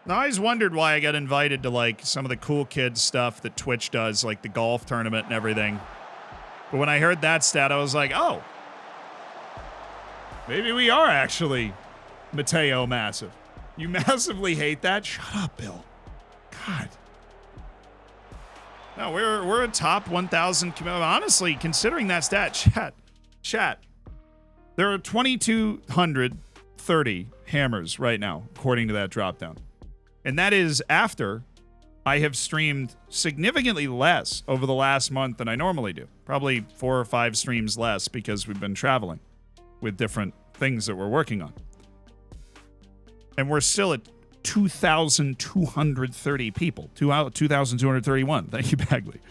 I always wondered why I got invited to like some of the cool kids stuff that Twitch does, like the golf tournament and everything. But when I heard that stat, I was like, oh, maybe we are actually Mateo massive. You massively hate that? Shut up, Bill. God. No, we're a top 1,000. Honestly, considering that stat, chat. There are 2,230 hammers right now, according to that dropdown. And that is after I have streamed significantly less over the last month than I normally do. Probably 4 or 5 streams less because we've been traveling with different things that we're working on. And we're still at 2,230 people. 2,231. Thank you, Bagley.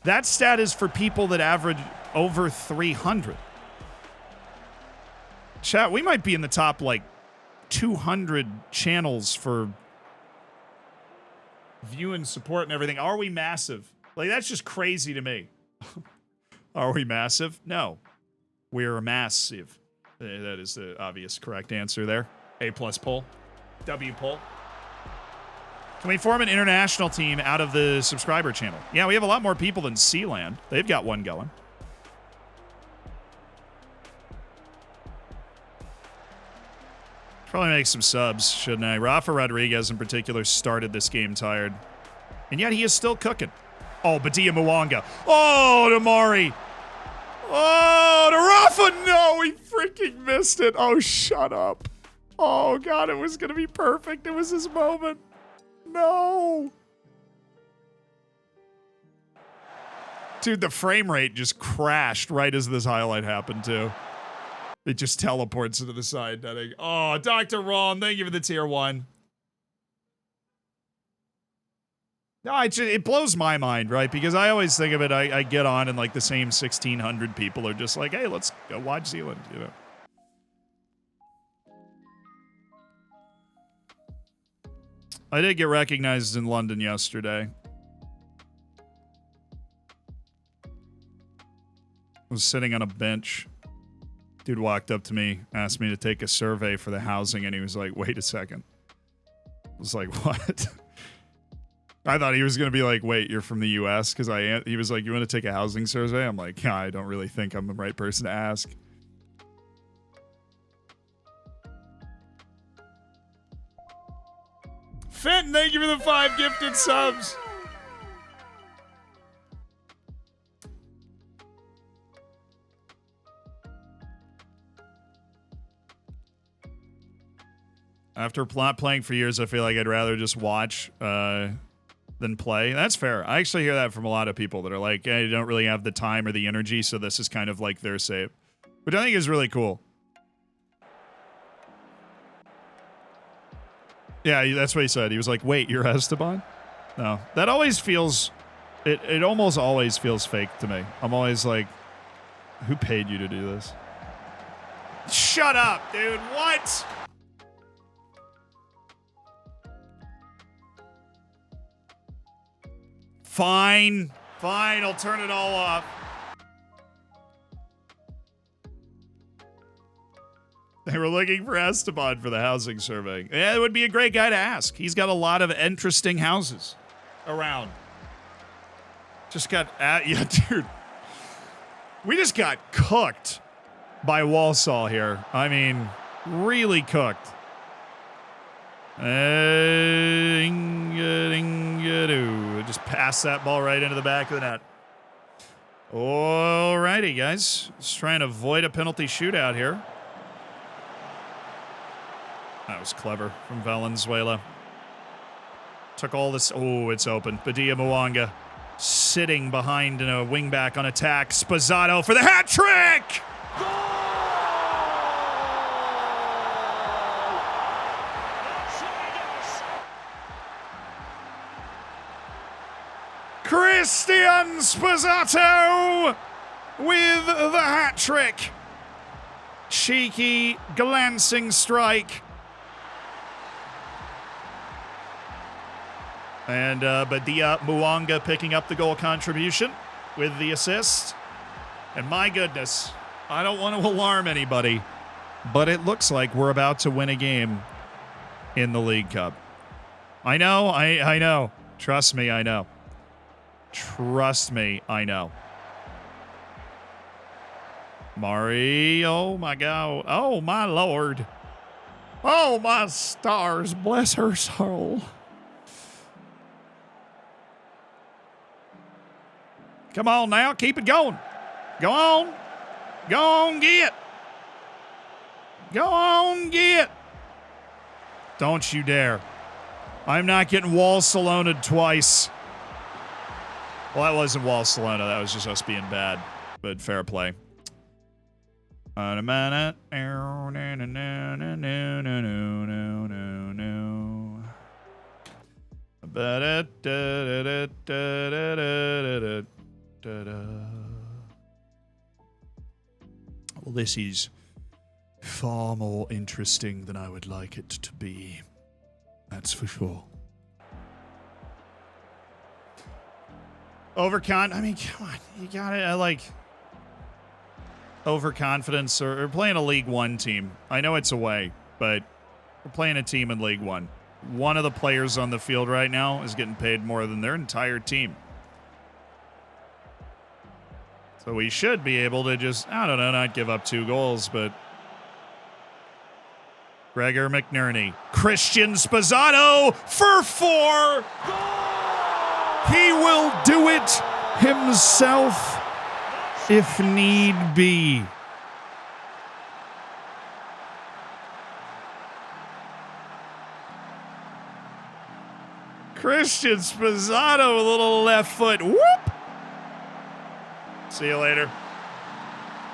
That stat is for people that average over 300. Chat, we might be in the top, like, 200 channels for view and support and everything. Are we massive? Like, that's just crazy to me. Are we massive? No. We're massive. That is the obvious correct answer there. A+ poll. W poll. Can we form an international team out of the subscriber channel? Yeah, we have a lot more people than Sealand. They've got one going. Probably make some subs, shouldn't I? Rafa Rodriguez in particular started this game tired. And yet he is still cooking. Oh, Badia Mwanga. Oh, Damari. Oh, to Rafa. No, he freaking missed it. Oh, shut up. Oh, God, it was going to be perfect. It was his moment. No. Dude, the frame rate just crashed right as this highlight happened, too. It just teleports into the side netting. Oh, Dr. Ron, thank you for the tier 1. No, it blows my mind, right? Because I always think of it, I get on and like the same 1,600 people are just like, hey, let's go watch Zealand, you know. I did get recognized in London yesterday. I was sitting on a bench. Dude walked up to me, asked me to take a survey for the housing, and he was like, wait a second. I was like, what? I thought he was going to be like, wait, you're from the U.S.? Because he was like, you want to take a housing survey? I'm like, yeah, I don't really think I'm the right person to ask. Fenton, thank you for the 5 gifted subs. After playing for years, I feel like I'd rather just watch than play. That's fair. I actually hear that from a lot of people that are like, hey, you don't really have the time or the energy, so this is kind of like their save. Which I think is really cool. Yeah, that's what he said. He was like, wait, you're Esteban? No. That always feels... It almost always feels fake to me. I'm always like, who paid you to do this? Shut up, dude. What? Fine. Fine, I'll turn it all off. They were looking for Esteban for the housing survey. Yeah, it would be a great guy to ask. He's got a lot of interesting houses around. Just got... yeah, dude. We just got cooked by Walsall here. I mean, really cooked. Just pass that ball right into the back of the net. Alrighty, guys. Just trying to avoid a penalty shootout here. That was clever from Valenzuela. Took all this... Oh, it's open. Badia Mwanga sitting behind in a wingback on attack. Spazzato for the hat trick! Christian Spazzato with the hat trick. Cheeky, glancing strike. And Badia Mwanga picking up the goal contribution with the assist. And my goodness, I don't want to alarm anybody, but it looks like we're about to win a game in the League Cup. I know, I know. Trust me, I know. Trust me, I know. Mari, oh my God. Oh my Lord. Oh my stars, bless her soul. Come on now, keep it going. Go on. Go on, get. Go on, get. Don't you dare. I'm not getting Walsall-owned twice. Well, that wasn't Walsall. That was just us being bad, but fair play. Well, this is far more interesting than I would like it to be. That's for sure. I mean, come on. You gotta, like, overconfidence. Or playing a League One team. I know it's away, but we're playing a team in League One. One of the players on the field right now is getting paid more than their entire team. So we should be able to just, I don't know, not give up 2 goals, but Gregor McNerney. Christian Spazzato for 4. He will do it himself if need be. Christian Spazzato, a little left foot. Whoop! See you later.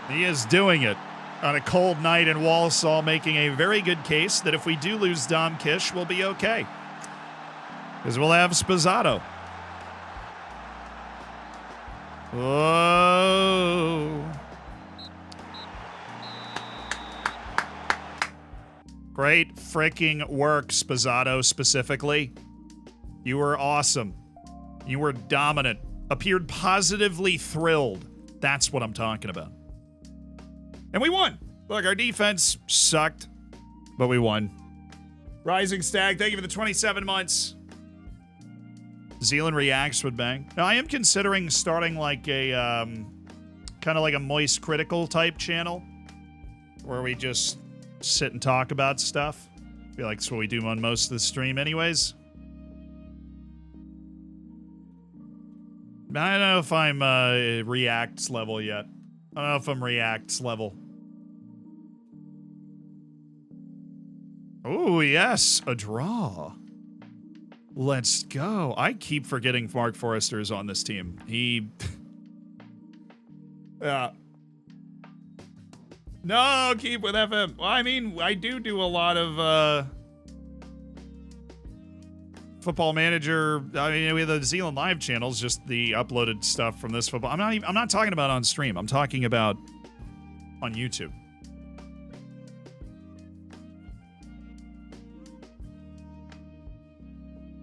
He is doing it on a cold night in Walsall, making a very good case that if we do lose Dom Kish, we'll be okay. Because we'll have Spazzato. Whoa. Great freaking work, Spazzato, specifically. You were awesome. You were dominant. Appeared positively thrilled. That's what I'm talking about. And we won. Look, our defense sucked, but we won. Rising Stag, thank you for the 27 months. Zealand Reacts would bang. Now, I am considering starting like a, kind of like a Moist Critical type channel where we just sit and talk about stuff. I feel like that's what we do on most of the stream anyways. I don't know if I'm Reacts level yet. I don't know if I'm Reacts level. Oh, yes, a draw. Let's go. I keep forgetting Mark Forrester is on this team. He... No, keep with FM. Well, I mean, I do a lot of... Football Manager. I mean, we have the Zealand Live channels, just the uploaded stuff from this football. I'm not talking about on stream. I'm talking about on YouTube.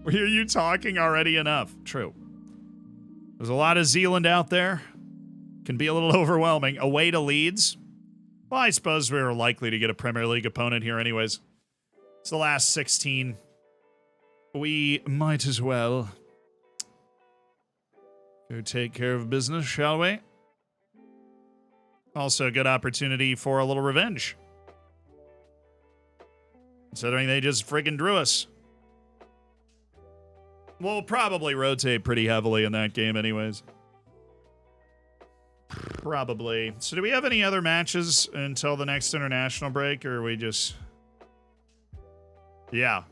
We hear you talking already enough. True. There's a lot of Zealand out there. Can be a little overwhelming. Away to Leeds. Well, I suppose we were likely to get a Premier League opponent here anyways. It's the last 16. We might as well go take care of business, shall we? Also, a good opportunity for a little revenge. Considering they just friggin' drew us. We'll probably rotate pretty heavily in that game anyways. Probably. So do we have any other matches until the next international break, or are we just... Yeah.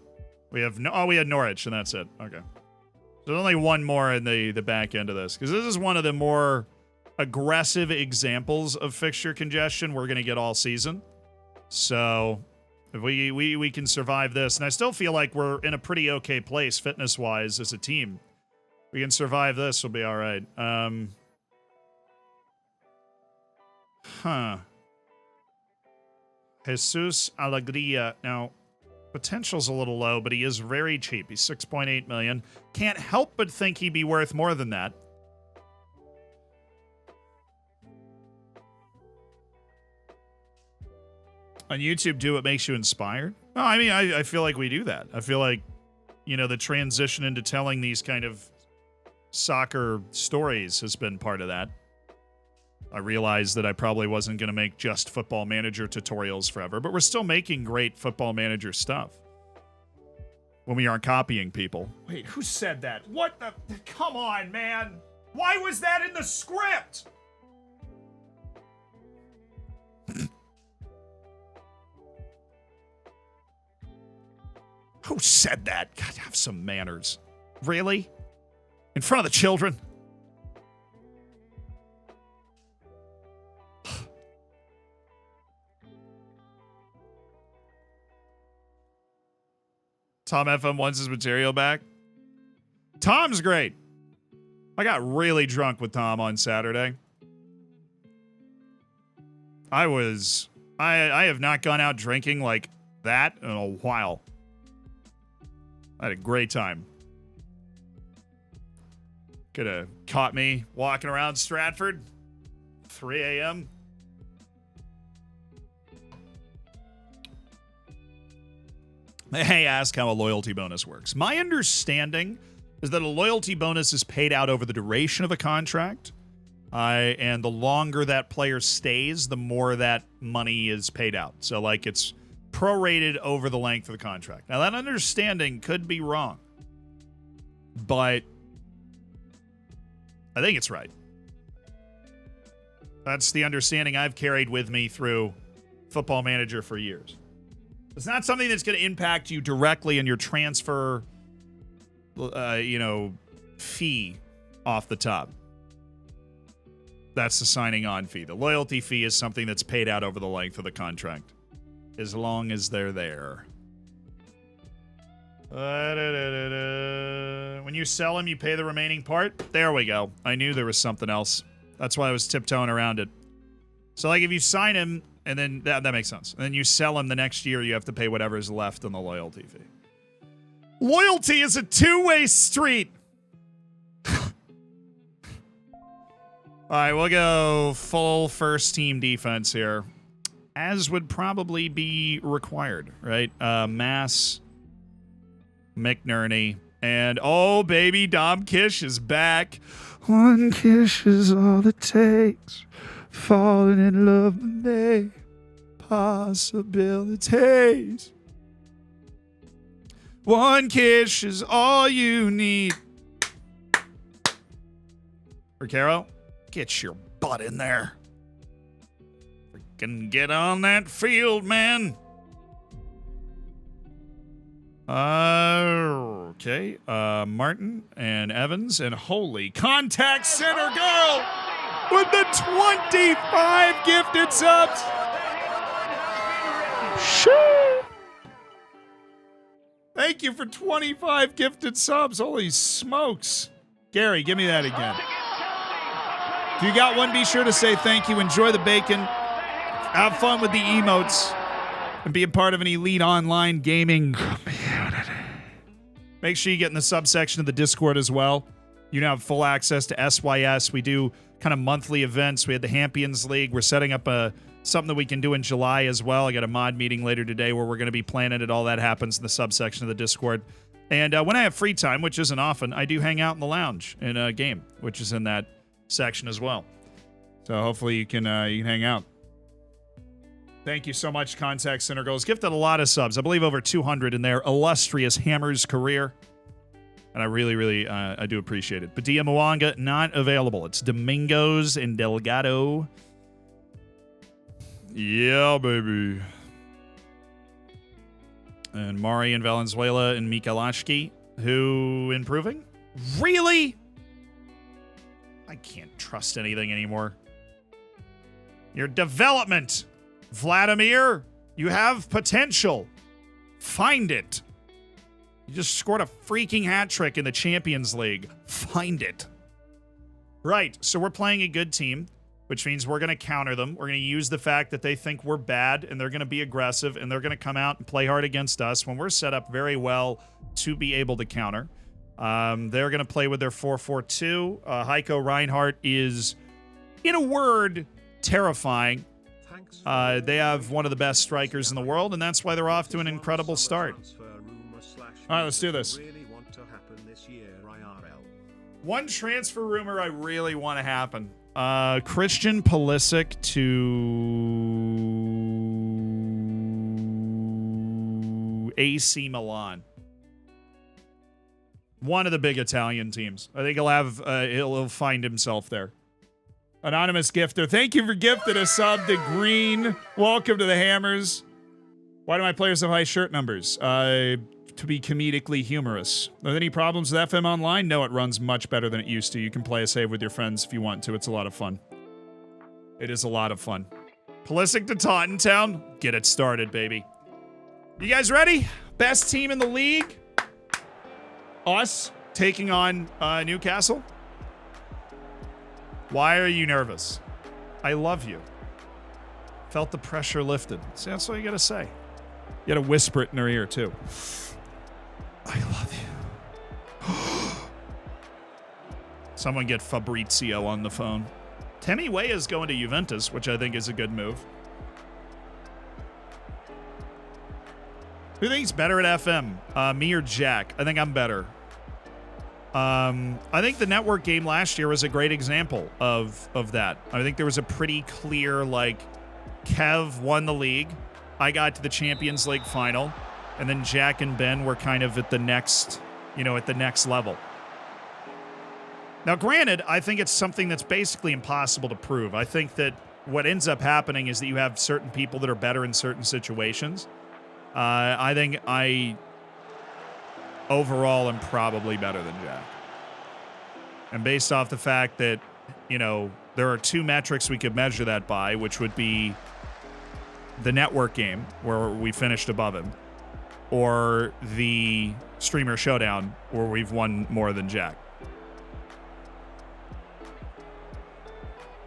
We have we had Norwich, and that's it. Okay. So there's only one more in the back end of this, because this is one of the more aggressive examples of fixture congestion we're going to get all season. So if we can survive this, and I still feel like we're in a pretty okay place fitness-wise as a team. We can survive this, we'll be all right. Jesus Alegria. Now, potential's a little low, but he is very cheap. He's 6.8 million. Can't help but think he'd be worth more than that. On YouTube, do what makes you inspired? No, I mean, I feel like we do that. I feel like, you know, the transition into telling these kind of soccer stories has been part of that. I realized that I probably wasn't going to make just Football Manager tutorials forever, but we're still making great Football Manager stuff when we aren't copying people. Wait, who said that? What the? Come on, man. Why was that in the script? Who said that? God, have some manners. Really? In front of the children? Tom FM wants his material back. Tom's great. I got really drunk with Tom on Saturday. I have not gone out drinking like that in a while. I had a great time. Could have caught me walking around Stratford, 3 a.m. They ask how a loyalty bonus works. My understanding is that a loyalty bonus is paid out over the duration of a contract. And the longer that player stays, the more that money is paid out. So, like, it's prorated over the length of the contract. Now, that understanding could be wrong, but I think it's right. That's the understanding I've carried with me through Football Manager for years. It's not something that's going to impact you directly in your transfer, fee off the top. That's the signing on fee. The loyalty fee is something that's paid out over the length of the contract, as long as they're there. When you sell them, you pay the remaining part. There we go. I knew there was something else. That's why I was tiptoeing around it. So, like, if you sign him, and then that makes sense. And then you sell him the next year, you have to pay whatever's left on the loyalty fee. Loyalty is a two-way street. All right, we'll go full first-team defense here, as would probably be required, right? Mass, McNerney, and oh, baby, Dom Kish is back. One kiss is all it takes. Falling in love with me. Possibilities. One kiss is all you need. Ricaro, get your butt in there. Freaking get on that field, man. Okay. Martin and Evans and holy contact center girl with the 25 gifted subs. Shoo! Thank you for 25 gifted subs. Holy smokes. Gary, give me that again. If you got one, be sure to say thank you. Enjoy the bacon. Have fun with the emotes. And be a part of an elite online gaming community. Make sure you get in the subsection of the Discord as well. You now have full access to SYS. We do kind of monthly events. We had the Hampions League. We're setting up something that we can do in July as well. I got a mod meeting later today where we're going to be planning it. All that happens in the subsection of the Discord. And when I have free time, which isn't often, I do hang out in the lounge in a game, which is in that section as well. So hopefully you can hang out. Thank you so much, Contact Center Girls. Gifted a lot of subs. I believe over 200 in their illustrious Hammers career. And I really, really, I do appreciate it. Padilla Mwanga, not available. It's Domingos and Delgado. Yeah, baby. And Mari and Valenzuela and Mikalashki, who improving? Really? I can't trust anything anymore. Your development. Vladimir, you have potential. Find it. You just scored a freaking hat trick in the Champions League. Find it. Right, so we're playing a good team, which means we're going to counter them. We're going to use the fact that they think we're bad, and they're going to be aggressive, and they're going to come out and play hard against us when we're set up very well to be able to counter. They're going to play with their 4-4-2. Heiko Reinhardt is, in a word, terrifying. They have one of the best strikers in the world, and that's why they're off to an incredible start. All right, let's do this. One transfer rumor I really want to happen. Christian Pulisic to AC Milan. One of the big Italian teams. I think he'll find himself there. Anonymous Gifter, thank you for gifting a sub to Green. Welcome to the Hammers. Why do my players have high shirt numbers? To be comedically humorous. Are there any problems with FM Online? No, it runs much better than it used to. You can play a save with your friends if you want to. It's a lot of fun. It is a lot of fun. Pulisic to Taunton Town. Get it started, baby. You guys ready? Best team in the league. Us taking on Newcastle. Why are you nervous? I love you. Felt the pressure lifted. See, that's all you gotta say. You gotta whisper it in her ear, too. I love you. Someone get Fabrizio on the phone. Temi Weah's going to Juventus, which I think is a good move. Who thinks better at FM? Me or Jack? I think I'm better. I think the network game last year was a great example of that. I think there was a pretty clear, like, Kev won the league. I got to the Champions League final. And then Jack and Ben were kind of at the next, at the next level. Now, granted, I think it's something that's basically impossible to prove. I think that what ends up happening is that you have certain people that are better in certain situations. I think I, overall, am probably better than Jack. And based off the fact that, there are two metrics we could measure that by, which would be the network game, where we finished above him, or the streamer showdown, where we've won more than Jack.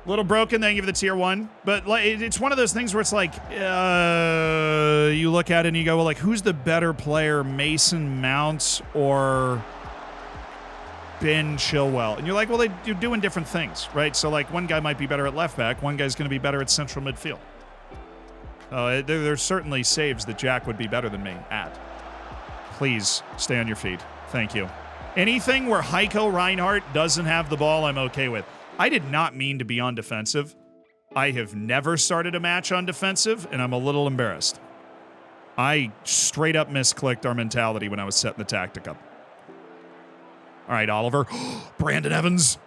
Little broken, thank you for the tier 1. But it's one of those things where it's like, you look at it and you go, well, like, who's the better player, Mason Mount or Ben Chilwell? And you're like, well, you're doing different things, right? So, like, one guy might be better at left back. One guy's going to be better at central midfield. There's certainly saves that Jack would be better than me at. Please stay on your feet. Thank you. Anything where Heiko Reinhardt doesn't have the ball, I'm okay with. I did not mean to be on defensive. I have never started a match on defensive, and I'm a little embarrassed. I straight up misclicked our mentality when I was setting the tactic up. All right, Oliver. Brandon Evans.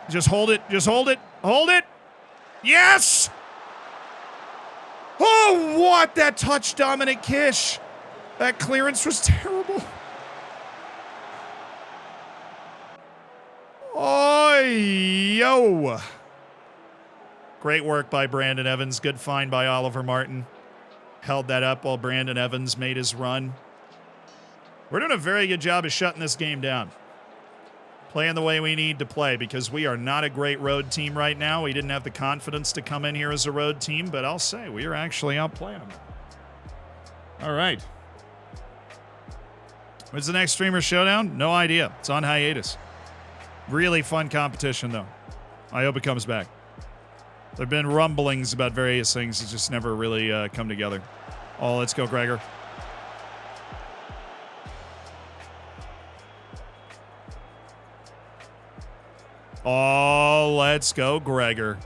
Just hold it. Just hold it. Hold it. Yes! Oh, what? That touch, Dominic Kish. That clearance was terrible. Oh, yo. Great work by Brandon Evans. Good find by Oliver Martin. Held that up while Brandon Evans made his run. We're doing a very good job of shutting this game down. Playing the way we need to play, because we are not a great road team right now. We didn't have the confidence to come in here as a road team, but I'll say we are actually outplaying them. All right. When's the next streamer showdown? No idea. It's on hiatus. Really fun competition, though. I hope it comes back. There have been rumblings about various things. It's just never really come together. Oh, let's go, Gregor. Oh, let's go, Gregor.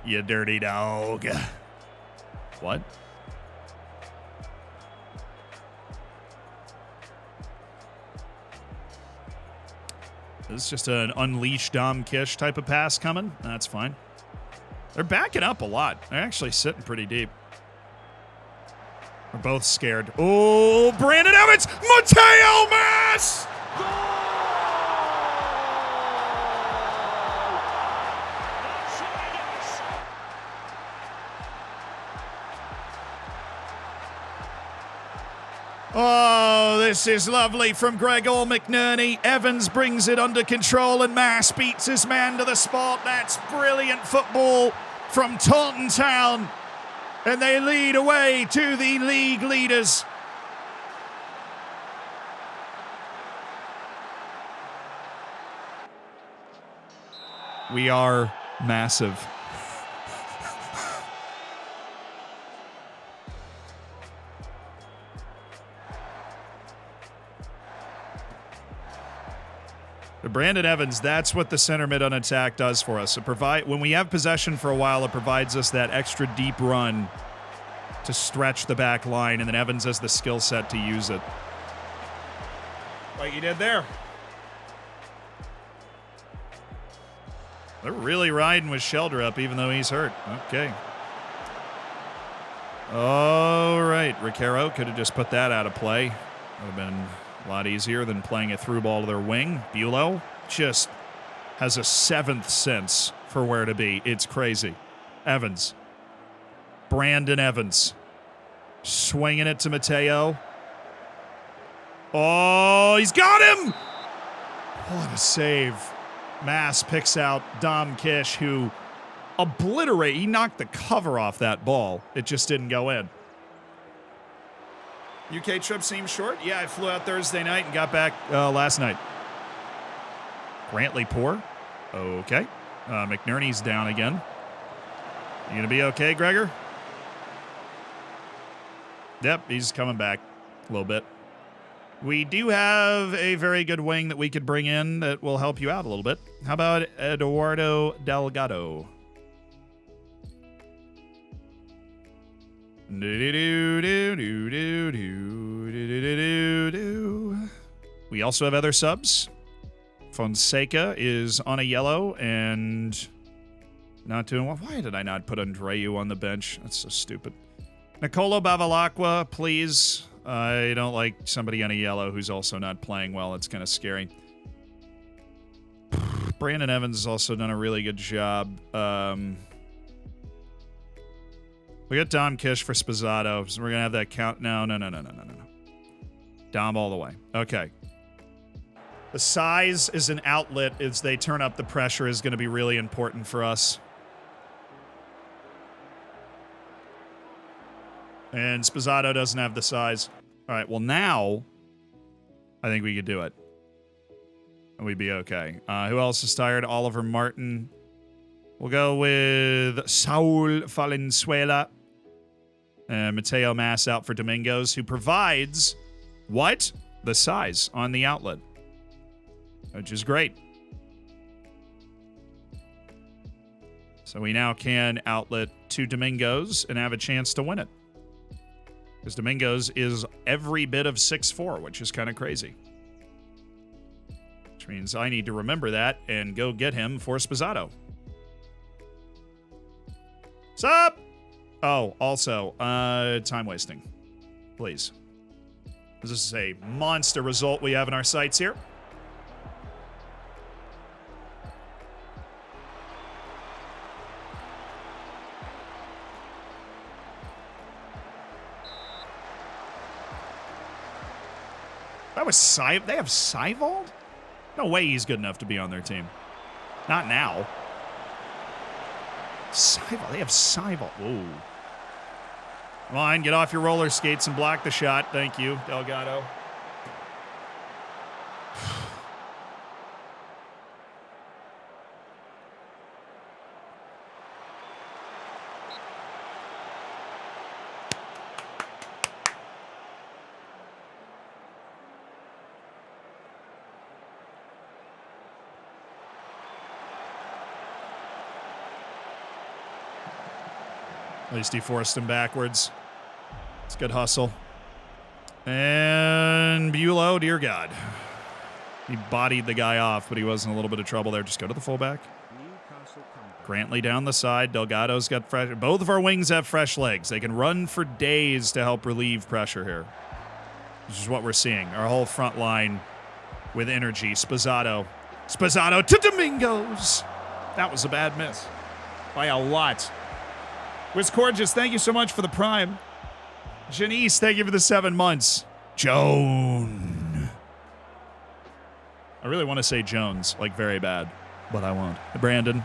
You dirty dog. What? This is just an unleash Dom Kish type of pass coming. That's fine. They're backing up a lot. They're actually sitting pretty deep. We're both scared. Oh, Brandon Evans! Mateo Mas! Oh, this is lovely from Gregor McNerney. Evans brings it under control and Mass beats his man to the spot. That's brilliant football from Taunton Town. And they lead away to the league leaders. We are massive. Brandon Evans, that's what the center mid on attack does for us. When we have possession for a while, it provides us that extra deep run to stretch the back line, and then Evans has the skill set to use it. Like he did there. They're really riding with Shelder up, even though he's hurt. Okay. All right. Riquero could have just put that out of play. Would have been a lot easier than playing a through ball to their wing. Beulah just has a seventh sense for where to be. It's crazy. Evans. Brandon Evans. Swinging it to Mateo. Oh, he's got him! What a save. Mass picks out Dom Kish, who he knocked the cover off that ball. It just didn't go in. UK trip seems short? Yeah, I flew out Thursday night and got back last night. Brantley poor. Okay. McNerney's down again. You going to be okay, Gregor? Yep, he's coming back a little bit. We do have a very good wing that we could bring in that will help you out a little bit. How about Eduardo Delgado? We also have other subs. Fonseca is on a yellow and not doing well. Why did I not put Andreu on the bench? That's so stupid. Nicolo Bavalacqua, please. I don't like somebody on a yellow who's also not playing well. It's kind of scary. Brandon Evans has also done a really good job. We got Dom Kish for Spazzato, so we're going to have that count. No. Dom all the way. Okay. The size is an outlet as they turn up the pressure is going to be really important for us. And Spazzato doesn't have the size. All right, well now, I think we could do it. And we'd be okay. Who else is tired? Oliver Martin. We'll go with Saul Valenzuela. Mateo Mass out for Domingos, who provides, what? The size on the outlet. Which is great. So we now can outlet to Domingos and have a chance to win it. Because Domingos is every bit of 6'4", which is kind of crazy. Which means I need to remember that and go get him for Spazzato. Sup? Oh, also, time wasting. Please. This is a monster result we have in our sights here. That was they have Seivold? No way he's good enough to be on their team. Not now. Seivold. They have Seivold. Ooh. Come on, get off your roller skates and block the shot. Thank you, Delgado. At least he forced him backwards. It's good hustle. And Beulah, dear God. He bodied the guy off, but he was in a little bit of trouble there. Just go to the fullback. Grantley down the side. Delgado's got fresh. Both of our wings have fresh legs. They can run for days to help relieve pressure here. This is what we're seeing. Our whole front line with energy. Spazzato. Spazzato to Domingos. That was a bad miss. By a lot. Wiz Corgis, thank you so much for the prime. Janice, thank you for the 7 months. Joan. I really want to say Jones, like very bad, but I won't. Brandon.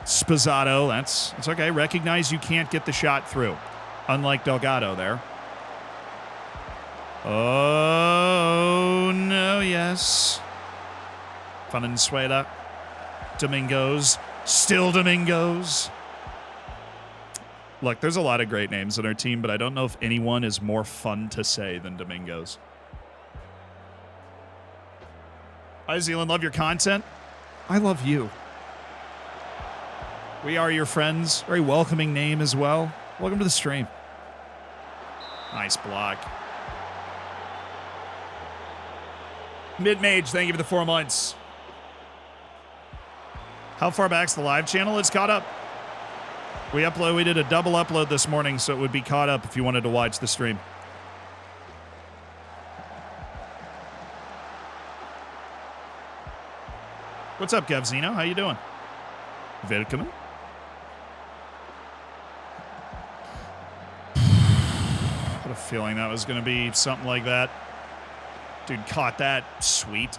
Spazzato, that's okay. Recognize you can't get the shot through. Unlike Delgado there. Oh, no, yes. Valenzuela. Domingos. Still Domingos. Look, there's a lot of great names on our team, but I don't know if anyone is more fun to say than Domingos. Hi, Zealand. Love your content. I love you. We are your friends. Very welcoming name as well. Welcome to the stream. Nice block. Mid-Mage, thank you for the 4 months. How far back's the live channel? It's caught up. We did a double upload this morning, so it would be caught up if you wanted to watch the stream. What's up, Gavzino? How you doing? Welcome. I had a feeling that was going to be something like that. Dude caught that. Sweet.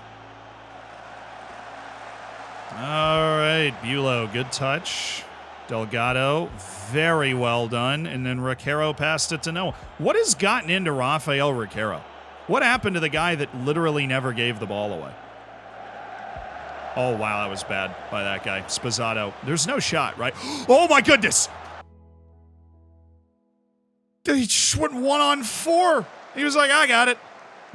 All right, Beulah, good touch. Delgado, very well done. And then Riquero passed it to Noah. What has gotten into Rafael Riquero? What happened to the guy that literally never gave the ball away? Oh, wow, that was bad by that guy. Spazzato. There's no shot, right? Oh, my goodness! He just went 1-on-4. He was like, I got it.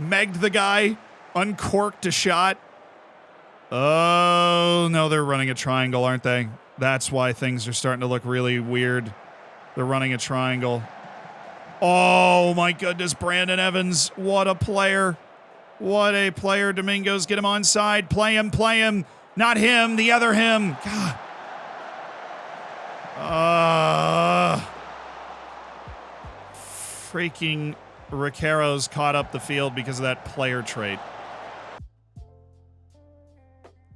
Megged the guy. Uncorked a shot. Oh, no, they're running a triangle, aren't they? That's why things are starting to look really weird. They're running a triangle. Oh, my goodness, Brandon Evans. What a player. What a player. Domingos, get him onside. Play him, play him. Not him, the other him. God. Freaking Riquero's caught up the field because of that player trait.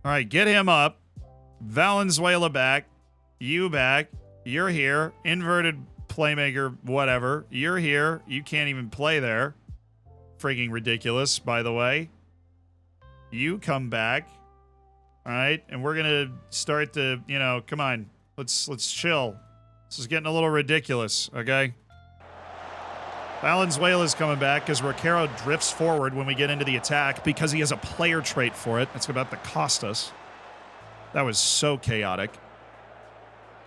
All right, get him up. Valenzuela back. You back. You're here. Inverted playmaker, whatever. You're here. You can't even play there. Freaking ridiculous, by the way. You come back. All right, and we're going to start to, come on. Let's chill. This is getting a little ridiculous, okay? Valenzuela's coming back because Riquero drifts forward when we get into the attack because he has a player trait for it. That's about to cost us. That was so chaotic.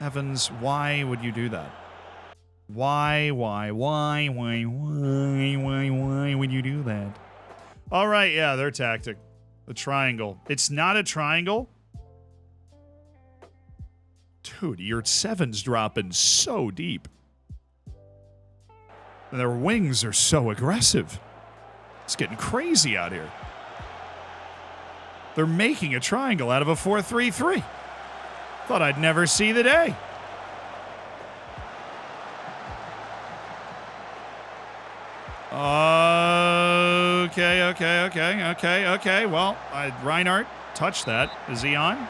Evans, why would you do that? Why would you do that? All right, yeah, their tactic. The triangle. It's not a triangle. Dude, your 7's dropping so deep. And their wings are so aggressive. It's getting crazy out here. They're making a triangle out of a 4-3-3. Thought I'd never see the day. Okay. Well, Reinhardt touched that. Is he on?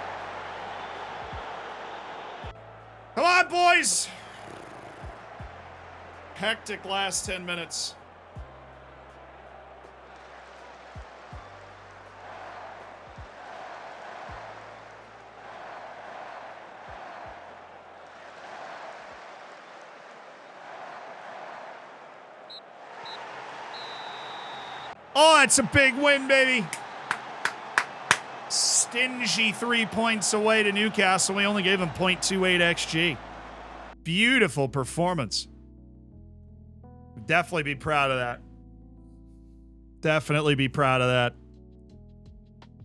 Come on, boys! Hectic last 10 minutes. Oh, that's a big win, baby. Stingy 3 points away to Newcastle. We only gave them 0.28 XG. Beautiful performance. Definitely be proud of that. Definitely be proud of that.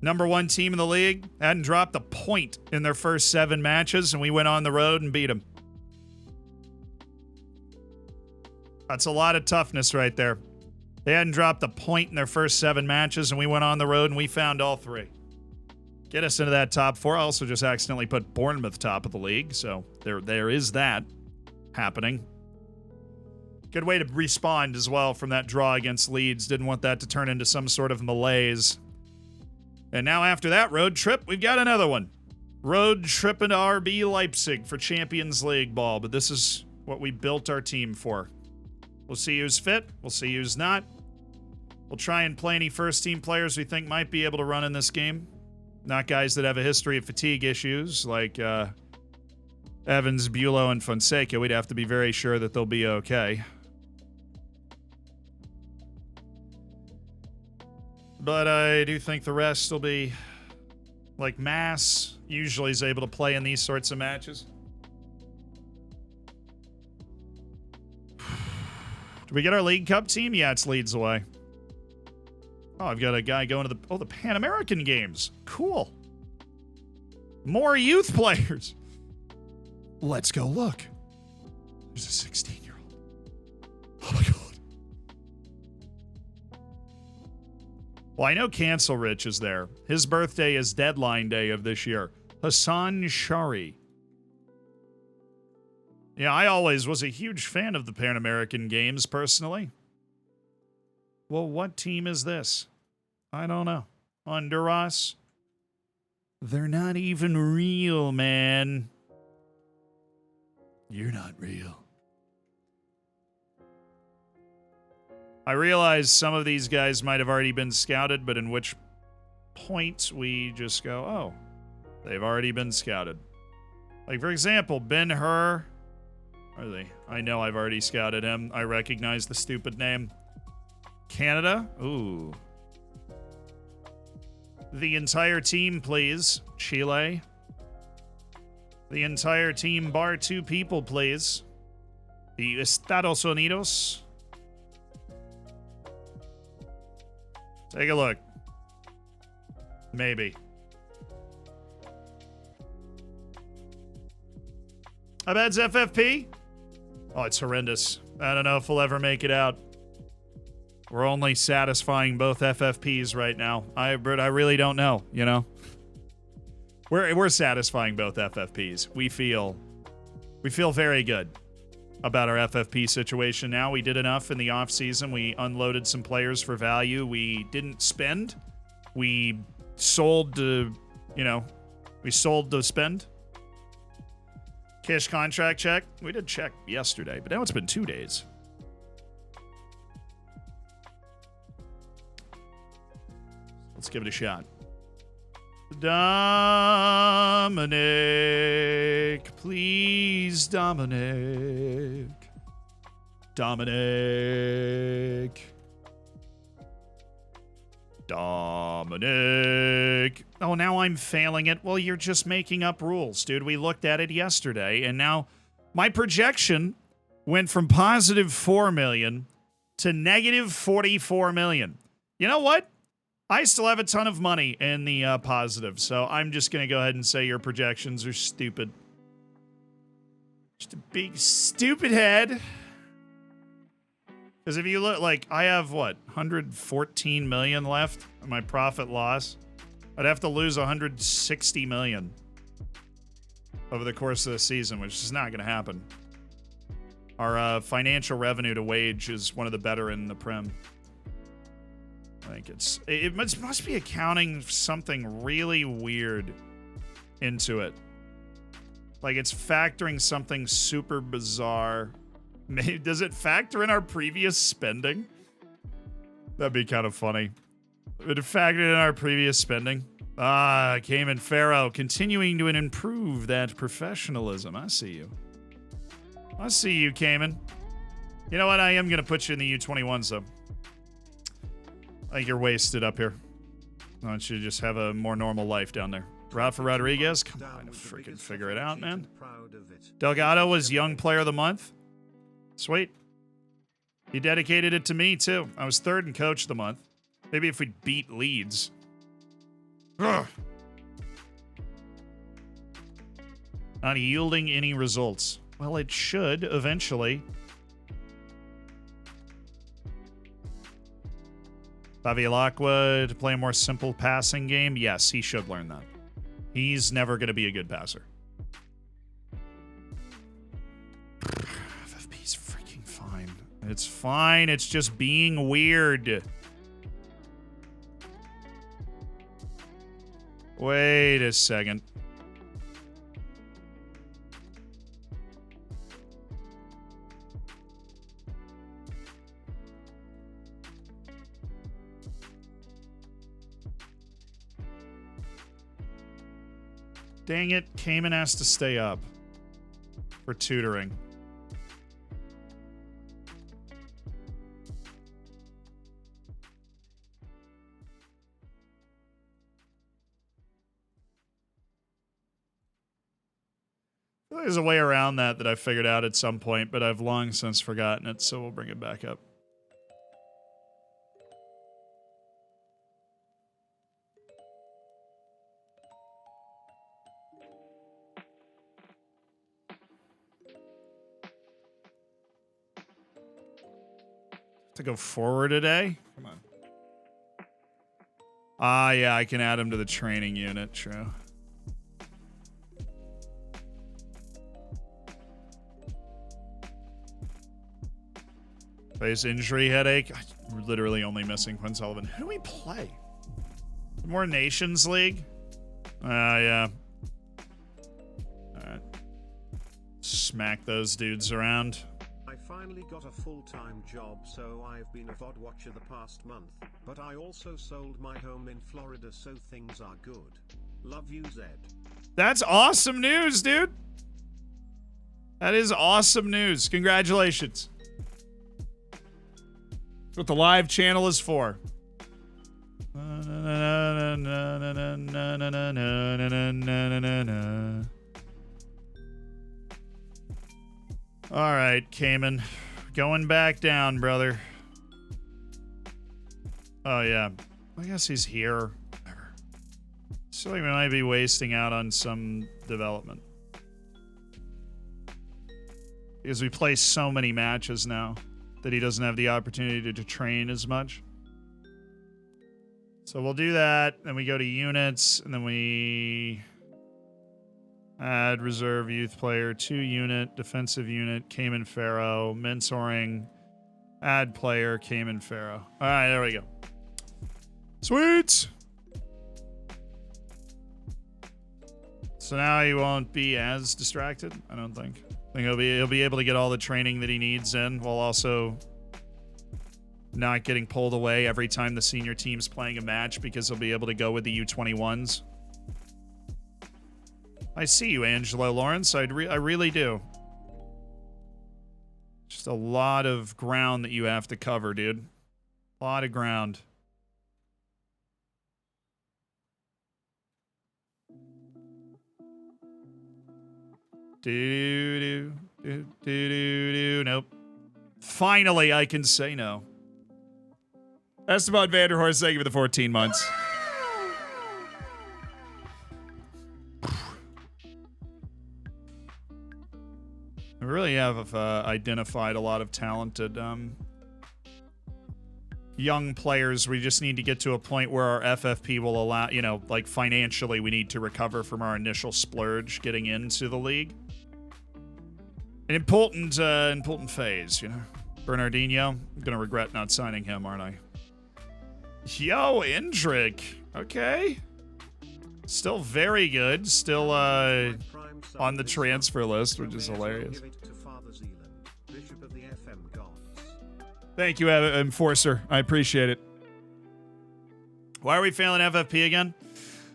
Number 1 team in the league. Hadn't dropped a point in their first 7 matches, and we went on the road and beat them. That's a lot of toughness right there. They hadn't dropped a point in their first 7 matches, and we went on the road and we found all 3. Get us into that top 4. I also just accidentally put Bournemouth top of the league, so there is that happening. Good way to respawn as well from that draw against Leeds. Didn't want that to turn into some sort of malaise. And now after that road trip, we've got another one. Road trip into RB Leipzig for Champions League ball, but this is what we built our team for. We'll see who's fit. We'll see who's not. We'll try and play any first-team players we think might be able to run in this game. Not guys that have a history of fatigue issues like Evans, Beulah, and Fonseca. We'd have to be very sure that they'll be okay. But I do think the rest will be like Mass usually is able to play in these sorts of matches. Do we get our League Cup team? Yeah, it's Leeds away. Oh, I've got a guy going to the Pan American Games. Cool. More youth players. Let's go look. There's a 16-year-old. Oh my God. Well, I know Cancel Rich is there. His birthday is deadline day of this year. Hassan Shari. Yeah, I always was a huge fan of the Pan American Games, personally. Well, what team is this? I don't know. Honduras? They're not even real, man. You're not real. I realize some of these guys might have already been scouted, but in which point we just go, oh, they've already been scouted. Like, for example, Ben-Hur. Are they? I know I've already scouted him. I recognize the stupid name. Canada? Ooh. the entire team, please. Chile. The entire team, bar 2 people, please. The Estados Unidos. Take a look. Maybe. How bad's FFP? Oh, it's horrendous. I don't know if we'll ever make it out. We're only satisfying both FFPs right now. I really don't know, you know? We're satisfying both FFPs. We feel very good about our FFP situation now. We did enough in the offseason. We unloaded some players for value. We didn't spend. We sold to, we sold to spend. Kish contract check. We did check yesterday, but now it's been 2 days. Let's give it a shot. Dominic. Please, Dominic. Dominic. Dominic. Oh, now I'm failing it. Well, you're just making up rules, dude. We looked at it yesterday, and now my projection went from positive 4 million to negative 44 million. You know what? I still have a ton of money in the positive, so I'm just going to go ahead and say your projections are stupid. Just a big stupid head. Because if you look, like, I have, what, 114 million left in my profit loss? I'd have to lose 160 million over the course of the season, which is not going to happen. Our financial revenue to wage is one of the better in the Prem. I think it must be accounting something really weird into it. Like, it's factoring something super bizarre. Maybe, does it factor in our previous spending? That'd be kind of funny. Would it factor in our previous spending? Ah, Cayman Pharaoh, continuing to improve that professionalism. I see you. I see you, Cayman. You know what? I am going to put you in the U21s, though. I think you're wasted up here. Why don't you just have a more normal life down there? Rafa Rodriguez, come on, freaking figure it out, man. Delgado was Young Player of the Month. Sweet. He dedicated it to me, too. I was 3rd in Coach of the Month. Maybe if we beat Leeds. Ugh. Not yielding any results. Well, it should eventually. Bavialacqua to play a more simple passing game. Yes, he should learn that. He's never going to be a good passer. FFP's freaking fine. It's fine. It's just being weird. Wait a second. Dang it, Cayman has to stay up for tutoring. There's a way around that I figured out at some point, but I've long since forgotten it, so we'll bring it back up. To go forward today? Come on. Ah, yeah, I can add him to the training unit. True. Face injury headache. We're literally only missing Quinn Sullivan. Who do we play? More Nations League? Yeah. Alright. Smack those dudes around. I finally got a full-time job, so I've been a VOD watcher the past month, but I also sold my home in Florida, so things are good. Love you, Zed. That's awesome news, dude. That is awesome news. Congratulations. That's what the live channel is for. All right, Cayman. Going back down, brother. Oh, yeah. I guess he's here. Whatever. So like we might be wasting out on some development. Because we play so many matches now that he doesn't have the opportunity to train as much. So we'll do that. Then we go to units, and then we add reserve youth player, 2 unit, defensive unit, Cayman Pharaoh, mentoring, add player, Cayman Pharaoh. All right, there we go. Sweet. So now he won't be as distracted, I don't think. I think he'll be able to get all the training that he needs in while also not getting pulled away every time the senior team's playing a match because he'll be able to go with the U21s. I see you, Angelo Lawrence. I really do. Just a lot of ground that you have to cover, dude. A lot of ground. Nope. Finally, I can say no. Esteban Vanderhorst, thank you for the 14 months. We really have identified a lot of talented young players. We just need to get to a point where our FFP will allow, you know, like financially, we need to recover from our initial splurge getting into the league. An important phase, you know. Bernardinho, I'm gonna regret not signing him, aren't I? Yo, Indrik. Okay. Still very good. Still on the transfer list, which is hilarious. Thank you, Enforcer. I appreciate it. Why are we failing FFP again?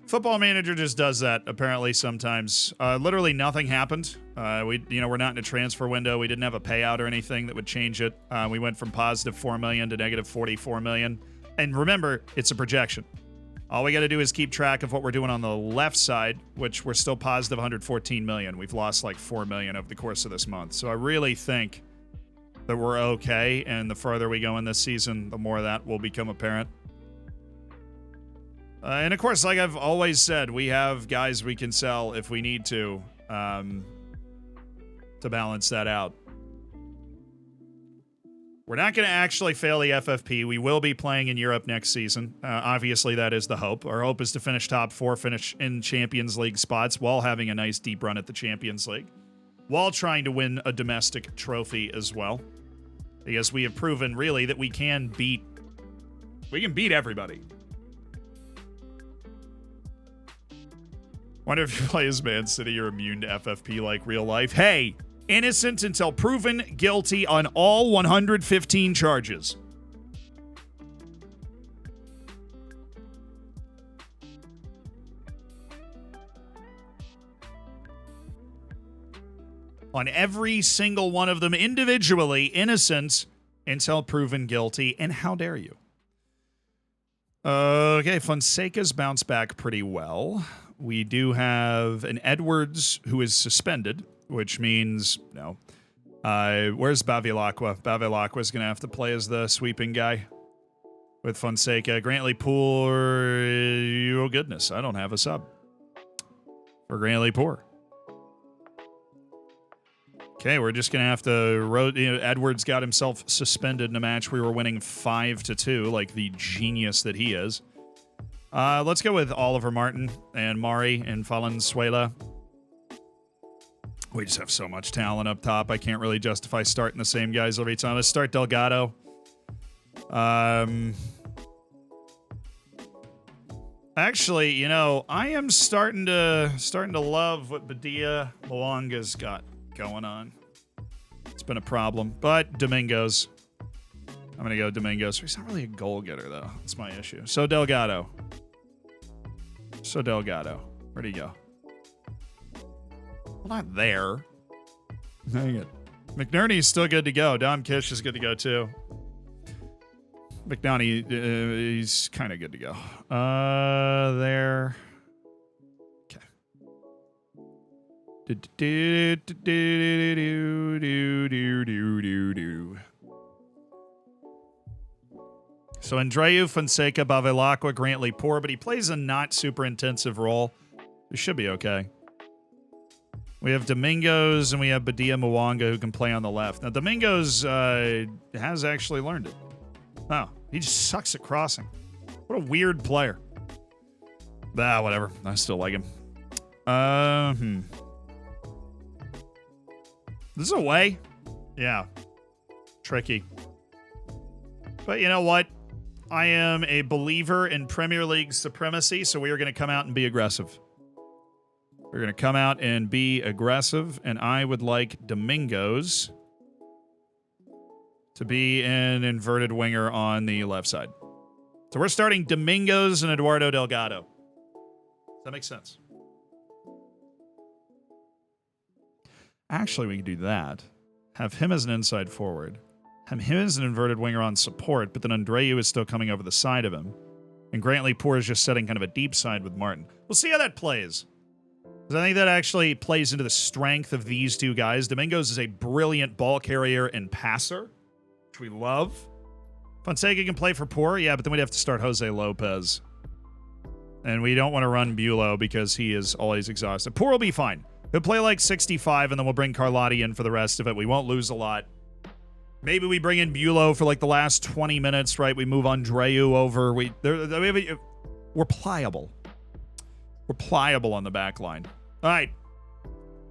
Football Manager just does that, apparently, sometimes. Literally nothing happened. We're not in a transfer window. We didn't have a payout or anything that would change it. We went from positive 4 million to negative 44 million. And remember, it's a projection. All we got to do is keep track of what we're doing on the left side, which we're still positive 114 million. We've lost like 4 million over the course of this month. So I really think that we're okay. And the further we go in this season, the more that will become apparent. And of course, like I've always said, we have guys we can sell if we need to balance that out. We're not going to actually fail the FFP. We will be playing in Europe next season. Obviously, that is the hope. Our hope is to finish top 4, finish in Champions League spots while having a nice deep run at the Champions League, while trying to win a domestic trophy as well. Because we have proven, really, that we can beat everybody. Wonder if you play as Man City, you're immune to FFP like real life. Hey, innocent until proven guilty on all 115 charges. On every single one of them individually, innocent until proven guilty. And how dare you? Okay, Fonseca's bounced back pretty well. We do have an Edwards who is suspended, which means, no. Where's Bavilacqua? Bavilacqua's going to have to play as the sweeping guy with Fonseca. Grantley Poor, oh goodness, I don't have a sub for Grantley Poor. Okay, we're just going to have to Edwards got himself suspended in a match we were winning 5-2, like the genius that he is. Let's go with Oliver Martin and Mari and Valenzuela. We just have so much talent up top. I can't really justify starting the same guys every time. Let's start Delgado. Actually, you know, I am starting to love what Badia Moanga's got going on. It's been a problem, but Domingos. I'm going to go Domingos. He's not really a goal getter, though. That's my issue. So Delgado. Where'd he go? Well, not there. Dang it. McNerney's still good to go. Dom Kish is good to go, too. McDowney, he's kind of good to go. There. Okay. So Andreu, Fonseca, Bevilacqua, Grantley, Poor, but he plays a not super intensive role. We should be okay. We have Domingos and we have Badia Mwanga who can play on the left. Now, Domingos has actually learned it. Oh, he just sucks at crossing. What a weird player. Whatever. I still like him. This is a way. Yeah. Tricky. But you know what? I am a believer in Premier League supremacy, so we are going to come out and be aggressive. We're going to come out and be aggressive, and I would like Domingos to be an inverted winger on the left side. So we're starting Domingos and Eduardo Delgado. Does that make sense? Actually, we can do that. Have him as an inside forward. Have him as an inverted winger on support, but then Andreu is still coming over the side of him. And Grantley Poor is just setting kind of a deep side with Martin. We'll see how that plays. Because I think that actually plays into the strength of these two guys. Domingos is a brilliant ball carrier and passer, which we love. Fonseca can play for Poor, yeah, but then we'd have to start Jose Lopez. And we don't want to run Beulah because he is always exhausted. Poor will be fine. He'll play like 65, and then we'll bring Carlotti in for the rest of it. We won't lose a lot. Maybe we bring in Beulah for like the last 20 minutes, right? We move Andreu over. We're pliable. We're pliable on the back line. All right.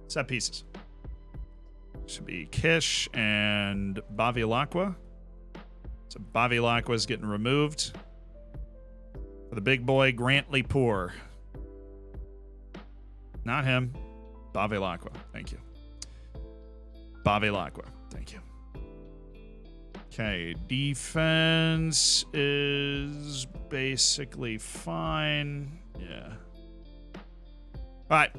Set pieces. Should be Kish and Bevilacqua. So Bevilacqua is getting removed. For the big boy, Grantley Poor. Not him. Bevilacqua. Thank you. Bevilacqua. Thank you. Okay, defense is basically fine. Yeah. All right.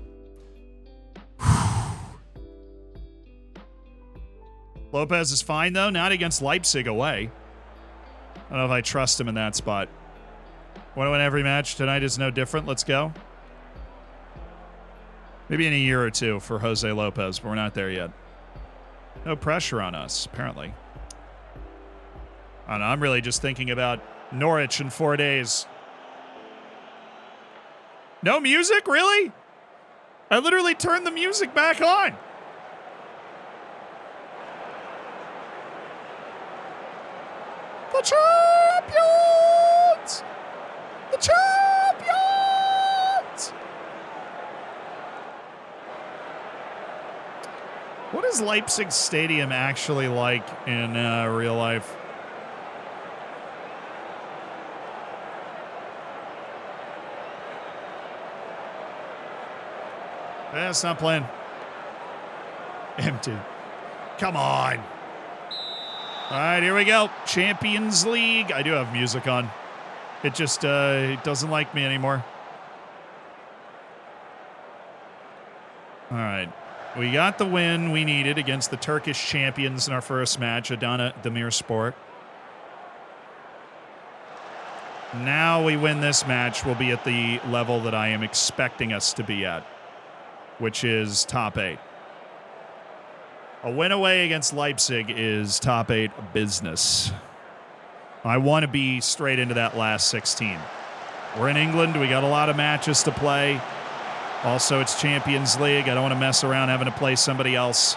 Lopez is fine, though. Not against Leipzig away. I don't know if I trust him in that spot. Want to win every match tonight is no different. Let's go. Maybe in a year or two for Jose Lopez, but we're not there yet. No pressure on us, apparently. I don't know, I'm really just thinking about Norwich in 4 days. No music? Really? I literally turned the music back on. The champions! The champions! What is Leipzig Stadium actually like in real life? Yeah, it's not playing. Empty. Come on. All right, here we go. Champions League. I do have music on. It just it doesn't like me anymore. All right. We got the win we needed against the Turkish champions in our first match, Adana Demirspor. Now we win this match, we'll be at the level that I am expecting us to be at, which is top 8. A win away against Leipzig is top 8 business. I want to be straight into that last 16. We're in England. We got a lot of matches to play. Also, it's Champions League. I don't want to mess around having to play somebody else.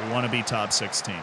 We want to be top 16.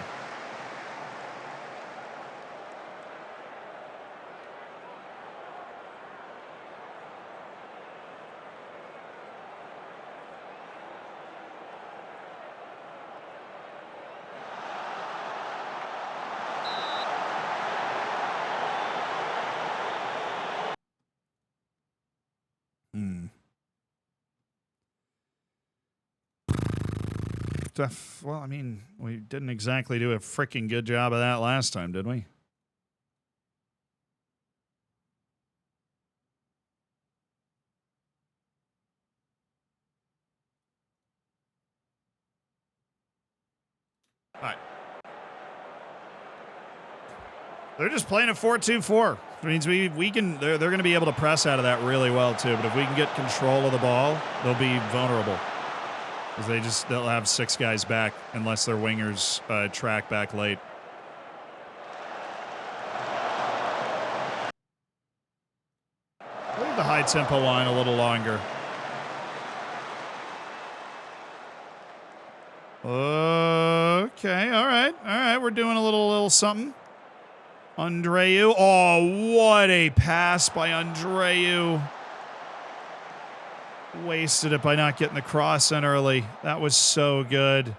Well, I mean, we didn't exactly do a freaking good job of that last time, did we? All right. They're just playing a 4-2-4. Which means we can. They're going to be able to press out of that really well too. But if we can get control of the ball, they'll be vulnerable. Because they'll have 6 guys back unless their wingers track back late. Leave the high tempo line a little longer. Okay, all right. We're doing a little something. Andreu. Oh, what a pass by Andreu. Wasted it by not getting the cross in early. That was so good.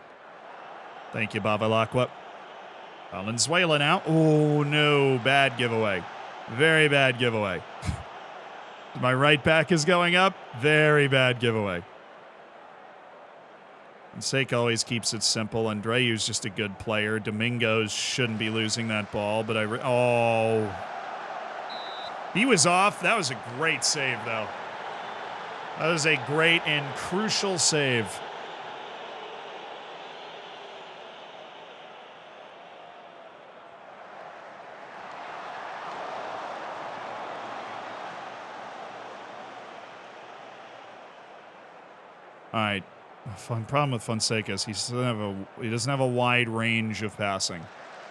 Thank you, Babalakwa. Valenzuela now. Oh, no. Bad giveaway. Very bad giveaway. My right back is going up. Very bad giveaway. And Sake always keeps it simple. Andreu's just a good player. Domingos shouldn't be losing that ball, but oh. He was off. That was a great save, though. That was a great and crucial save. All right. Fun problem with Fonseca is he doesn't have a wide range of passing.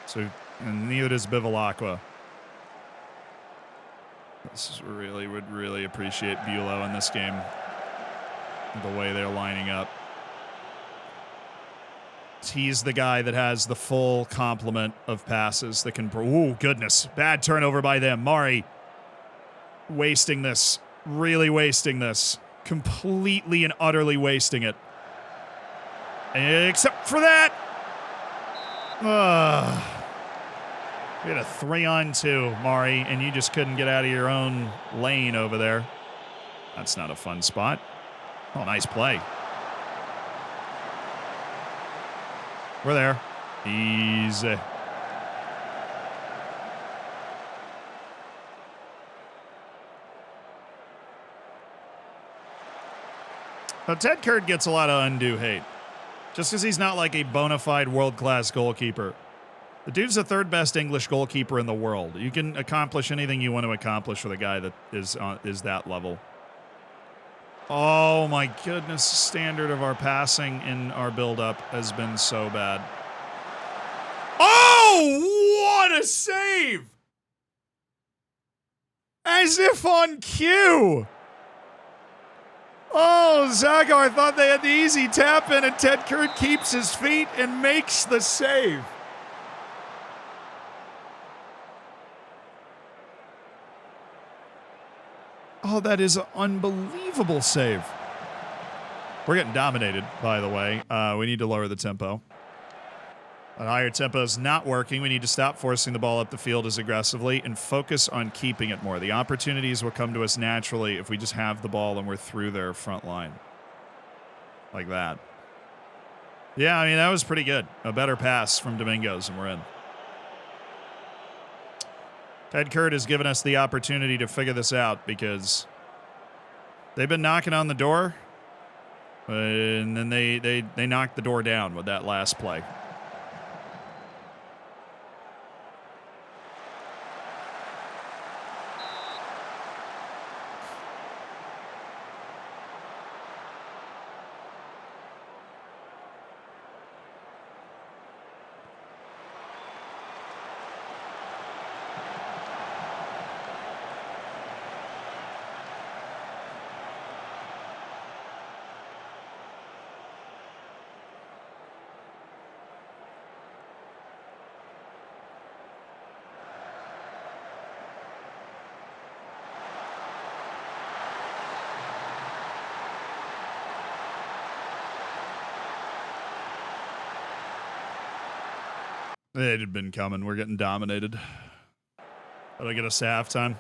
So, and neither does Bevilacqua. Would really appreciate Beulah in this game. The way they're lining up. He's the guy that has the full complement of passes that can. Ooh, goodness. Bad turnover by them. Mari wasting this. Really wasting this. Completely and utterly wasting it. Except for that. We had a 3-on-2, Mari, and you just couldn't get out of your own lane over there. That's not a fun spot. Oh, nice play. We're there. Easy. But Ted Kurd gets a lot of undue hate. Just because he's not like a bona fide world-class goalkeeper. The dude's the 3rd best English goalkeeper in the world. You can accomplish anything you want to accomplish with a guy that is that level. Oh my goodness, standard of our passing in our build-up has been so bad. Oh, what a save! As if on cue! Oh, Zagar thought they had the easy tap in, and Ted Kurd keeps his feet and makes the save. Oh, that is an unbelievable save. We're getting dominated, by the way. We need to lower the tempo. A higher tempo is not working. We need to stop forcing the ball up the field as aggressively and focus on keeping it more. The opportunities will come to us naturally if we just have the ball and we're through their front line. Like that. Yeah, I mean, that was pretty good. A better pass from Domingos, and we're in. Ted Kurd has given us the opportunity to figure this out because they've been knocking on the door, and then they knocked the door down with that last play. It had been coming. We're getting dominated. That'll get us to halftime.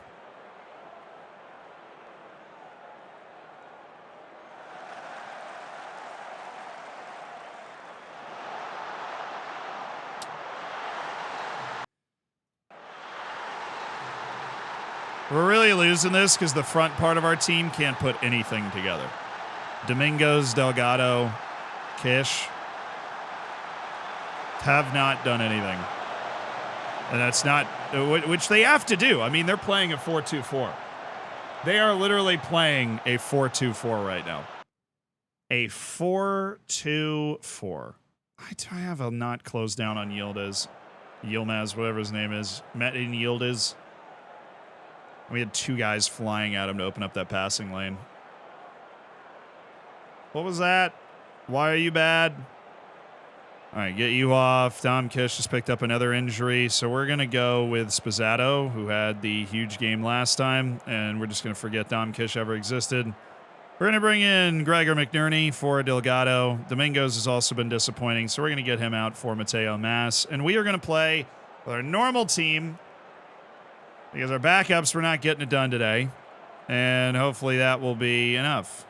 We're really losing this because the front part of our team can't put anything together. Domingos, Delgado, Kish have not done anything. And that's not, which they have to do. I mean, they're playing a 4-2-4. They are literally playing a 4-2-4 right now. A 4-2-4. I have a not closed down on Yildiz. Yilmaz, whatever his name is. Metin Yildiz. We had two guys flying at him to open up that passing lane. What was that? Why are you bad? All right, get you off. Dom Kish just picked up another injury, so we're going to go with Spazzato, who had the huge game last time, and we're just going to forget Dom Kish ever existed. We're going to bring in Gregor McNerney for Delgado. Domingos has also been disappointing, so we're going to get him out for Mateo Mas. And we are going to play with our normal team because our backups, we're not getting it done today. And hopefully that will be enough.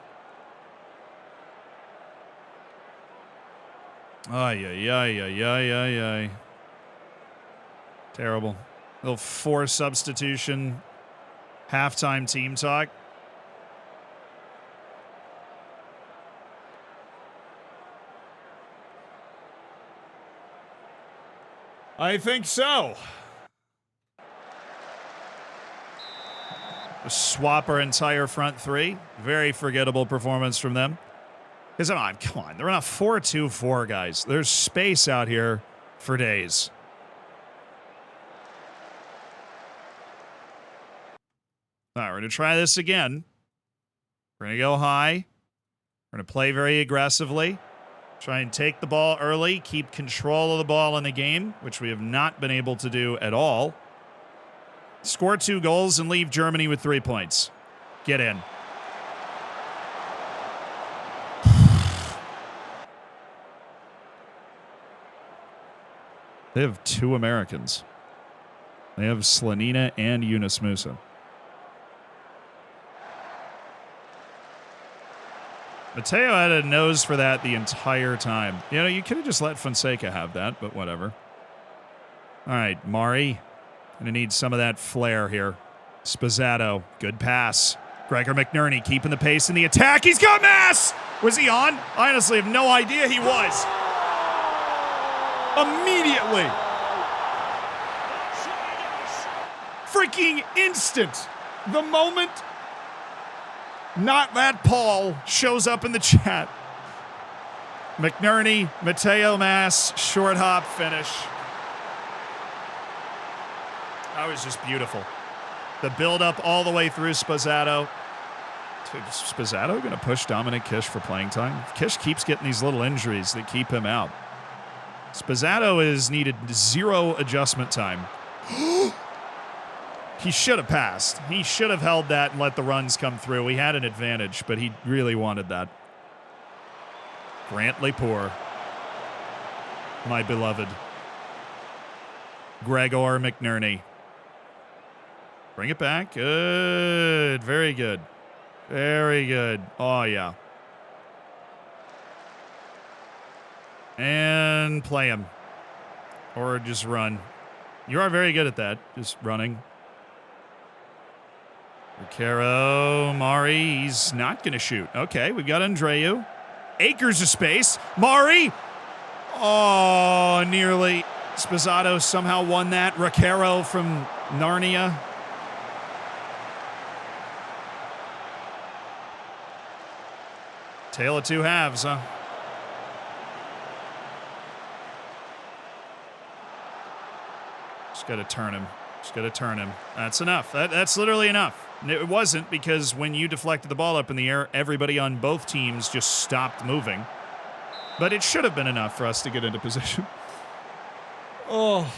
Ay. Terrible. Little 4 substitution halftime team talk. I think so. Swap our entire front 3. Very forgettable performance from them. Because, come on, they're on a 4-2-4, guys. There's space out here for days. All right, we're going to try this again. We're going to go high. We're going to play very aggressively. Try and take the ball early, keep control of the ball in the game, which we have not been able to do at all. Score 2 goals and leave Germany with 3 points. Get in. They have 2 Americans. They have Slanina and Yunus Musa. Mateo had a nose for that the entire time. You know, you could have just let Fonseca have that, but whatever. All right, Mari. Gonna need some of that flair here. Spazzato, good pass. Gregor McNerney keeping the pace in the attack. He's got Mass! Was he on? I honestly have no idea he was. Immediately. Freaking instant. The moment Not That Paul shows up in the chat. McNerney, Mateo Mass, short hop finish. That was just beautiful. The build-up all the way through Spazzato. Dude, is Spazzato going to push Dominic Kish for playing time? Kish keeps getting these little injuries that keep him out. Spazzato has needed 0 adjustment time. He should have passed. He should have held that and let the runs come through. He had an advantage, but he really wanted that. Brantley Poor. My beloved. Gregor McNerney. Bring it back. Good. Very good. Very good. Oh, yeah. And play him. Or just run. You are very good at that. Just running. Recaro, Mari, he's not going to shoot. Okay, we've got Andreu. Acres of space. Mari! Oh, nearly. Spazzato somehow won that. Recaro from Narnia. Tale of 2 halves, huh? Just got to turn him. Just got to turn him. That's enough. That's literally enough. It wasn't, because when you deflected the ball up in the air, everybody on both teams just stopped moving. But it should have been enough for us to get into position. Oh.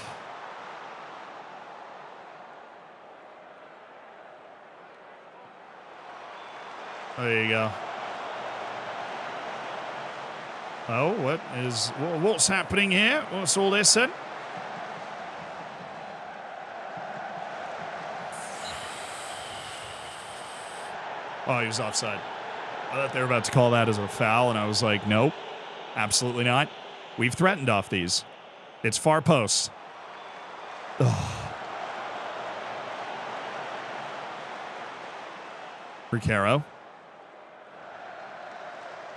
There you go. Oh, what's happening here? What's all this then? Oh, he was offside. I thought they were about to call that as a foul, and I was like, nope, absolutely not. We've threatened off these. It's far post. Oh. Recaro.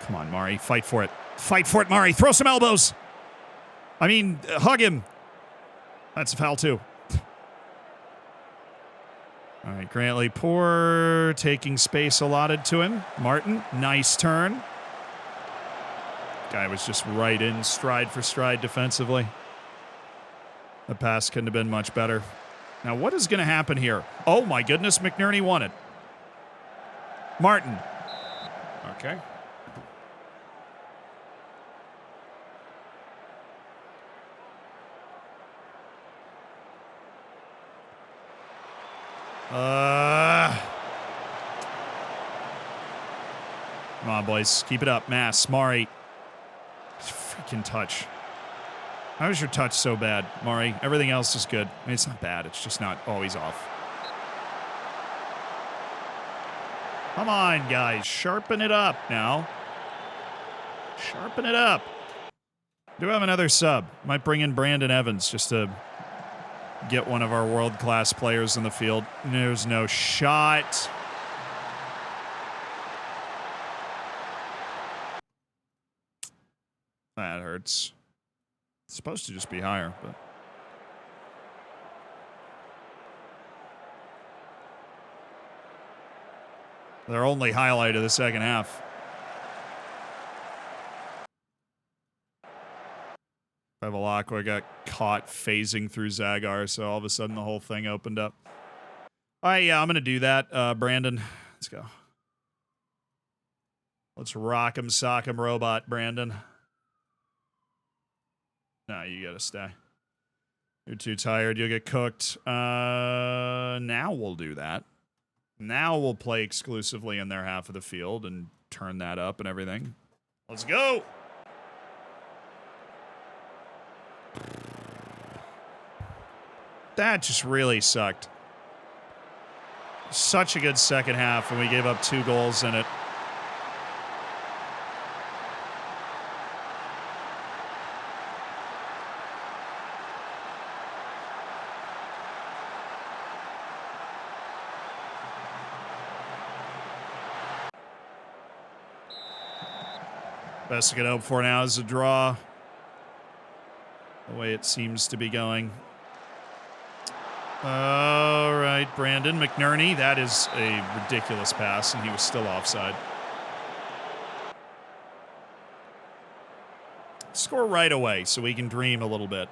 Come on, Mari. Fight for it. Fight for it, Mari. Throw some elbows. I mean, hug him. That's a foul, too. All right, Grantley poor, taking space allotted to him. Martin, nice turn. Guy was just right in, stride for stride defensively. The pass couldn't have been much better. Now, what is going to happen here? Oh, my goodness, McNerney won it. Martin. Okay. Come on, boys. Keep it up. Mass. Mari. Freaking touch. How is your touch so bad, Mari? Everything else is good. I mean, it's not bad. It's just not always off. Come on, guys. Sharpen it up now. Sharpen it up. Do have another sub. Might bring in Brandon Evans just to get one of our world-class players in the field. There's no shot. That hurts. It's supposed to just be higher, but... Their only highlight of the second half. Bevilacqua got caught phasing through Zagar, so all of a sudden the whole thing opened up. All right, yeah, I'm going to do that, Brandon. Let's go. Let's rock 'em, sock 'em, robot, Brandon. No, you got to stay. You're too tired. You'll get cooked. Now we'll do that. Now we'll play exclusively in their half of the field and turn that up and everything. Let's go! That just really sucked. Such a good second half, and we gave up 2 goals in it. Best I could hope for now is a draw. The way it seems to be going. All right, Brandon McNerney. That is a ridiculous pass, and he was still offside. Score right away so we can dream a little bit.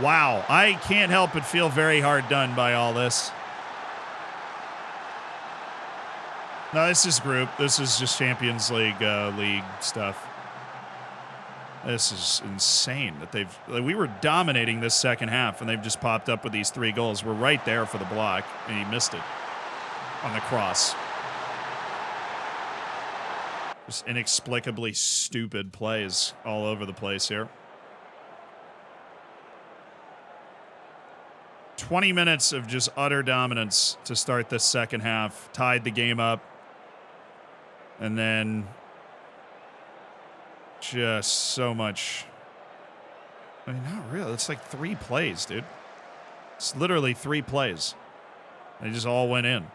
Wow, I can't help but feel very hard done by all this. No, this is group. This is just Champions League league stuff. This is insane that we were dominating this second half, and they've just popped up with these 3 goals. We're right there for the block, and he missed it on the cross. Just inexplicably stupid plays all over the place here. 20 minutes of just utter dominance to start this second half. Tied the game up. And then just so much. I mean, not really. It's like 3 plays, dude. It's literally 3 plays. They just all went in.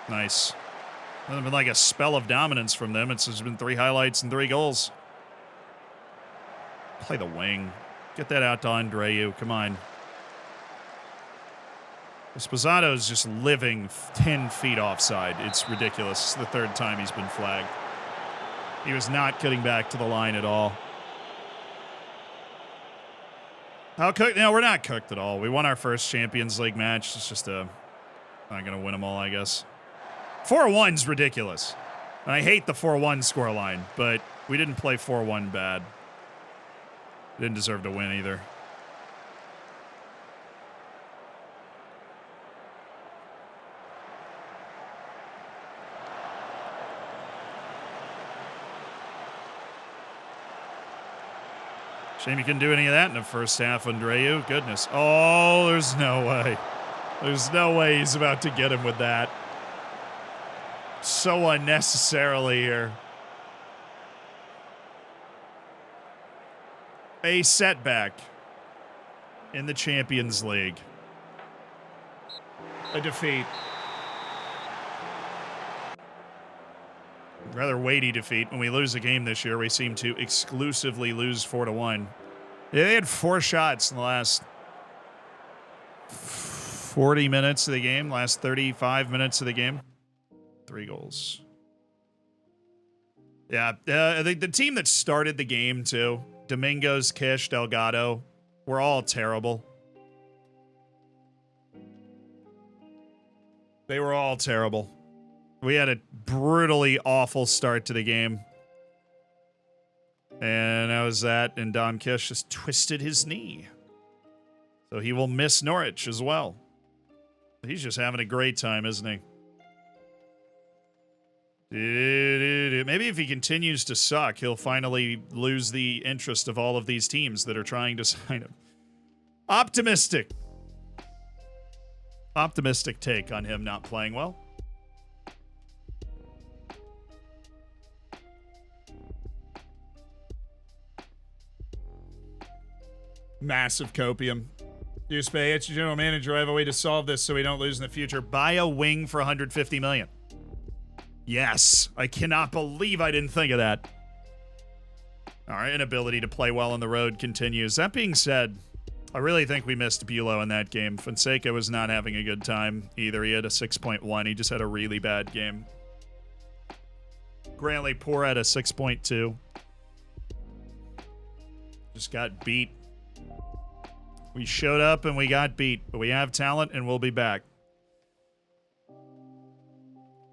Nice. It's been like a spell of dominance from them. It's just been 3 highlights and 3 goals. Play the wing. Get that out to Andreu. Come on. Esposito's just living 10 feet offside. It's ridiculous. It's the 3rd time he's been flagged. He was not getting back to the line at all. How cooked? No, we're not cooked at all. We won our first Champions League match. It's just not going to win them all, I guess. 4-1's ridiculous. And I hate the 4-1 scoreline, but we didn't play 4-1 bad. Didn't deserve to win either. Shame you couldn't do any of that in the first half, Andreu. Goodness. Oh, there's no way. There's no way he's about to get him with that. So unnecessarily here. A setback in the Champions League. a defeat. Rather weighty defeat. When we lose a game this year, we seem to exclusively lose 4-1. Yeah, they had 4 shots in the last 40 minutes of the game, last 35 minutes of the game. 3 goals. Yeah, the team that started the game, too, Domingos, Kish, Delgado, were all terrible. They were all terrible. We had a brutally awful start to the game. And that was that, and Dom Kish just twisted his knee. So he will miss Norwich as well. He's just having a great time, isn't he? Maybe if he continues to suck, he'll finally lose the interest of all of these teams that are trying to sign him. Optimistic take on him not playing well. Massive copium. Duspay, it's your general manager. I have a way to solve this so we don't lose in the future. Buy a wing for $150 million. Yes. I cannot believe I didn't think of that. Our inability to play well on the road continues. That being said, I really think we missed Beulah in that game. Fonseca was not having a good time either. He had a 6.1. He just had a really bad game. Grantley Poor had a 6.2. Just got beat. We showed up and we got beat, but we have talent and we'll be back.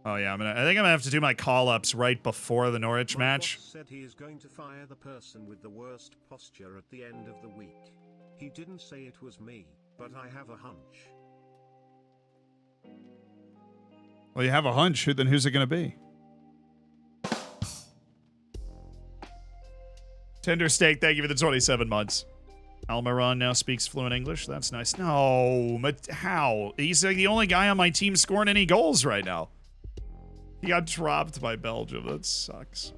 Oh yeah, I think I'm gonna have to do my call-ups right before the Norwich match. Boss said he is going to fire the person with the worst posture at the end of the week. He didn't say it was me, but I have a hunch. Well, you have a hunch. Then who's it gonna be? Tender Steak, thank you for the 27 months. Almiron now speaks fluent English. That's nice. No, but how? He's like the only guy on my team scoring any goals right now. He got dropped by Belgium. That sucks.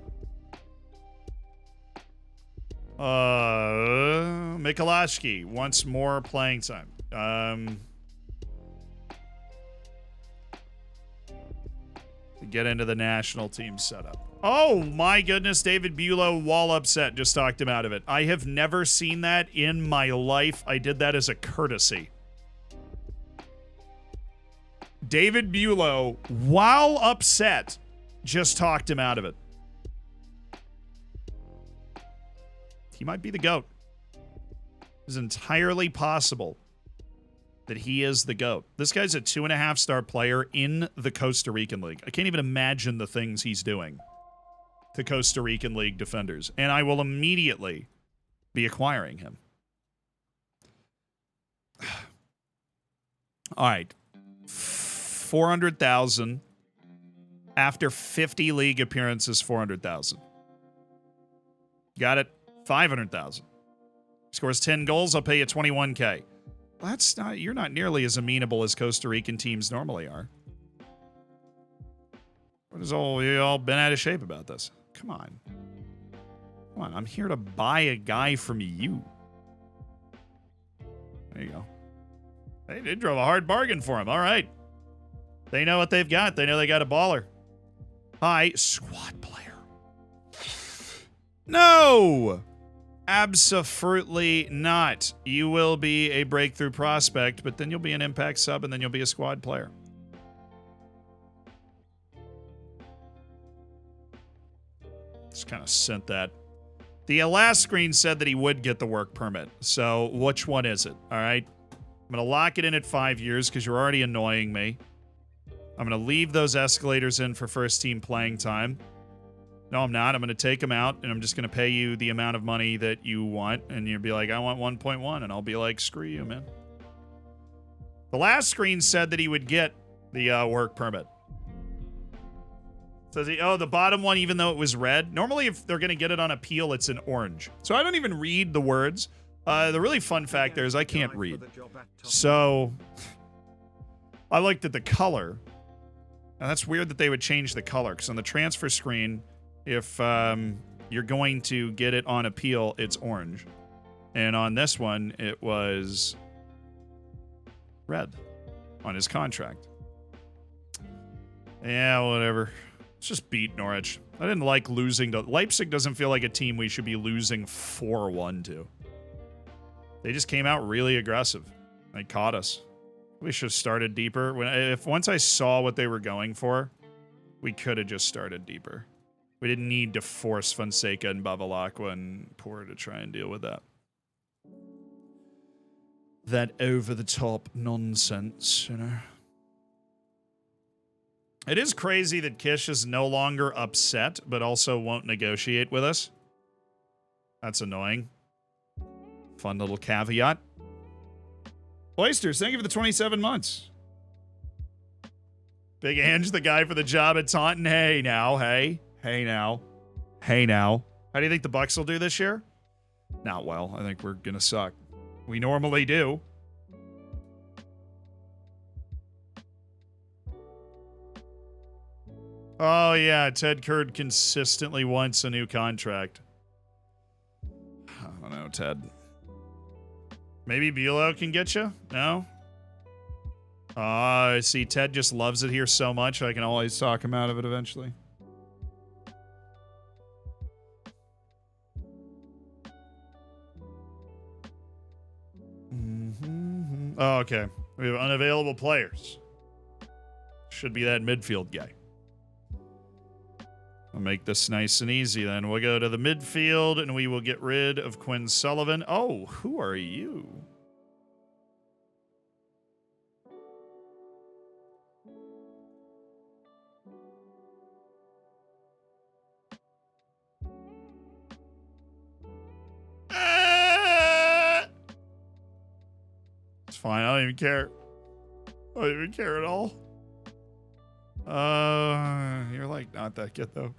Mikulashki wants more playing time. To get into the national team setup. Oh my goodness, David Beulah wall upset just talked him out of it. I have never seen that in my life. I did that as a courtesy. David Beulah, while upset, just talked him out of it. He might be the GOAT. It's entirely possible that he is the GOAT. This guy's a 2.5-star player in the Costa Rican League. I can't even imagine the things he's doing to Costa Rican League defenders. And I will immediately be acquiring him. All right. 400,000 after 50 league appearances, 400,000. Got it? 500,000. Scores 10 goals, I'll pay you 21K. Well, that's not, you're not nearly as amenable as Costa Rican teams normally are. What is you all been out of shape about this? Come on. Come on, I'm here to buy a guy from you. There you go. They drove a hard bargain for him. All right. They know what they've got. They know they got a baller. Hi, squad player. No! Absolutely not. You will be a breakthrough prospect, but then you'll be an impact sub, and then you'll be a squad player. Just kind of sent that. The last screen said that he would get the work permit. So which one is it? All right. I'm going to lock it in at 5 years because you're already annoying me. I'm going to leave those escalators in for first team playing time. No, I'm not. I'm going to take them out, and I'm just going to pay you the amount of money that you want. And you'll be like, I want 1.1. And I'll be like, screw you, man. The last screen said that he would get the work permit. Says he, oh, the bottom one, even though it was red. Normally, if they're going to get it on appeal, it's in orange. So I don't even read the words. The really fun fact there is I can't read. So I looked at the color. Now, that's weird that they would change the color, because on the transfer screen, if you're going to get it on appeal, it's orange. And on this one, it was red. on his contract. Yeah, whatever. Let's just beat Norwich. I didn't like losing to... Leipzig doesn't feel like a team we should be losing 4-1 to. They just came out really aggressive. They caught us. We should have started deeper. Once I saw what they were going for, we could have just started deeper. We didn't need to force Fonseca and Bevilacqua and Poor to try and deal with that. That over-the-top nonsense, you know? It is crazy that Kish is no longer upset, but also won't negotiate with us. That's annoying. Fun little caveat. Oysters, thank you for the 27 months. Big Ange, the guy for the job at Taunton. Hey now, hey. Hey now. Hey now. How do you think the Bucks will do this year? Not well. I think we're gonna suck. We normally do. Oh, yeah, Ted Kurd consistently wants a new contract. I don't know, Ted. Maybe Beulah can get you? No? See, Ted just loves it here so much, I can always talk him out of it eventually. Oh, okay. We have unavailable players. Should be that midfield guy. I'll make this nice and easy then. We'll go to the midfield and we will get rid of Quinn Sullivan. Oh, who are you? It's fine. I don't even care. I don't even care at all. You're like not that good though.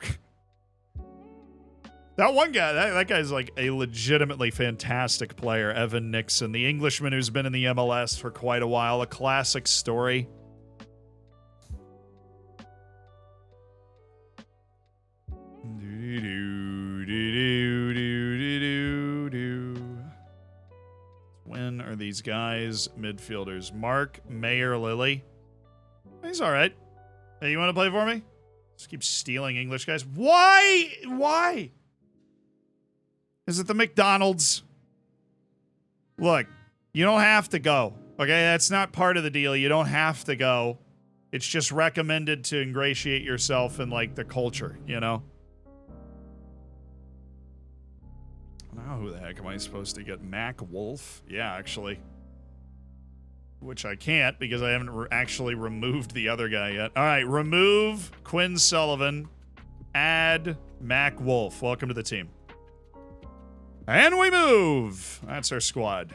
That one guy, that guy's like a legitimately fantastic player, Evan Nixon, the Englishman who's been in the MLS for quite a while, a classic story. When are these guys midfielders? Mark, Mayer, Lilly. He's all right. Hey, you want to play for me? Just keep stealing English guys. Why? Why? Is it the McDonald's? Look, you don't have to go. Okay, that's not part of the deal. You don't have to go. It's just recommended to ingratiate yourself in, like, the culture, you know? Now who the heck am I supposed to get? Mac Wolf? Yeah, actually. Which I can't because I haven't actually removed the other guy yet. All right, remove Quinn Sullivan. Add Mac Wolf. Welcome to the team. And we move. That's our squad.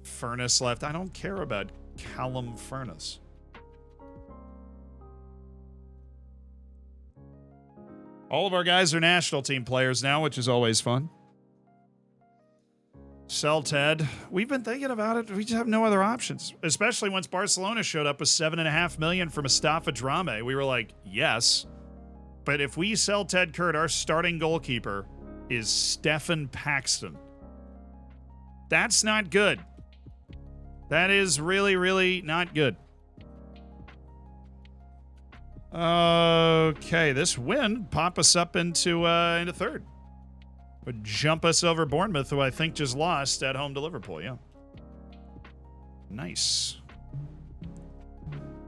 Furness left. I don't care about Callum Furness. All of our guys are national team players now, which is always fun. Sell Ted. We've been thinking about it. We just have no other options. Especially once Barcelona showed up with $7.5 million for Mustafa Drame. We were like, yes. But if we sell Ted Kurd, our starting goalkeeper is Stephen Paxton. That's not good. That is really, really not good. Okay, this win pop us up into third. Would jump us over Bournemouth, who I think just lost at home to Liverpool, yeah. Nice.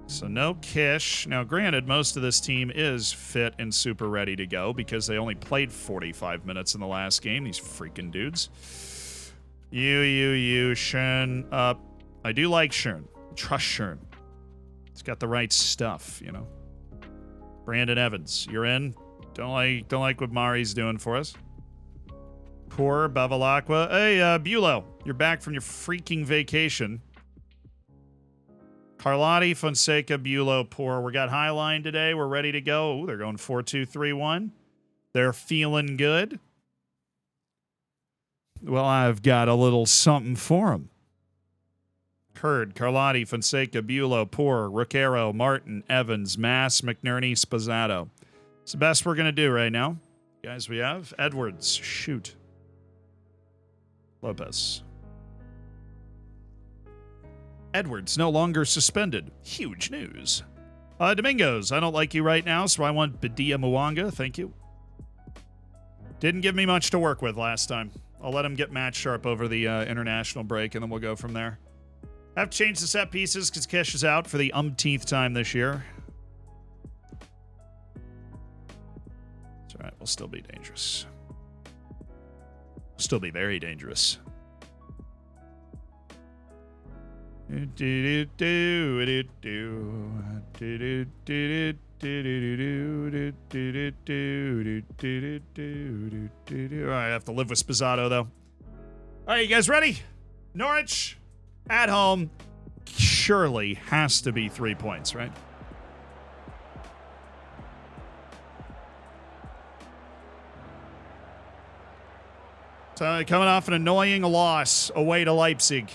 So no Kish. Now, granted, most of this team is fit and super ready to go because they only played 45 minutes in the last game, these freaking dudes. You, Schön up. I do like Schön. Trust Schön. He's got the right stuff, you know. Brandon Evans, you're in. Don't like what Mari's doing for us. Poor Bevilacqua. Hey, Beulah, you're back from your freaking vacation. Carlotti, Fonseca, Beulah, Poor. We got Highline today. We're ready to go. Ooh, they're going 4-2-3-1. They're feeling good. Well, I've got a little something for them. Kurd, Carlotti, Fonseca, Beulah, Poor, Roquero, Martin, Evans, Mass, McNerney, Spazzato. It's the best we're going to do right now. Guys, we have Edwards. Shoot. Lopez. Edwards no longer suspended. Huge news. Domingos, I don't like you right now, so I want Badia Mwanga. Thank you. Didn't give me much to work with last time. I'll let him get match sharp over the international break, and then we'll go from there. Have to change the set pieces because Kish is out for the umpteenth time this year. It's all right. We'll still be dangerous. Still be very dangerous. All right, I have to live with Spizzato, though. All right, you guys ready? Norwich, at home, surely has to be 3 points, right? So, coming off an annoying loss away to Leipzig.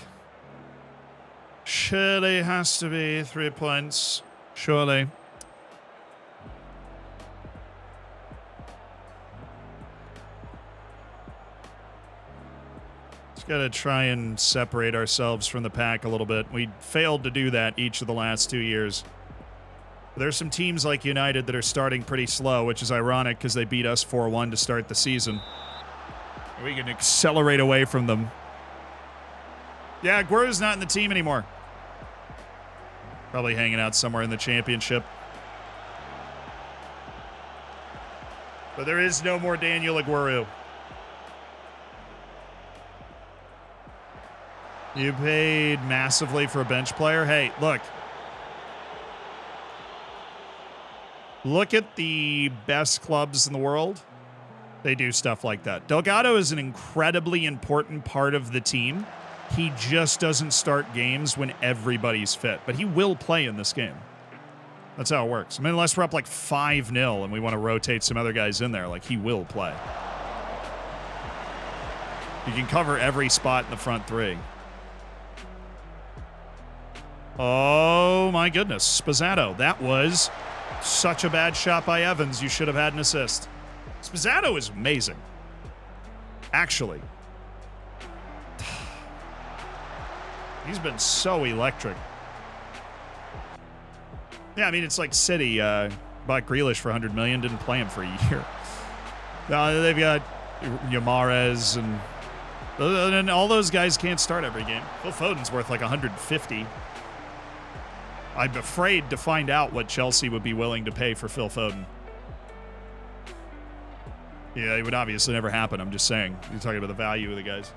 Surely has to be 3 points. Surely. Just got to try and separate ourselves from the pack a little bit. We failed to do that each of the last 2 years. There's some teams like United that are starting pretty slow, which is ironic because they beat us 4-1 to start the season. We can accelerate away from them. Yeah, Guerrero's not in the team anymore. Probably hanging out somewhere in the championship. But there is no more Daniel Aguero. You paid massively for a bench player. Hey, look. Look at the best clubs in the world. They do stuff like that. Delgado is an incredibly important part of the team. He just doesn't start games when everybody's fit, but he will play in this game. That's how it works. I mean, unless we're up like 5-0 and we want to rotate some other guys in there, like he will play. You can cover every spot in the front three. Oh my goodness, Spizzato. That was such a bad shot by Evans. You should have had an assist. Spizzato is amazing. Actually. He's been so electric. Yeah, I mean, it's like City bought Grealish for $100 million, didn't play him for a year. They've got Yamarez and all those guys can't start every game. Phil Foden's worth like 150. I'm afraid to find out what Chelsea would be willing to pay for Phil Foden. Yeah, it would obviously never happen. I'm just saying. You're talking about the value of the guys.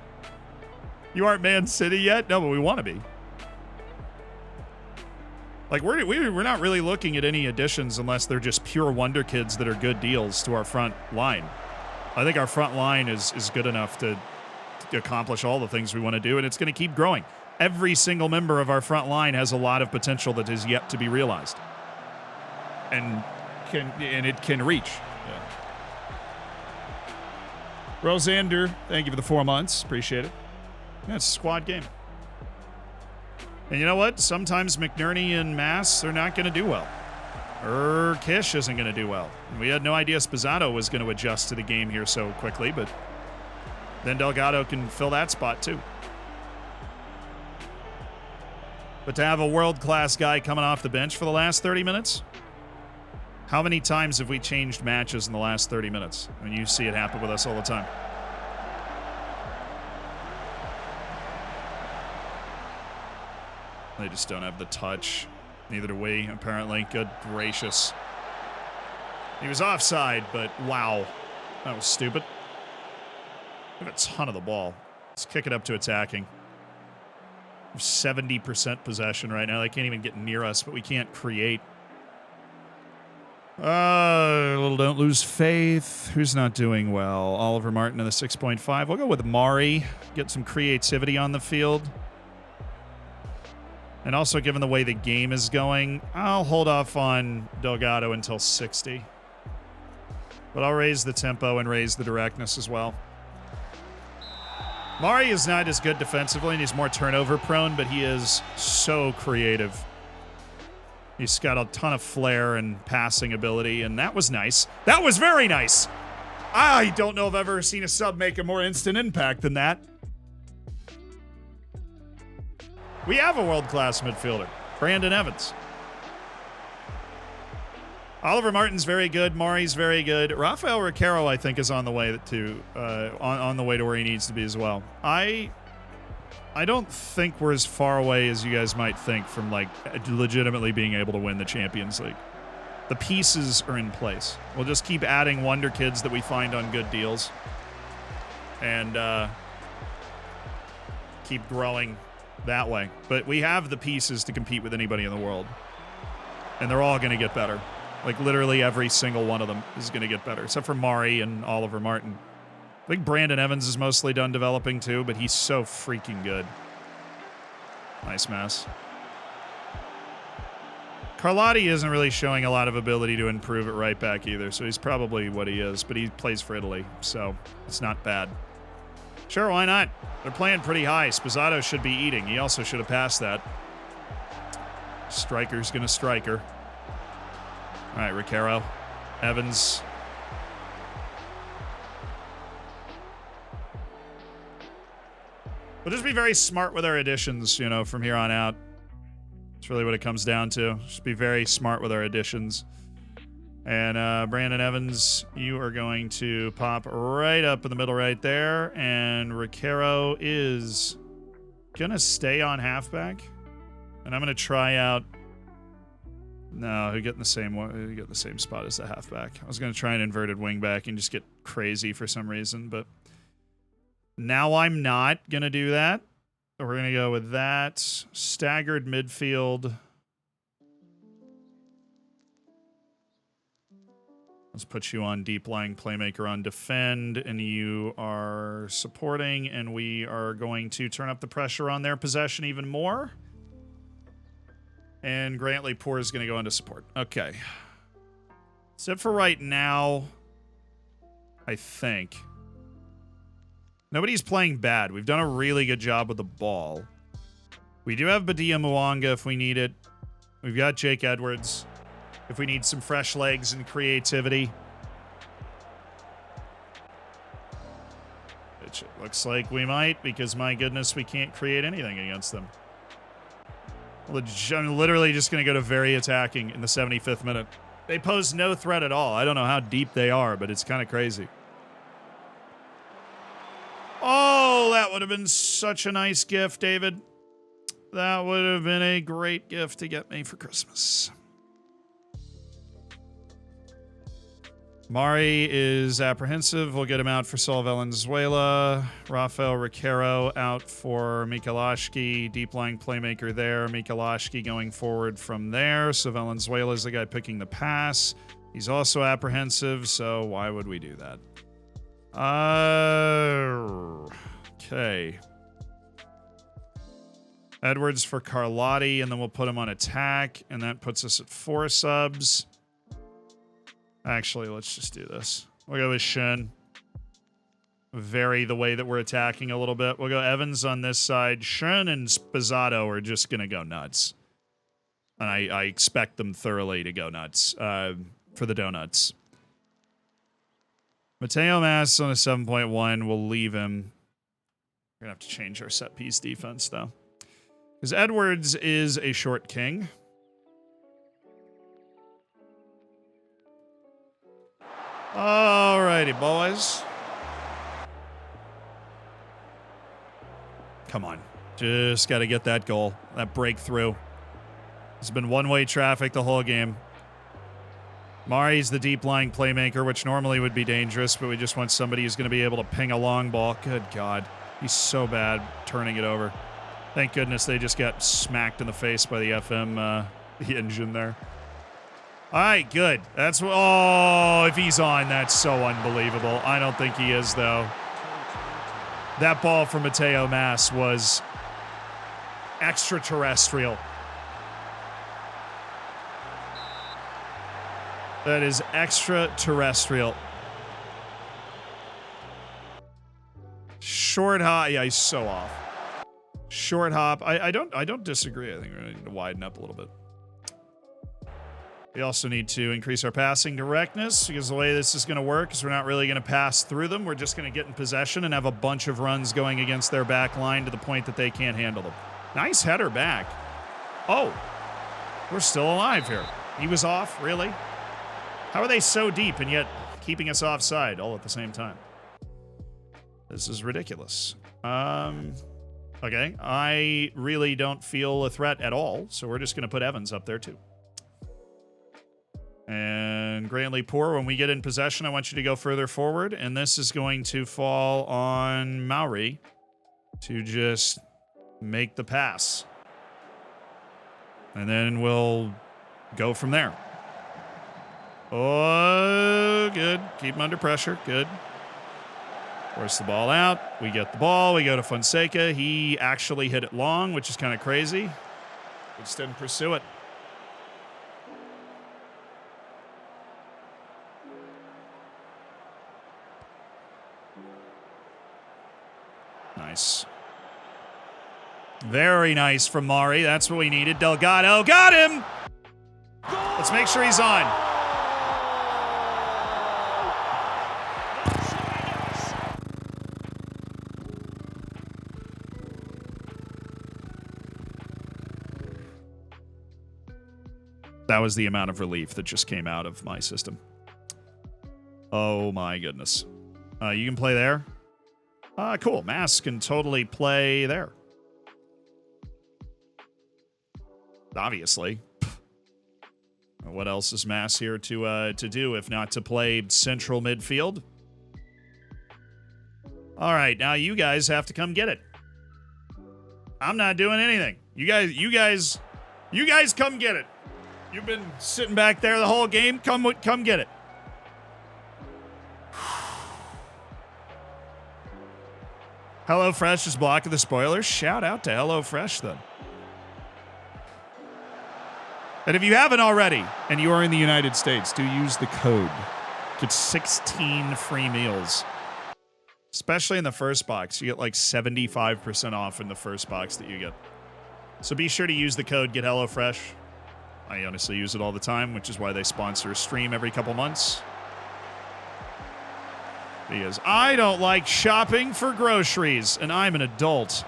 You aren't Man City yet? No, but we want to be. Like, we're not really looking at any additions unless they're just pure Wonderkids that are good deals to our front line. I think our front line is good enough to accomplish all the things we want to do, and it's going to keep growing. Every single member of our front line has a lot of potential that is yet to be realized. And it can reach. Yeah. Rosander, thank you for the 4 months. Appreciate it. Yeah, it's a squad game. And you know what? Sometimes McNerney and Mass are not going to do well. Or Kish isn't going to do well. We had no idea Spizzato was going to adjust to the game here so quickly, but then Delgado can fill that spot too. But to have a world-class guy coming off the bench for the last 30 minutes? How many times have we changed matches in the last 30 minutes? I mean, you see it happen with us all the time. They just don't have the touch. Neither do we, apparently. Good gracious. He was offside, but wow. That was stupid. We have a ton of the ball. Let's kick it up to attacking. 70% possession right now. They can't even get near us, but we can't create. Little don't lose faith. Who's not doing well? Oliver Martin in the 6.5. We'll go with Mari. Get some creativity on the field. And also, given the way the game is going, I'll hold off on Delgado until 60. But I'll raise the tempo and raise the directness as well. Mari is not as good defensively, and he's more turnover prone, but he is so creative. He's got a ton of flair and passing ability, and that was nice. That was very nice. I don't know if I've ever seen a sub make a more instant impact than that. We have a world-class midfielder, Brandon Evans. Oliver Martin's very good. Mari's very good. Rafael Riquero, I think, is on the way to on the way to where he needs to be as well. I don't think we're as far away as you guys might think from like legitimately being able to win the Champions League. The pieces are in place. We'll just keep adding Wonderkids that we find on good deals, and keep growing that way. But we have the pieces to compete with anybody in the world, and they're all going to get better. Like, literally every single one of them is going to get better, except for Mari and Oliver Martin. I think Brandon Evans is mostly done developing, too, but he's so freaking good. Nice mess. Carlotti isn't really showing a lot of ability to improve at right back either, so he's probably what he is, but he plays for Italy, so it's not bad. Sure, why not? They're playing pretty high. Spozzato should be eating. He also should have passed that. Striker's going to striker. All right, Riquero, Evans. We'll just be very smart with our additions, you know, from here on out. That's really what it comes down to. Just be very smart with our additions. And Brandon Evans, you are going to pop right up in the middle right there. And Riquero is going to stay on halfback. And I'm going to try out... No, he'll get in the same one. He'll get the same spot as the halfback. I was going to try an inverted wingback and just get crazy for some reason, but now I'm not going to do that. So we're going to go with that. Staggered midfield. Let's put you on deep lying playmaker on defend, and you are supporting, and we are going to turn up the pressure on their possession even more. And Grantley Poor is going to go into support. Okay. That's it for right now, I think. Nobody's playing bad. We've done a really good job with the ball. We do have Badia Mwanga if we need it. We've got Jake Edwards if we need some fresh legs and creativity. Which it looks like we might, because my goodness, we can't create anything against them. I'm literally just going to go to very attacking in the 75th minute. They pose no threat at all. I don't know how deep they are, but it's kind of crazy. Oh, that would have been such a nice gift, David. That would have been a great gift to get me for Christmas. Mari is apprehensive. We'll get him out for Sol Valenzuela. Rafael Riquero out for Michalashki. Deep lying playmaker there. Michalashki going forward from there. So Valenzuela is the guy picking the pass. He's also apprehensive, so why would we do that? Okay. Edwards for Carlotti, and then we'll put him on attack, and that puts us at 4 subs. Actually, let's just do this. We'll go with Shen. Vary the way that we're attacking a little bit. We'll go Evans on this side. Shen and Spozzato are just going to go nuts. And I expect them thoroughly to go nuts for the donuts. Mateo Mass on a 7.1. We'll leave him. We're going to have to change our set piece defense, though. Because Edwards is a short king. Alrighty, boys. Come on. Just got to get that goal. That breakthrough. It's been one-way traffic the whole game. Mari's the deep-lying playmaker, which normally would be dangerous, but we just want somebody who's going to be able to ping a long ball. Good God. He's so bad turning it over. Thank goodness they just got smacked in the face by the FM the engine there. All right, good. That's what. Oh, if he's on, that's so unbelievable. I don't think he is, though. That ball from Mateo Mass was extraterrestrial. That is extraterrestrial. Short hop. Yeah, he's so off. Short hop. I don't disagree. I think we're going to need to widen up a little bit. We also need to increase our passing directness, because the way this is going to work is we're not really going to pass through them. We're just going to get in possession and have a bunch of runs going against their back line to the point that they can't handle them. Nice header back. Oh, we're still alive here. He was off, really? How are they so deep and yet keeping us offside all at the same time? This is ridiculous. Okay, I really don't feel a threat at all, so we're just going to put Evans up there too. And Grantley Poor, when we get in possession, I want you to go further forward, and this is going to fall on Maori to just make the pass. And then we'll go from there. Oh, good. Keep him under pressure. Good. Force the ball out. We get the ball. We go to Fonseca. He actually hit it long, which is kind of crazy. We just didn't pursue it. Nice. Very nice from Mari. That's what we needed. Delgado got him. Let's make sure he's on. That was the amount of relief that just came out of my system. Oh my goodness. You can play there? Cool. Mass can totally play there. Obviously. What else is Mass here to do if not to play central midfield? All right, now you guys have to come get it. I'm not doing anything. You guys come get it. You've been sitting back there the whole game. Come get it. HelloFresh is blocking the spoilers. Shout out to HelloFresh then. And if you haven't already, and you are in the United States, do use the code. Get 16 free meals. Especially in the first box. You get like 75% off in the first box that you get. So be sure to use the code Get HelloFresh. I honestly use it all the time, which is why they sponsor a stream every couple months. Because I don't like shopping for groceries, and I'm an adult.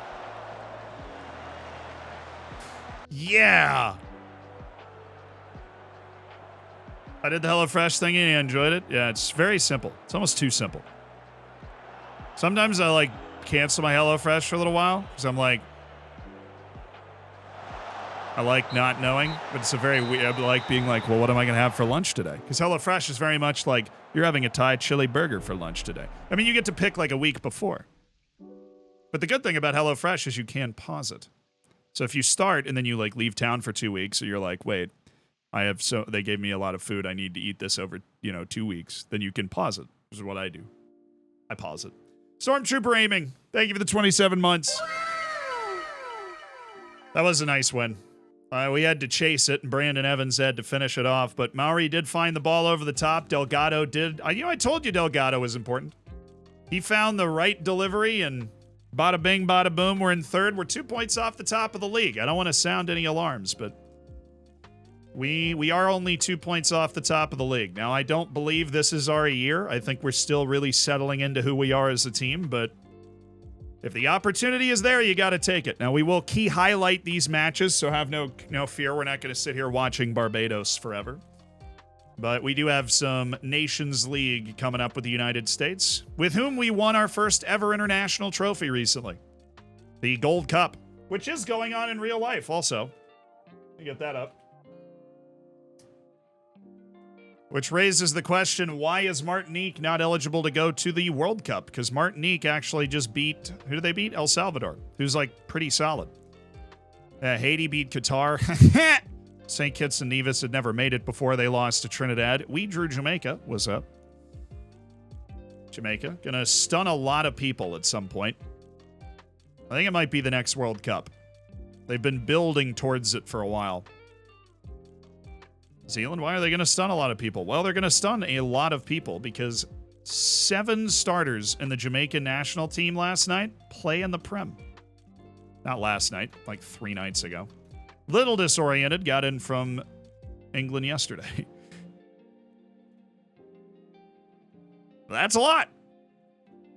Yeah. I did the HelloFresh thing and you enjoyed it. Yeah, it's very simple. It's almost too simple. Sometimes I like cancel my HelloFresh for a little while because I'm like, I like not knowing, but it's a very weird, I like being like, well, what am I going to have for lunch today? Because HelloFresh is very much like you're having a Thai chili burger for lunch today. I mean, you get to pick like a week before. But the good thing about HelloFresh is you can pause it. So if you start and then you like leave town for 2 weeks, or you're like, wait, they gave me a lot of food. I need to eat this over, 2 weeks. Then you can pause it, which is what I do. I pause it. Stormtrooper aiming. Thank you for the 27 months. That was a nice win. We had to chase it, and Brandon Evans had to finish it off. But Maori did find the ball over the top. Delgado did. I told you Delgado was important. He found the right delivery, and bada bing, bada boom. We're in third. We're 2 points off the top of the league. I don't want to sound any alarms, but we are only 2 points off the top of the league. Now, I don't believe this is our year. I think we're still really settling into who we are as a team, but if the opportunity is there, you got to take it. Now, we will key highlight these matches, so have no fear. We're not going to sit here watching Barbados forever. But we do have some Nations League coming up with the United States, with whom we won our first ever international trophy recently. The Gold Cup, which is going on in real life also. Let me get that up. Which raises the question, why is Martinique not eligible to go to the World Cup? Because Martinique actually just beat, who did they beat? El Salvador, who's like pretty solid. Haiti beat Qatar. St. Kitts and Nevis had never made it before they lost to Trinidad. We drew Jamaica. What's up? Jamaica. Gonna stun a lot of people at some point. I think it might be the next World Cup. They've been building towards it for a while. Zealand, why are they going to stun a lot of people? Well, they're going to stun a lot of people because 7 starters in the Jamaican national team last night play in the Prem. Not last night, like 3 nights ago. Little disoriented, got in from England yesterday. That's a lot.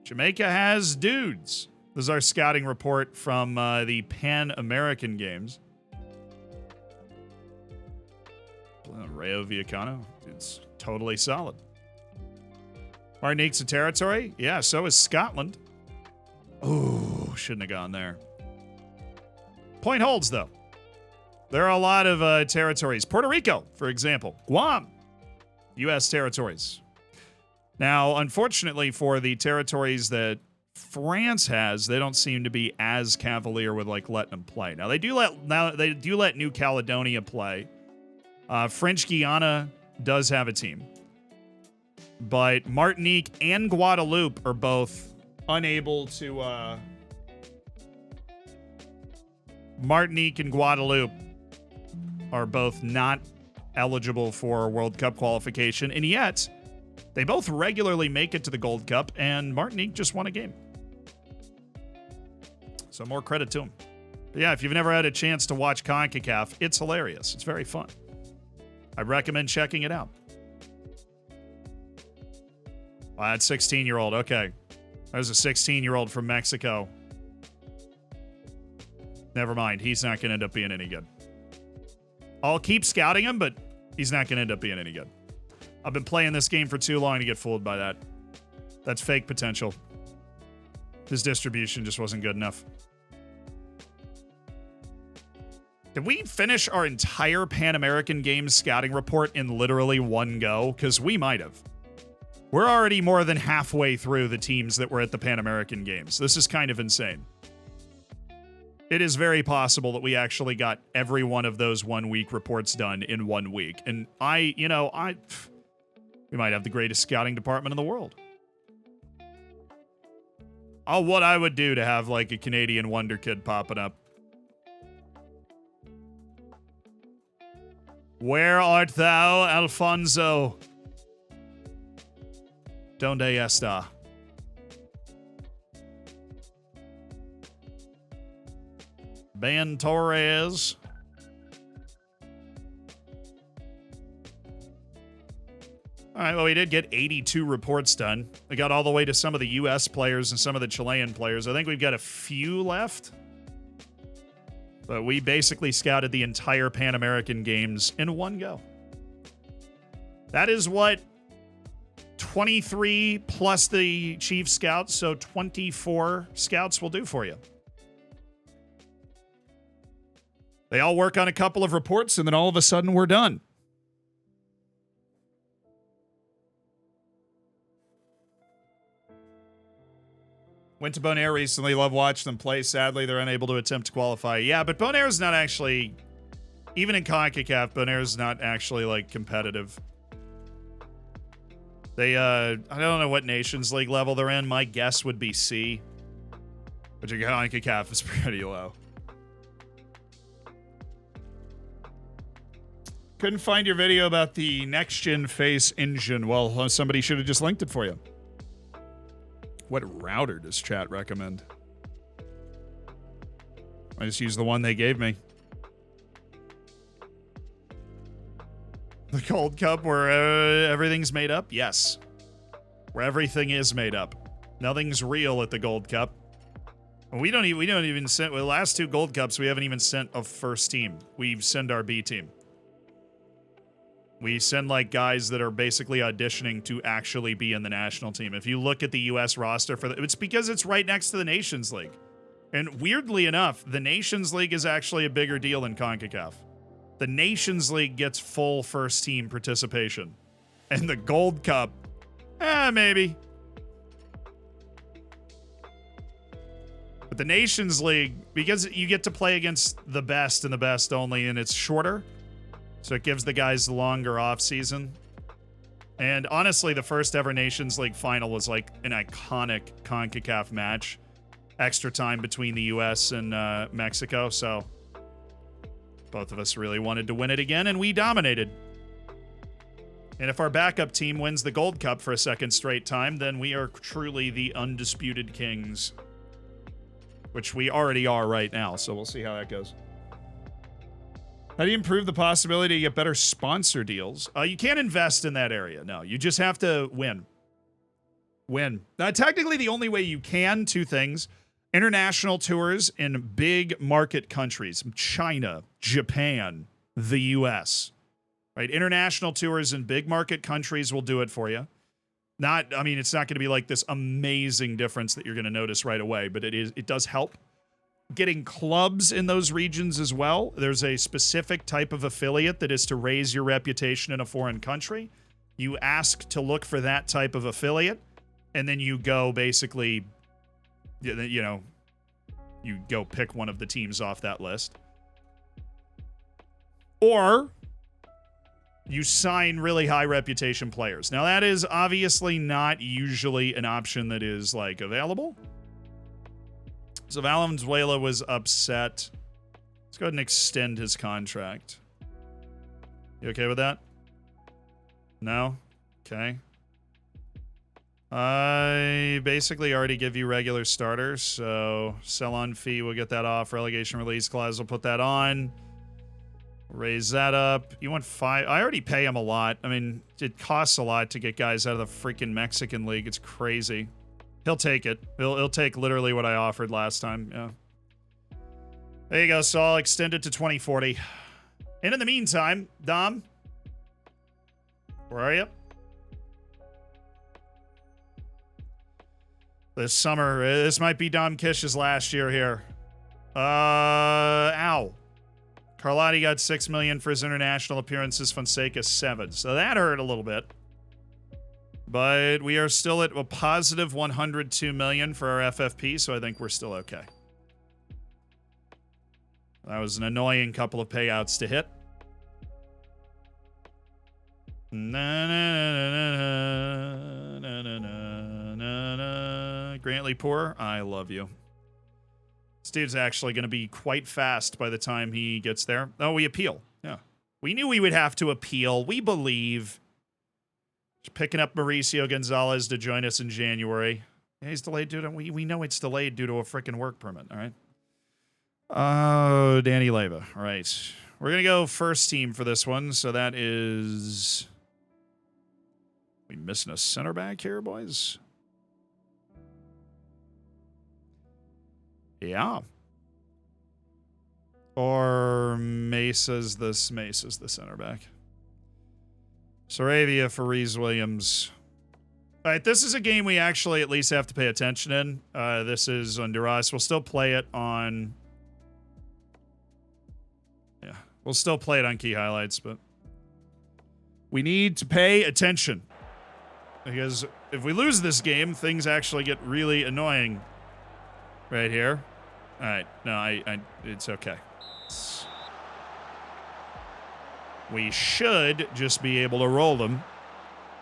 Jamaica has dudes. This is our scouting report from the Pan American Games. Rayo Vallecano, it's totally solid. Martinique's a territory? Yeah, so is Scotland. Ooh, shouldn't have gone there. Point holds, though. There are a lot of territories. Puerto Rico, for example. Guam, U.S. territories. Now, unfortunately for the territories that France has, they don't seem to be as cavalier with like letting them play. Now they do let New Caledonia play. French Guiana does have a team, but Martinique and Guadeloupe are both unable to. Martinique and Guadeloupe are both not eligible for World Cup qualification, and yet they both regularly make it to the Gold Cup, and Martinique just won a game. So more credit to them. But yeah, if you've never had a chance to watch CONCACAF, it's hilarious. It's very fun. I recommend checking it out. Well, that's 16-year-old. Okay. There's a 16-year-old from Mexico. Never mind. He's not going to end up being any good. I'll keep scouting him, but he's not going to end up being any good. I've been playing this game for too long to get fooled by that. That's fake potential. His distribution just wasn't good enough. Did we finish our entire Pan American Games scouting report in literally one go? Because we might have. We're already more than halfway through the teams that were at the Pan American Games. This is kind of insane. It is very possible that we actually got every one of those 1 week reports done in 1 week. And we might have the greatest scouting department in the world. Oh, what I would do to have like a Canadian Wonderkid popping up. Where art thou, Alfonso? Donde está? Ben Torres. All right, well, we did get 82 reports done. We got all the way to some of the U.S. players and some of the Chilean players. I think we've got a few left. But we basically scouted the entire Pan American Games in one go. That is what 23 plus the chief scouts, so 24 scouts will do for you. They all work on a couple of reports, and then all of a sudden we're done. Went to Bonaire recently. Love watching them play. Sadly, they're unable to attempt to qualify. Yeah, but Bonaire's not actually... Even in CONCACAF, Bonaire's not actually, like, competitive. They, I don't know what Nations League level they're in. My guess would be C. Which in CONCACAF is pretty low. Couldn't find your video about the next-gen face engine. Well, somebody should have just linked it for you. What router does chat recommend? I just use the one they gave me. The Gold Cup where everything's made up? Yes. Where everything is made up. Nothing's real at the Gold Cup. We don't even send... Well, the last two Gold Cups, we haven't even sent a first team. We send our B team. We send, like, guys that are basically auditioning to actually be in the national team. If you look at the U.S. roster, it's because it's right next to the Nations League. And weirdly enough, the Nations League is actually a bigger deal than CONCACAF. The Nations League gets full first-team participation. And the Gold Cup, maybe. But the Nations League, because you get to play against the best and the best only, and it's shorter, so it gives the guys the longer off-season. And honestly, the first ever Nations League final was like an iconic CONCACAF match. Extra time between the U.S. and Mexico, so both of us really wanted to win it again, and we dominated. And if our backup team wins the Gold Cup for a second straight time, then we are truly the undisputed kings. Which we already are right now, so we'll see how that goes. How do you improve the possibility to get better sponsor deals? You can't invest in that area. No, you just have to win. Win. Technically, the only way you can, two things. International tours in big market countries, China, Japan, the US, right? International tours in big market countries will do it for you. I mean, it's not going to be like this amazing difference that you're going to notice right away, but it does help. Getting clubs in those regions as well. There's a specific type of affiliate that is to raise your reputation in a foreign country. You ask to look for that type of affiliate, and then you go basically, you know, you go pick one of the teams off that list. Or you sign really high reputation players. Now, that is obviously not usually an option that is, like, available. So Valenzuela was upset. Let's go ahead and extend his contract. You okay with that? No? Okay. I basically already give you regular starters, so sell-on fee, we'll get that off. Relegation release clause, we'll put that on. Raise that up. You want 5? I already pay him a lot. I mean, it costs a lot to get guys out of the freaking Mexican league. It's crazy. He'll take it. He'll take literally what I offered last time. Yeah. There you go. So I'll extend it to 2040. And in the meantime, Dom, where are you? This summer, this might be Dom Kish's last year here. Ow. Carlotti got $6 million for his international appearances. Fonseca, 7. So that hurt a little bit. But we are still at a positive $102 million for our FFP, so I think we're still okay. That was an annoying couple of payouts to hit. Grantley Poor, I love you. This dude's actually going to be quite fast by the time he gets there. Oh, we appeal. Yeah. We knew we would have to appeal. We believe. Just picking up Mauricio Gonzalez to join us in January. Yeah, he's delayed due to... We know it's delayed due to a freaking work permit, all right? Oh, Danny Leva. All right. We're going to go first team for this one, so that is... We missing a center back here, boys? Yeah. Or Mesa's the center back. Saravia for Reese Williams. All right, this is a game we actually at least have to pay attention in. This is Honduras. We'll still play it on... Yeah, we'll still play it on key highlights, but... We need to pay attention. Because if we lose this game, things actually get really annoying right here. All right, no, it's okay. We should just be able to roll them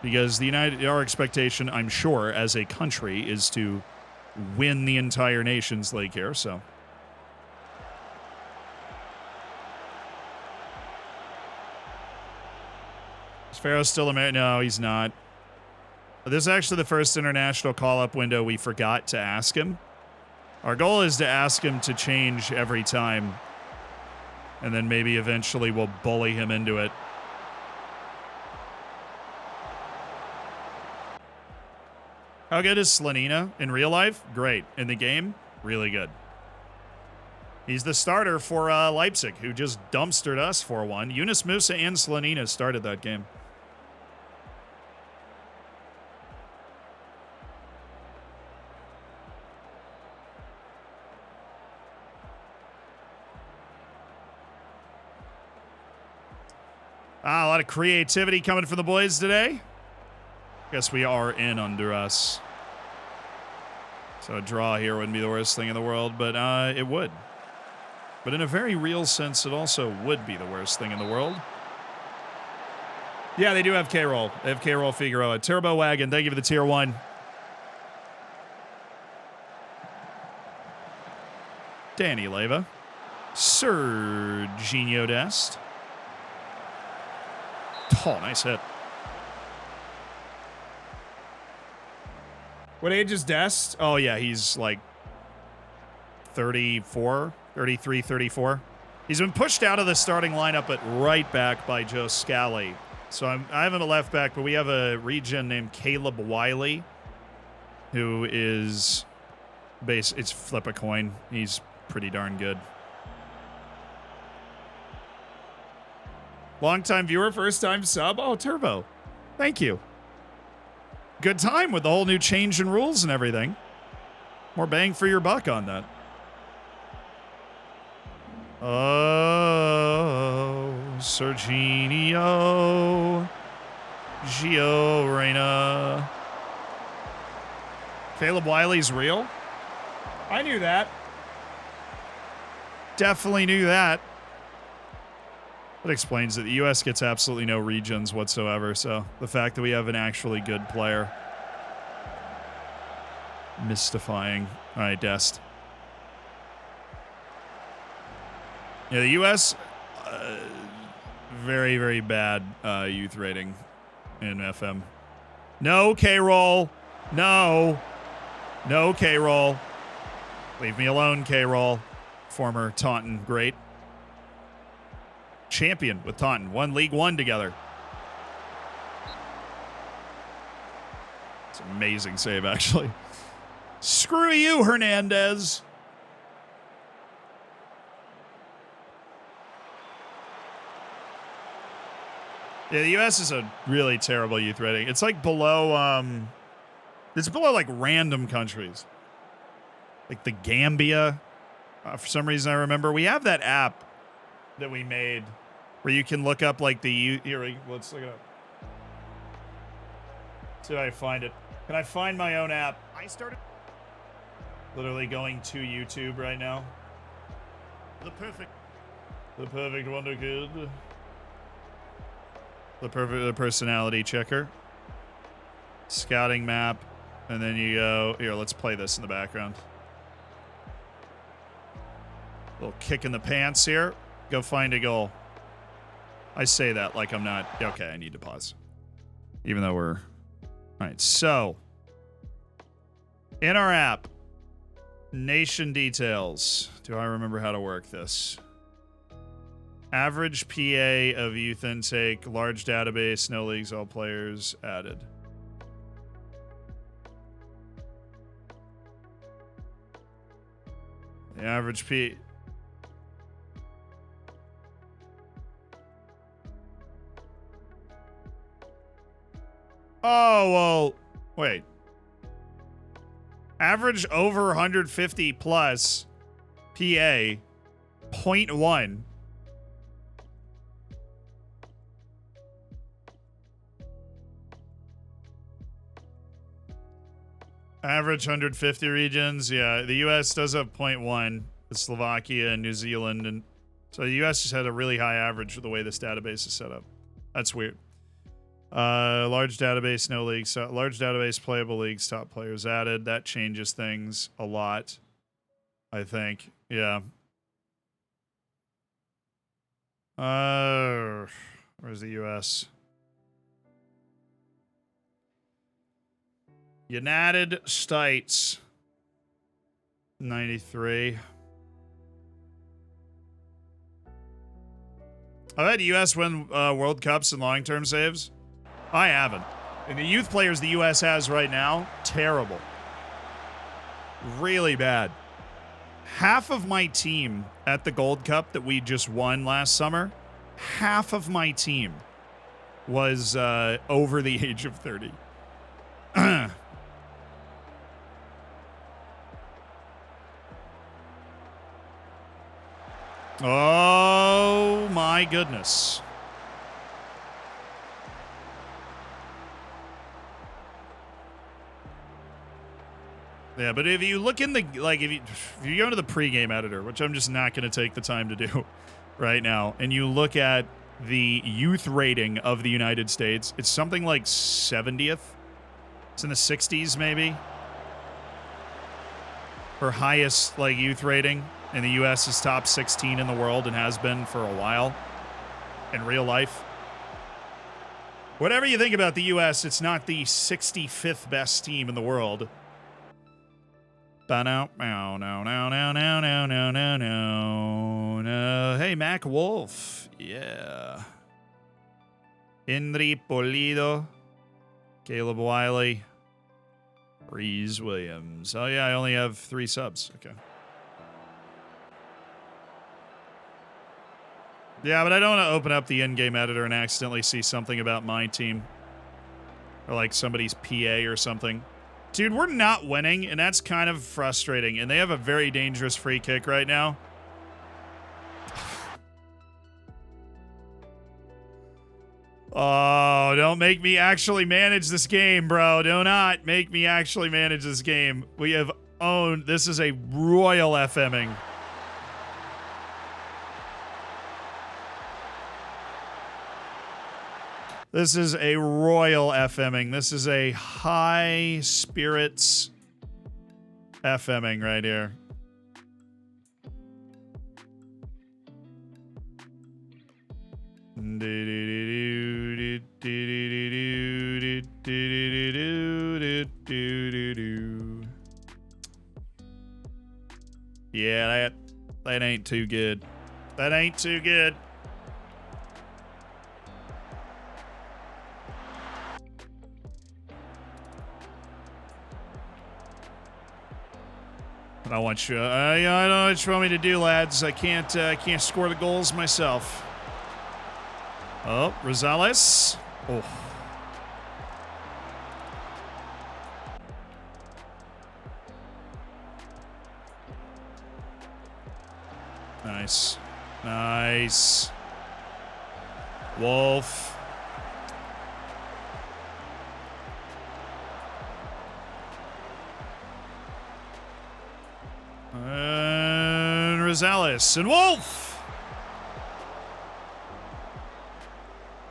because our expectation, I'm sure, as a country is to win the entire Nations League here, so. Is Pharaoh still American? No, he's not. This is actually the first international call-up window we forgot to ask him. Our goal is to ask him to change every time. And then maybe eventually we'll bully him into it. How good is Slanina in real life? Great. In the game? Really good. He's the starter for Leipzig, who just dumpstered us 4-1. Yunus Musa and Slanina started that game. A lot of creativity coming from the boys today. Guess we are in Honduras. So a draw here wouldn't be the worst thing in the world, but it would. But in a very real sense, it also would be the worst thing in the world. Yeah, they do have K-Roll. They have K-Roll Figueroa. Turbo Wagon, thank you for the tier 1. Danny Leva. Serginho Dest. Oh, nice hit. What age is Dest? Oh, yeah, he's like 34, 33, 34. He's been pushed out of the starting lineup at right back by Joe Scally. So I haven't a left back, but we have a regen named Caleb Wiley, who is It's flip a coin. He's pretty darn good. Long-time viewer, first-time sub. Oh, Turbo. Thank you. Good time with the whole new change in rules and everything. More bang for your buck on that. Oh, Serginio. Gio Reyna. Caleb Wiley's real? I knew that. Definitely knew that. That explains that the U.S. gets absolutely no regions whatsoever, so the fact that we have an actually good player. Mystifying. All right, Dest. Yeah, the U.S. Very, very bad youth rating in FM. No K-roll. No. No K-roll. Leave me alone, K-roll. Former Taunton great. Champion with Taunton. Won League One together. It's an amazing save, actually. Screw you, Hernandez. Yeah, the U.S. is a really terrible youth rating. It's like below, it's below like random countries. Like the Gambia. For some reason I remember. We have that app that we made where you can look up like the, here, let's look it up. See if I find it. Can I find my own app? I started literally going to YouTube right now. The perfect Wonderkid. The personality checker. Scouting map. And then you go, here, let's play this in the background. Little kick in the pants here. Go find a goal. I say that like I'm not, okay, I need to pause. Even though we're, all right, so. In our app, nation details. Do I remember how to work this? Average PA of youth intake, large database, no leagues, all players added. The average P. Oh, well, wait. Average over 150 plus PA, 0.1. Average 150 regions. Yeah, the U.S. does have 0.1. With Slovakia and New Zealand. And so the U.S. just had a really high average with the way this database is set up. That's weird. Large database, no leagues. So large database, playable leagues, top players added. That changes things a lot, I think. Yeah. Where's the U.S.? United States. 93. I've had the U.S. win World Cups and long-term saves. I haven't. And the youth players the U.S. has right now, terrible. Really bad. Half of my team at the Gold Cup that we just won last summer, half of my team was over the age of 30. Oh, my goodness. Yeah, but if you look in the, like, if you go into the pregame editor, which I'm just not going to take the time to do right now, and you look at the youth rating of the United States, it's something like 70th. It's in the 60s, maybe. For highest, like, youth rating. And the U.S. is top 16 in the world and has been for a while in real life. Whatever you think about the U.S., it's not the 65th best team in the world. No. Hey, Mac Wolf. Yeah. Indri Polido. Caleb Wiley. Reese Williams. Oh, yeah, I only have 3 subs. Okay. Yeah, but I don't want to open up the in-game editor and accidentally see something about my team. Or like somebody's PA or something. Dude, we're not winning, and that's kind of frustrating. And they have a very dangerous free kick right now. Oh, don't make me actually manage this game, bro. Do not make me actually manage this game. We have owned. This is a royal FMing. This is a royal FMing. This is a high spirits FMing right here. Yeah, that ain't too good. That ain't too good. I don't want you. I don't know what you want me to do, lads. I can't score the goals myself. Oh, Rosales. Oh. Nice. Nice. Wolf. And Rosales and Wolf.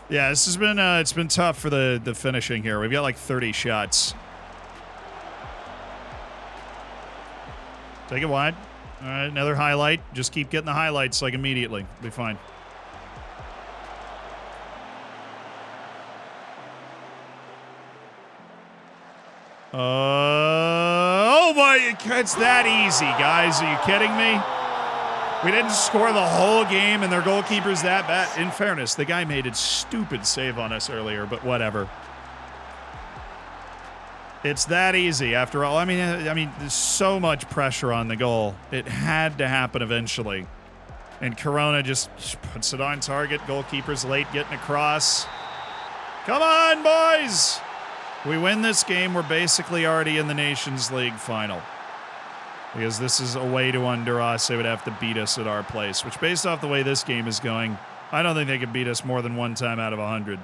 Yeah, this has been it's been tough for the finishing here. We've got like 30 shots. Take it wide. All right, another highlight. Just keep getting the highlights like immediately. Be fine. Oh my, it's that easy, guys. Are you kidding me? We didn't score the whole game and their goalkeeper's that bad. In fairness, the guy made a stupid save on us earlier, but whatever. It's that easy after all. I mean, there's so much pressure on the goal. It had to happen eventually. And Corona just puts it on target. Goalkeeper's late getting across. Come on, boys! We win this game, we're basically already in the Nations League final. Because this is away to Honduras, they would have to beat us at our place. Which, based off the way this game is going, I don't think they could beat us more than one time out of 100.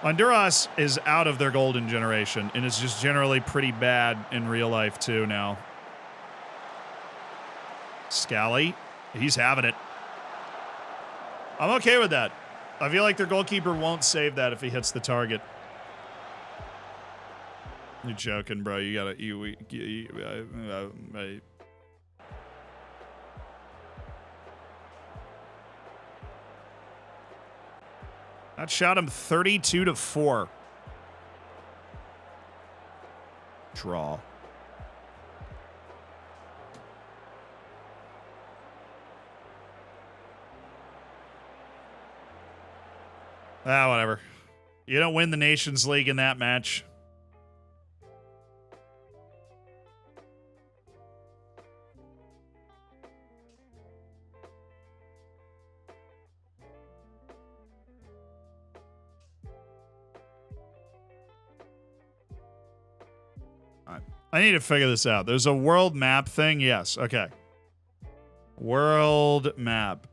Honduras is out of their golden generation, and is just generally pretty bad in real life, too, now. Scally, he's having it. I'm okay with that. I feel like their goalkeeper won't save that if he hits the target. You're joking, bro. You gotta. That shot him 32-4. Draw. Whatever. You don't win the Nations League in that match. I need to figure this out. There's a world map thing? Yes. Okay. World map.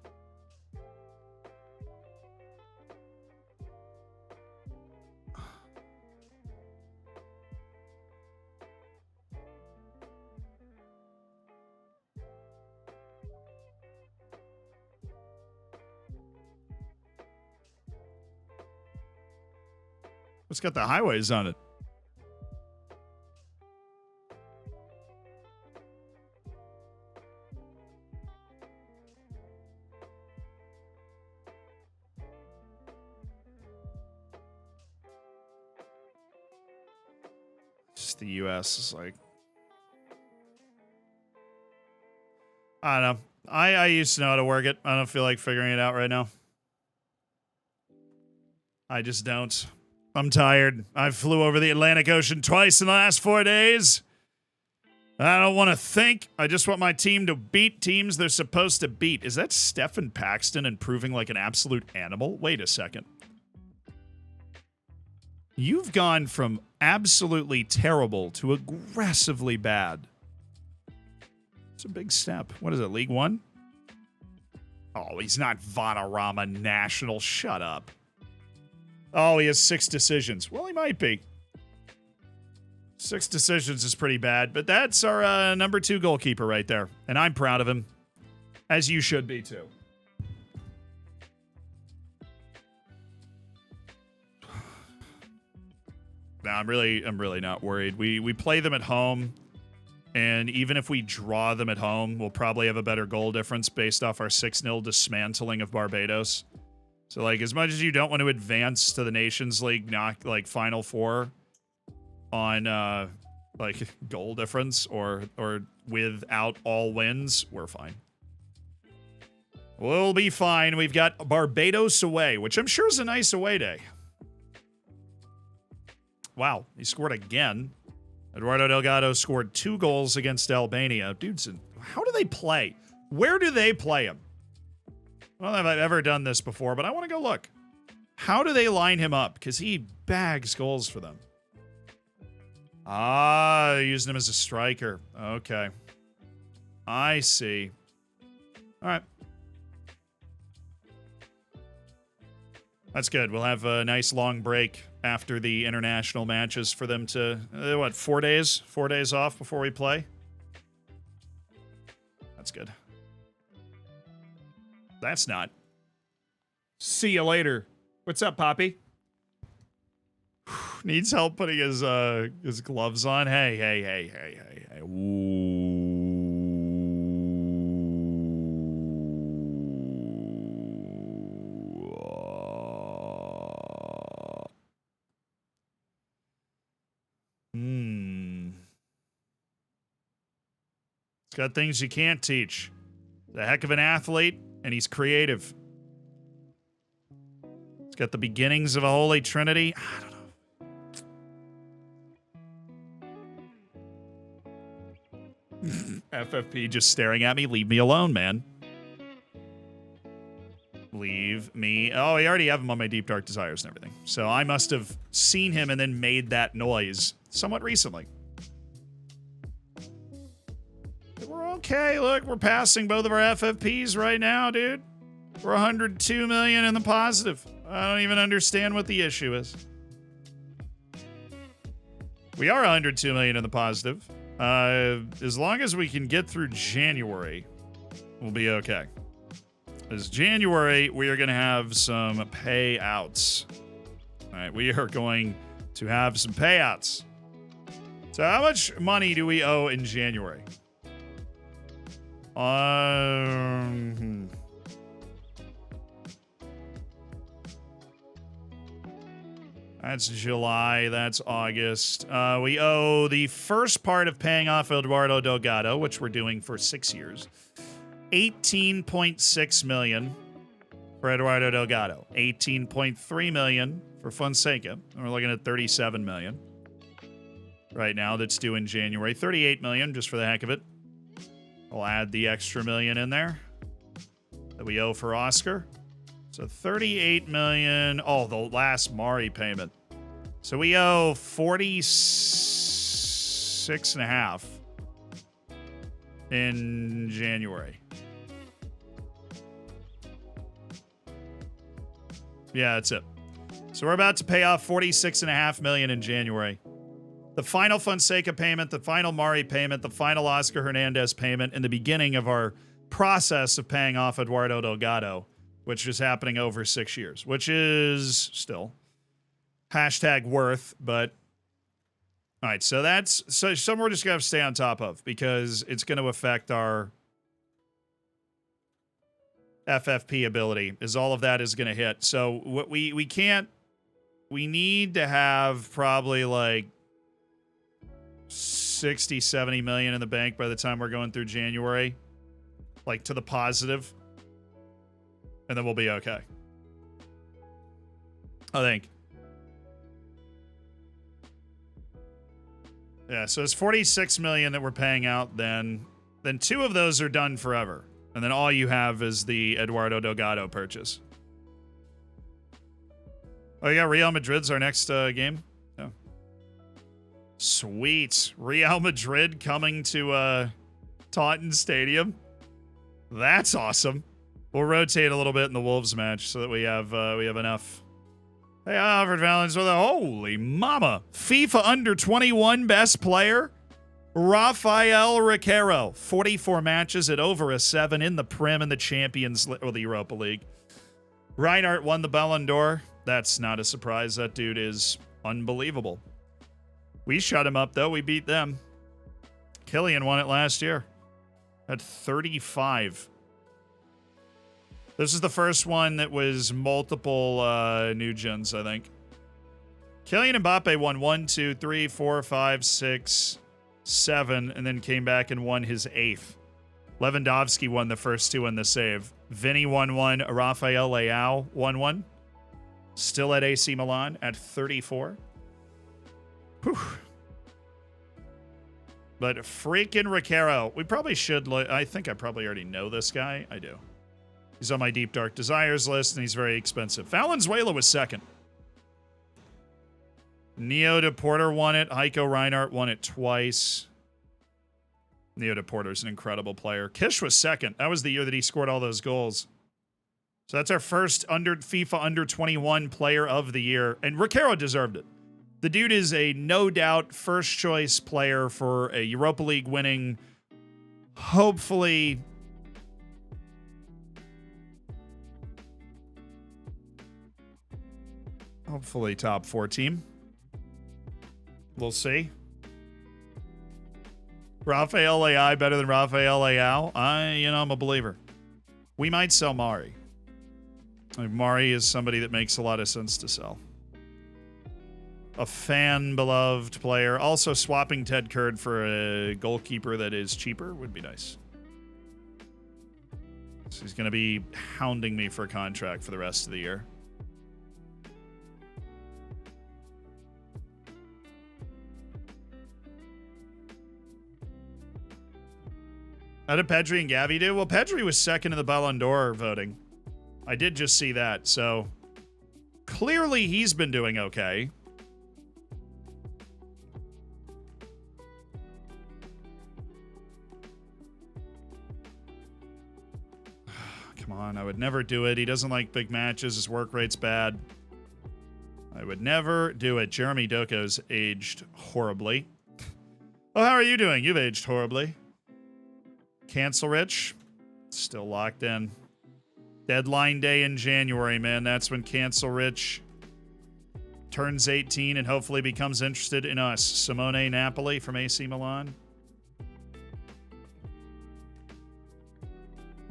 It's got the highways on it. Just the U.S. is like... I don't know. I used to know how to work it. I don't feel like figuring it out right now. I just don't. I'm tired. I flew over the Atlantic Ocean twice in the last 4 days. I don't want to think. I just want my team to beat teams they're supposed to beat. Is that Stephen Paxton improving like an absolute animal? Wait a second. You've gone from absolutely terrible to aggressively bad. It's a big step. What is it, League One? Oh, he's not Vanarama National. Shut up. Oh, he has 6 decisions. Well, he might be. 6 decisions is pretty bad, but that's our number 2 goalkeeper right there. And I'm proud of him, as you should be too. No, I'm really not worried. We play them at home, and even if we draw them at home, we'll probably have a better goal difference based off our 6-0 dismantling of Barbados. So, like, as much as you don't want to advance to the Nations League, not like Final Four on like goal difference or without all wins, we're fine. We'll be fine. We've got Barbados away, which I'm sure is a nice away day. Wow, he scored again. Eduardo Delgado scored 2 goals against Albania. Dudes, how do they play? Where do they play him? I don't know if I've ever done this before, but I want to go look. How do they line him up? Because he bags goals for them. Ah, they're using him as a striker. Okay. I see. All right. That's good. We'll have a nice long break after the international matches for them to, 4 days? 4 days off before we play? That's good. That's not. See you later. What's up, Poppy? Needs help putting his gloves on. Hey. Ooh. It's got things you can't teach. The heck of an athlete, and he's creative. It's got the beginnings of a holy trinity. I don't know. FFP just staring at me. Leave me alone, man. Leave me. Oh, I already have him on my Deep Dark Desires and everything. So I must have seen him and then made that noise somewhat recently. We're okay. Look, we're passing both of our FFPs right now, dude. We're 102 million in the positive. I don't even understand what the issue is. We are 102 million in the positive. As long as we can get through January, we'll be okay. As January, we are going to have some payouts. All right, we are going to have some payouts. So how much money do we owe in January? That's July. That's August. We owe the first part of paying off Eduardo Delgado, which we're doing for 6 years. 18.6 million for Eduardo Delgado. 18.3 million for Fonseca. And we're looking at 37 million right now that's due in January. 38 million just for the heck of it. We'll add the extra million in there that we owe for Oscar. So 38 million. Oh, the last Mari payment. So we owe 46.5 in January. Yeah, that's it. So we're about to pay off 46.5 million in January. The final Fonseca payment, the final Mari payment, the final Oscar Hernandez payment, and the beginning of our process of paying off Eduardo Delgado, which is happening over 6 years, which is still #worth, but all right, so that's something we're just gonna have to stay on top of because it's going to affect our FFP ability. Is all of that is going to hit. So what we need to have probably like 60, 70 million in the bank by the time we're going through January, like to the positive, and then we'll be okay. I think. Yeah, so it's 46 million that we're paying out then. Then 2 of those are done forever. And then all you have is the Eduardo Delgado purchase. Oh, yeah, Real Madrid's our next game. Yeah. Sweet. Real Madrid coming to Taunton Stadium. That's awesome. We'll rotate a little bit in the Wolves match so that we have enough. Hey, Alfred Valens with a holy mama. FIFA under 21 best player, Rafael Riquero. 44 matches at over a 7 in the Prim and the Champions or the Europa League. Reinhardt won the Ballon d'Or. That's not a surprise. That dude is unbelievable. We shut him up, though. We beat them. Kylian won it last year at 35. This is the first one that was multiple new gens, I think. Kylian Mbappe won 1, 2, 3, 4, 5, 6, 7, and then came back and won his 8th. Lewandowski won the first 2 in the save. Vinny won 1. Rafael Leao won 1. Still at AC Milan at 34. Whew. But freaking Riquero. We probably should... I think I probably already know this guy. I do. He's on my Deep Dark Desires list, and he's very expensive. Valenzuela was second. Neo de Porter won it. Heiko Reinhardt won it twice. Neo de Porter's an incredible player. Kish was second. That was the year that he scored all those goals. So that's our first FIFA under 21 player of the year. And Riquero deserved it. The dude is a no-doubt first-choice player for a Europa League winning, hopefully... Hopefully top 4 team. We'll see. Rafael AI better than Rafael Leao? I'm a believer. We might sell Mari. Mari is somebody that makes a lot of sense to sell. A fan-beloved player. Also, swapping Ted Kurd for a goalkeeper that is cheaper would be nice. So he's going to be hounding me for a contract for the rest of the year. How did Pedri and Gavi do? Well, Pedri was second in the Ballon d'Or voting. I did just see that, so clearly he's been doing okay. Come on, I would never do it. He doesn't like big matches. His work rate's bad. I would never do it. Jeremy Doko's aged horribly. Oh, how are you doing? You've aged horribly. Cancel Rich, still locked in. Deadline day in January, man. That's when Cancel Rich turns 18 and hopefully becomes interested in us. Simone Napoli from AC Milan.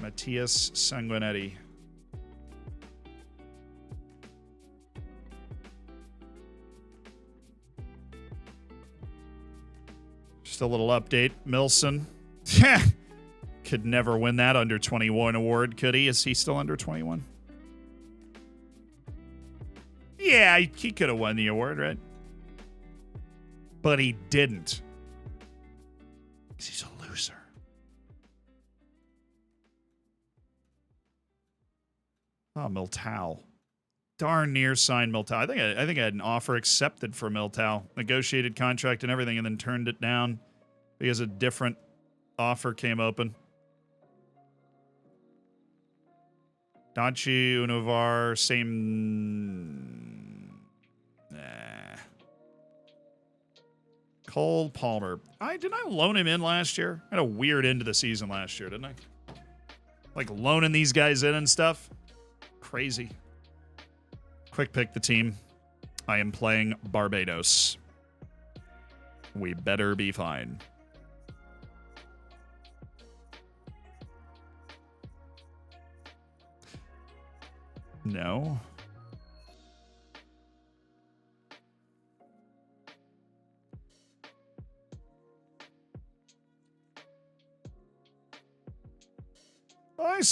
Mattias Sanguinetti. Just a little update. Milson. Could never win that under 21 award, could he? Is he still under 21? Yeah, he could have won the award, right? But he didn't. Because he's a loser. Oh, Miltau. Darn near signed Miltau. I think I had an offer accepted for Miltau. Negotiated contract and everything, and then turned it down because a different offer came open. Danchi, Unovar, same... Cole Palmer. Didn't I loan him in last year? I had a weird end to the season last year, didn't I? Like loaning these guys in and stuff. Crazy. Quick pick the team. I am playing Barbados. We better be fine. No.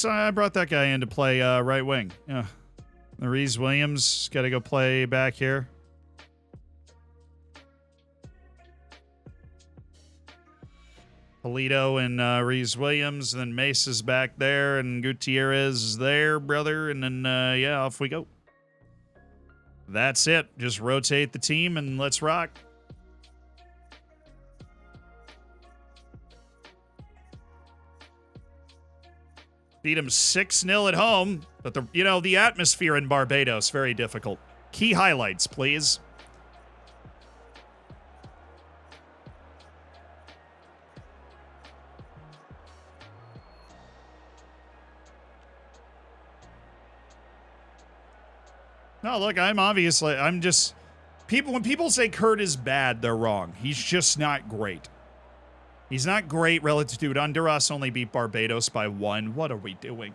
I brought that guy in to play right wing. Yeah. Reese Williams got to go play back here. Polito and Reese Williams. Then Mace is back there, and Gutierrez is there, brother. And then, yeah, off we go. That's it. Just rotate the team, and let's rock. Beat him 6-0 at home, but the atmosphere in Barbados, very difficult. Key highlights, please. No, look, I'm just when people say Kurt is bad, they're wrong. He's just not great. He's not great relative to Honduras only beat Barbados by 1. What are we doing?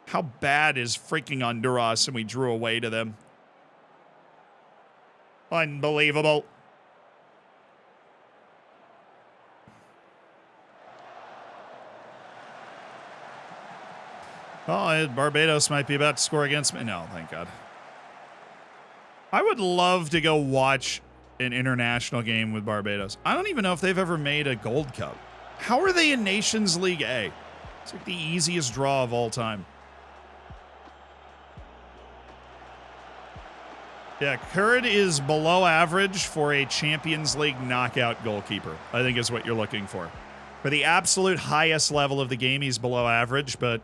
How bad is freaking Honduras and we drew away to them? Unbelievable. Oh, Barbados might be about to score against me. No, thank God. I would love to go watch an international game with Barbados. I don't even know if they've ever made a Gold Cup. How are they in Nations League A? It's like the easiest draw of all time. Yeah, Kurd is below average for a Champions League knockout goalkeeper, I think is what you're looking for. For the absolute highest level of the game, he's below average, but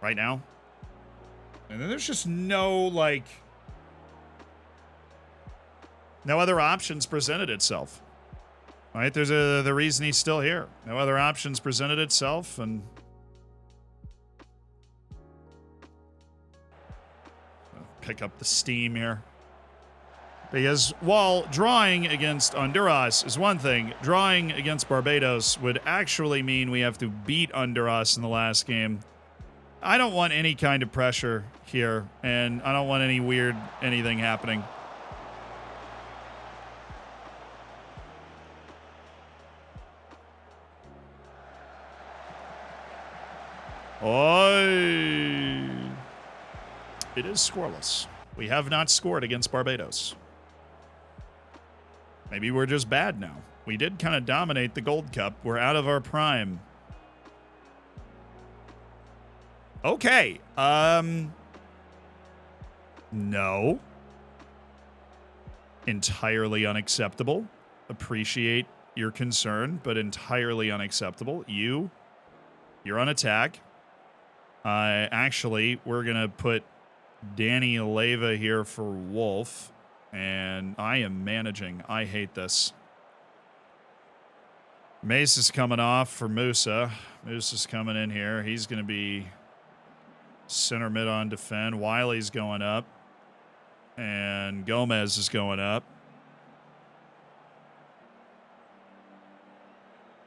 right now. And then there's just no other options presented itself. Right? There's the reason he's still here. No other options presented itself, and pick up the steam here. Because while drawing against Honduras is one thing, drawing against Barbados would actually mean we have to beat Honduras in the last game. I don't want any kind of pressure here, and I don't want any weird anything happening. It is scoreless. We have not scored against Barbados. Maybe we're just bad now. We did kind of dominate the Gold Cup. We're out of our prime. Okay. No. Entirely unacceptable. Appreciate your concern, but entirely unacceptable. You're on attack. Actually, we're going to put Danny Leva here for Wolf, and I am managing. I hate this. Mace is coming off for Musa. Musa's coming in here. He's going to be center mid on defend. Wiley's going up, and Gomez is going up.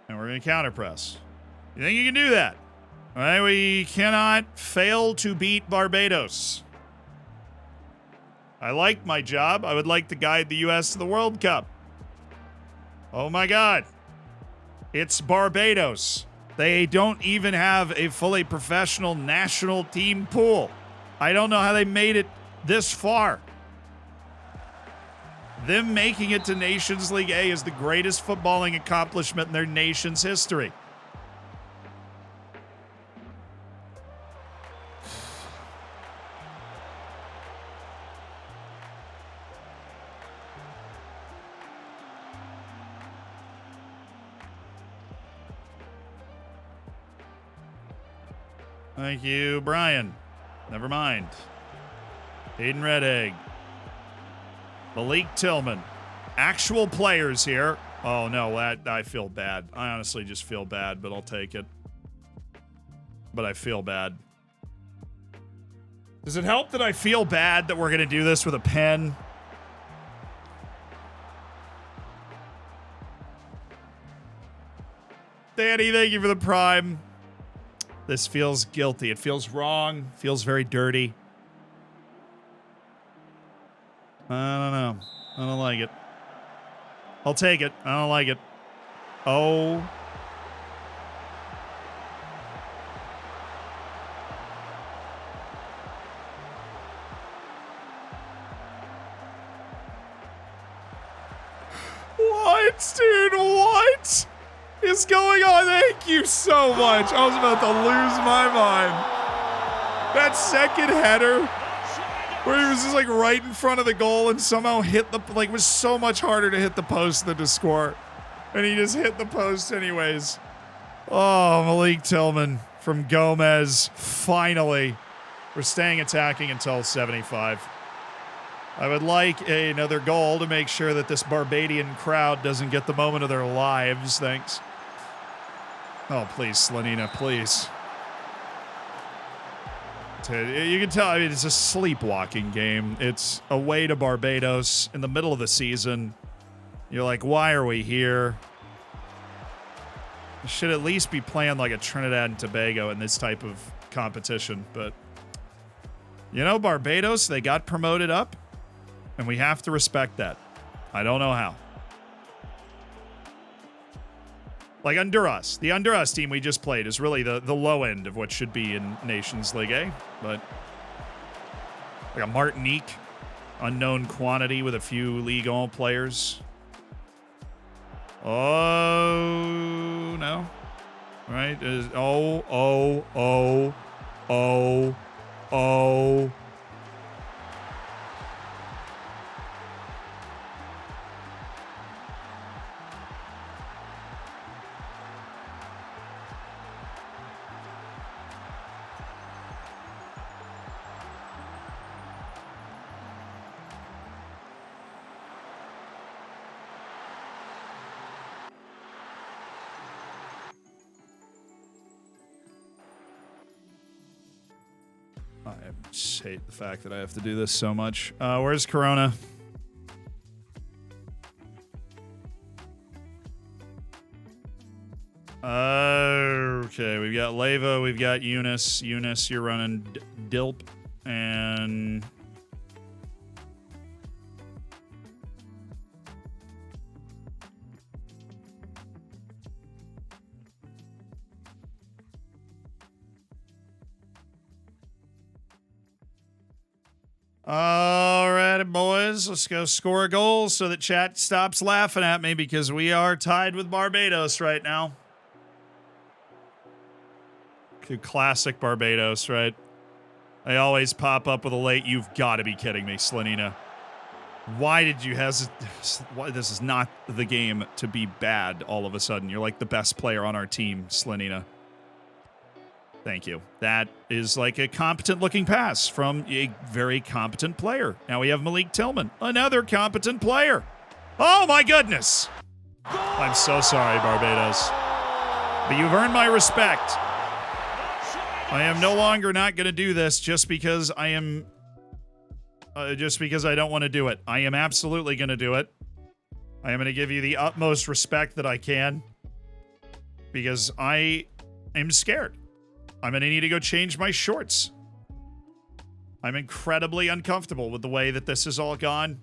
And we're going to counter press. You think you can do that? All right, we cannot fail to beat Barbados. I like my job. I would like to guide the U.S. to the World Cup. Oh my God. It's Barbados. They don't even have a fully professional national team pool. I don't know how they made it this far. Them making it to Nations League A is the greatest footballing accomplishment in their nation's history. Thank you, Brian. Never mind. Hayden Red Egg. Malik Tillman. Actual players here. Oh, no, I feel bad. I honestly just feel bad, but I'll take it. But I feel bad. Does it help that I feel bad that we're going to do this with a pen? Danny, thank you for the prime. This feels guilty. It feels wrong. Feels very dirty. I don't know. I don't like it. I'll take it. I don't like it. Oh. What, dude? What? is going on? Thank you so much. I was about to lose my mind. That second header where he was just like right in front of the goal and somehow hit the, like, it was so much harder to hit the post than to score. And he just hit the post anyways. Oh, Malik Tillman from Gomez. Finally. We're staying attacking until 75. I would like another goal to make sure that this Barbadian crowd doesn't get the moment of their lives. Thanks. Oh, please, Slanina, please. You can tell, I mean, it's a sleepwalking game. It's away to Barbados in the middle of the season. You're like, why are we here? You should at least be playing like a Trinidad and Tobago in this type of competition. But, you know, Barbados, they got promoted up. And we have to respect that. I don't know how. Like Honduras. The Honduras team we just played is really the low end of what should be in Nations League A. But like a Martinique, unknown quantity with a few Ligue 1 players. Oh, no. Right? Oh. I just hate the fact that I have to do this so much. Where's Corona? Okay, we've got Leva, we've got Eunice. Eunice, you're running Dilp, and... All right, boys, let's go score a goal so that chat stops laughing at me because we are tied with Barbados right now. Classic Barbados, right? They always pop up with a late. You've got to be kidding me, Slanina. Why did you hesitate? Why, this is not the game to be bad all of a sudden. You're like the best player on our team, Slanina. Thank you. That is like a competent-looking pass from a very competent player. Now we have Malik Tillman, another competent player. Oh, my goodness. I'm so sorry, Barbados. But you've earned my respect. I am no longer not going to do this just because I am... just because I don't want to do it. I am absolutely going to do it. I am going to give you the utmost respect that I can. Because I am scared. I'm going to need to go change my shorts. I'm incredibly uncomfortable with the way that this has all gone.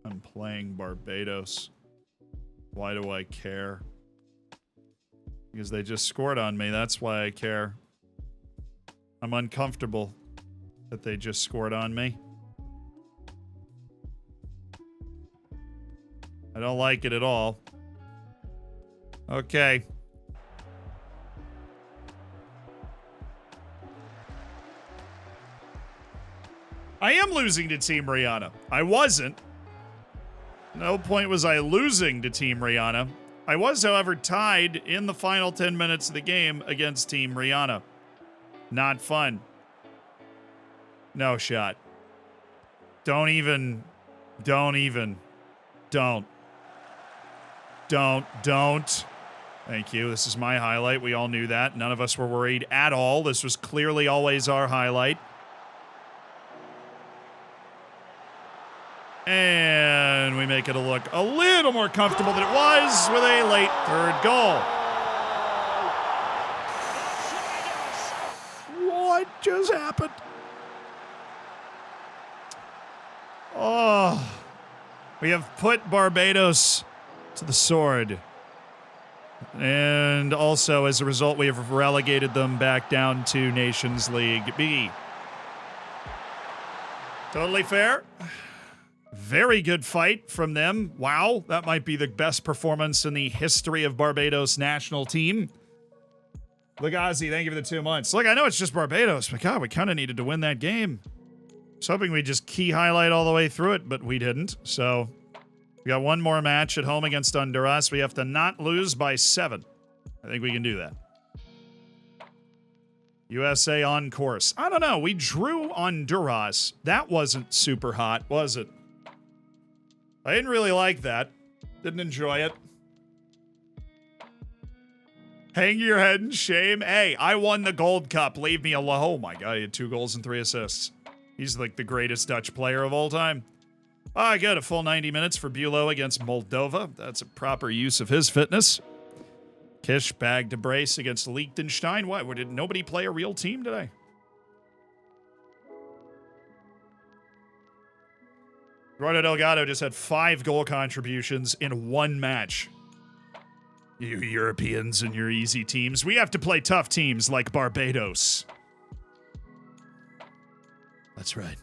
I'm playing Barbados. Why do I care? Because they just scored on me. That's why I care. I'm uncomfortable that they just scored on me. I don't like it at all. Okay. I am losing to Team Rihanna. I wasn't. No point was I losing to Team Rihanna. I was, however, tied in the final 10 minutes of the game against Team Rihanna. Not fun. No shot. Don't. Thank you. This is my highlight. We all knew that. None of us were worried at all. This was clearly always our highlight. And we make it look a little more comfortable than it was with a late third goal. just happened? Oh, we have put Barbados to the sword. And also, as a result, we have relegated them back down to Nations League B. Totally fair. Very good fight from them. Wow, that might be the best performance in the history of Barbados national team. Look, Ozzy, thank you for the 2 months. Look, I know it's just Barbados, but God, we kind of needed to win that game. I was hoping we'd just key highlight all the way through it, but we didn't. So we got one more match at home against Honduras. We have to not lose by 7. I think we can do that. USA on course. I don't know. We drew Honduras. That wasn't super hot, was it? I didn't really like that. Didn't enjoy it. Hang your head in shame. Hey, I won the Gold Cup. Leave me alone. Oh my God, he had 2 goals and 3 assists. He's like the greatest Dutch player of all time. I got a full 90 minutes for Beulah against Moldova. That's a proper use of his fitness. Kish bagged a brace against Liechtenstein. What? Did nobody play a real team today? Eduardo Delgado just had 5 goal contributions in 1 match. You Europeans and your easy teams. We have to play tough teams like Barbados. That's right.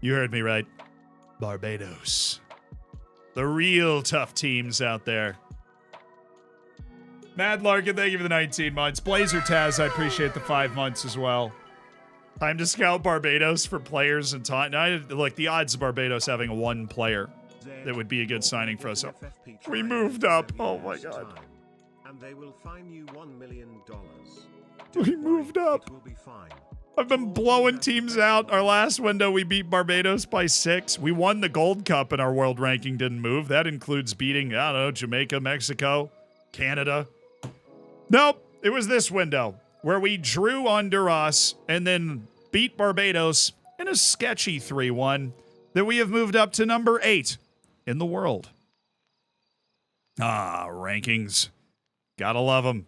You heard me right. Barbados. The real tough teams out there. Mad Larkin, thank you for the 19 months. Blazer Taz, I appreciate the 5 months as well. Time to scout Barbados for players and Taunton. Like, the odds of Barbados having 1 player that would be a good signing for us. So we moved up. Oh my God. And they will fine you $1 million. We moved up. It will be fine. I've been blowing teams out. Our last window, we beat Barbados by 6. We won the Gold Cup and our world ranking didn't move. That includes beating, I don't know, Jamaica, Mexico, Canada. Nope. It was this window where we drew Honduras and then beat Barbados in a sketchy 3-1 that we have moved up to number 8 in the world. Ah, rankings. Gotta love them.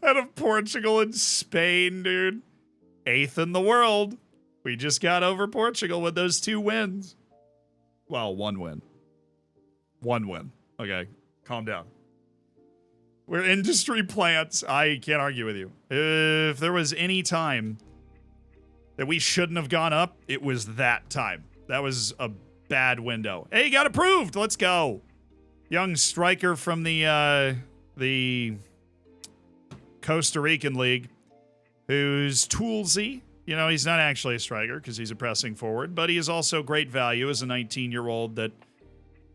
Out of Portugal and Spain, dude. 8th in the world. We just got over Portugal with those 2 wins. Well, 1 win. 1 win. Okay, calm down. We're industry plants. I can't argue with you. If there was any time that we shouldn't have gone up, it was that time. That was a bad window. Hey, got approved. Let's go. Young striker from the Costa Rican league who's toolsy. You know, he's not actually a striker because he's a pressing forward, but he is also great value as a 19-year-old that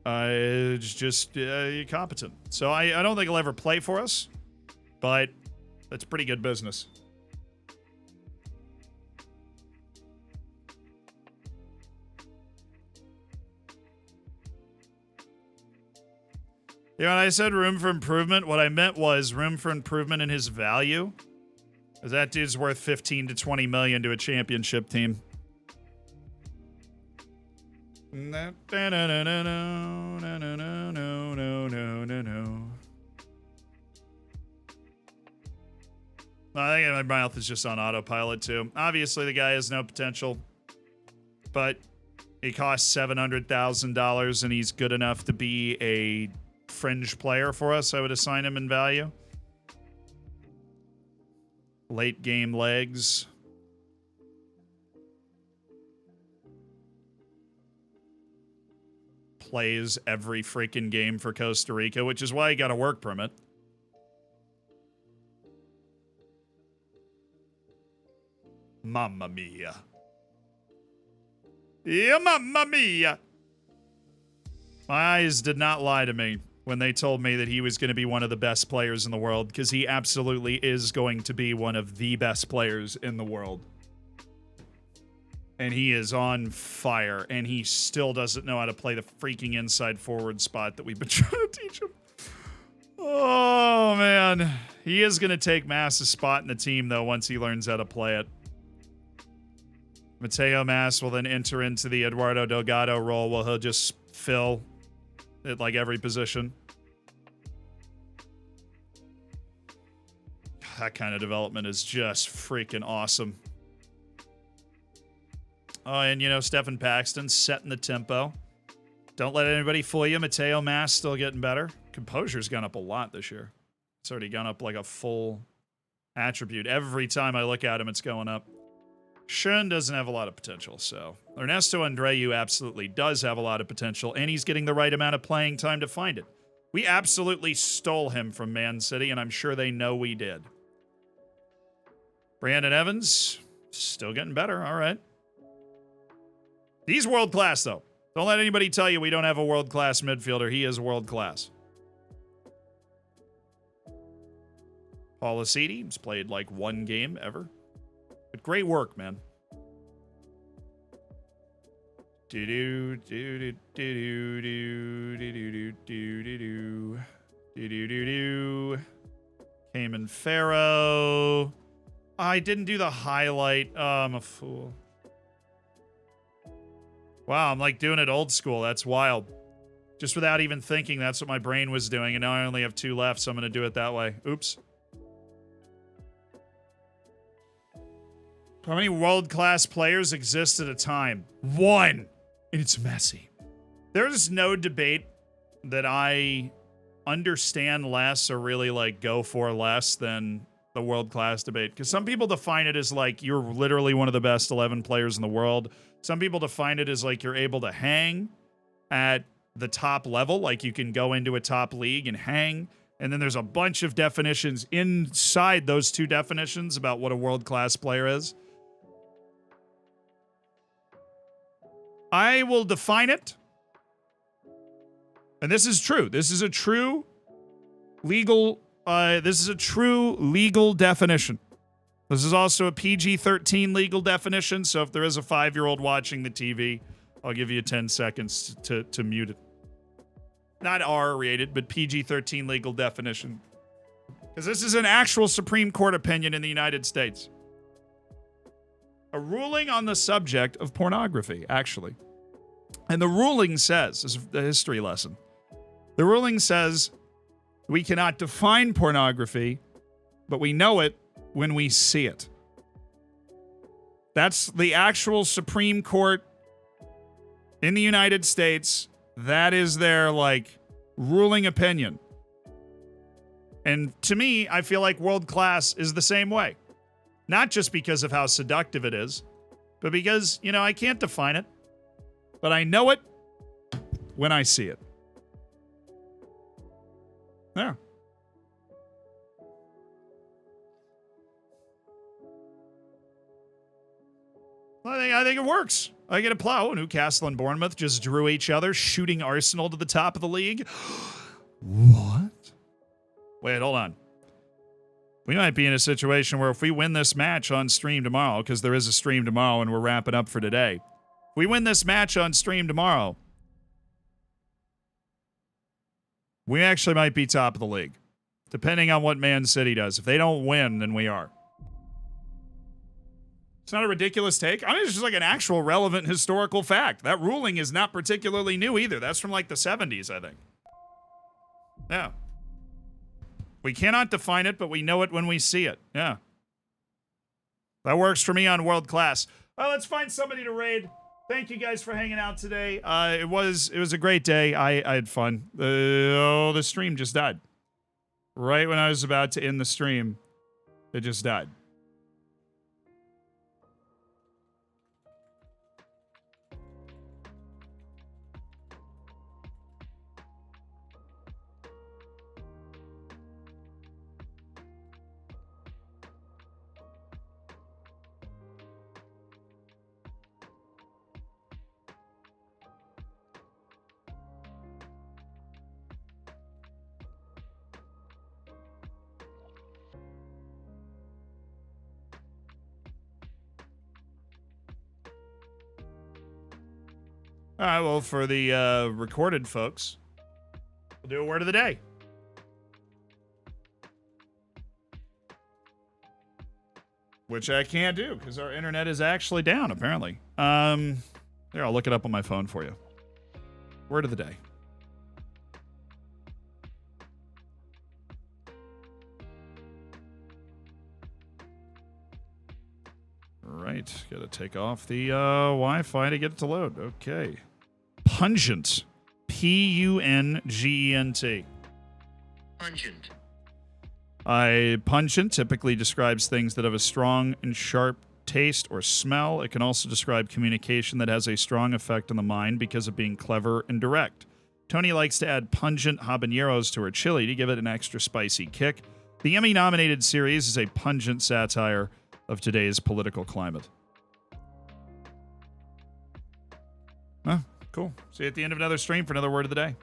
is just competent. So I don't think he'll ever play for us, but that's pretty good business. You know, when I said room for improvement, what I meant was room for improvement in his value. Because that dude's worth 15 to 20 million to a championship team. No. I think my mouth is just on autopilot too. Obviously, the guy has no potential, but he costs $700,000 and he's good enough to be a fringe player for us. I would assign him in value. Late game legs. Plays every freaking game for Costa Rica, which is why he got a work permit. Mamma mia. Yeah, mamma mia. My eyes did not lie to me when they told me that he was going to be one of the best players in the world, because he absolutely is going to be one of the best players in the world. And he is on fire, and he still doesn't know how to play the freaking inside forward spot that we've been trying to teach him. Oh, man. He is going to take Mass's spot in the team, though, once he learns how to play it. Mateo Mass will then enter into the Eduardo Delgado role, where he'll just fill at like every position. that kind of development is just freaking awesome. Oh, and, you know, Stephen Paxton setting the tempo. Don't let anybody fool you. Mateo Mass still getting better. Composure's gone up a lot this year. It's already gone up like a full attribute. Every time I look at him, it's going up. Schön doesn't have a lot of potential, so Ernesto Andreu absolutely does have a lot of potential, and he's getting the right amount of playing time to find it. We absolutely stole him from Man City, and I'm sure they know we did. Brandon Evans, still getting better. All right. He's world-class, though. Don't let anybody tell you we don't have a world-class midfielder. He is world-class. Paul Acidi, he's played like one game ever. But great work, man. Do-do, do-do, do-do, do-do, do-do, do-do, Cayman Pharaoh. I didn't do the highlight. Oh, I'm a fool. Wow, I'm like doing it old school. That's wild. Just without even thinking, that's what my brain was doing. And now I only have 2 left, so I'm going to do it that way. Oops. How many world-class players exist at a time? 1. And it's messy. There's no debate that I understand less or really like go for less than the world-class debate. Because some people define it as like you're literally one of the best 11 players in the world. Some people define it as like you're able to hang at the top level, like you can go into a top league and hang. And then there's a bunch of definitions inside those 2 definitions about what a world-class player is. I will define it. And this is true. This is a true legal definition. This is also a PG-13 legal definition, so if there is a 5-year-old watching the TV, I'll give you 10 seconds to mute it. Not R-rated, but PG-13 legal definition. Because this is an actual Supreme Court opinion in the United States. A ruling on the subject of pornography, actually. And the ruling says, this is a history lesson, the ruling says we cannot define pornography, but we know it when we see it. That's the actual Supreme Court in the United States. That is their, like, ruling opinion. And to me, I feel like world class is the same way. Not just because of how seductive it is, but because, you know, I can't define it, but I know it when I see it. Yeah. I think it works. I get a plow. Newcastle and Bournemouth just drew each other, shooting Arsenal to the top of the league. What? Wait, hold on. We might be in a situation where if we win this match on stream tomorrow, because there is a stream tomorrow and we're wrapping up for today. If we win this match on stream tomorrow, we actually might be top of the league, depending on what Man City does. If they don't win, then we are. It's not a ridiculous take. I mean, it's just like an actual relevant historical fact. That ruling is not particularly new either. That's from like the 70s, I think. Yeah. We cannot define it, but we know it when we see it. Yeah. That works for me on world class. Well, let's find somebody to raid. Thank you guys for hanging out today. It was a great day. I had fun. The stream just died. Right when I was about to end the stream, it just died. All right, well, for the recorded folks, we'll do a word of the day. Which I can't do because our internet is actually down, apparently. Here, I'll look it up on my phone for you. Word of the day. right. Got to take off the Wi-Fi to get it to load. Okay. Pungent. P-U-N-G-E-N-T. Pungent. Pungent typically describes things that have a strong and sharp taste or smell. It can also describe communication that has a strong effect on the mind because of being clever and direct. Tony likes to add pungent habaneros to her chili to give it an extra spicy kick. The Emmy-nominated series is a pungent satire of today's political climate. Cool. See you at the end of another stream for another word of the day.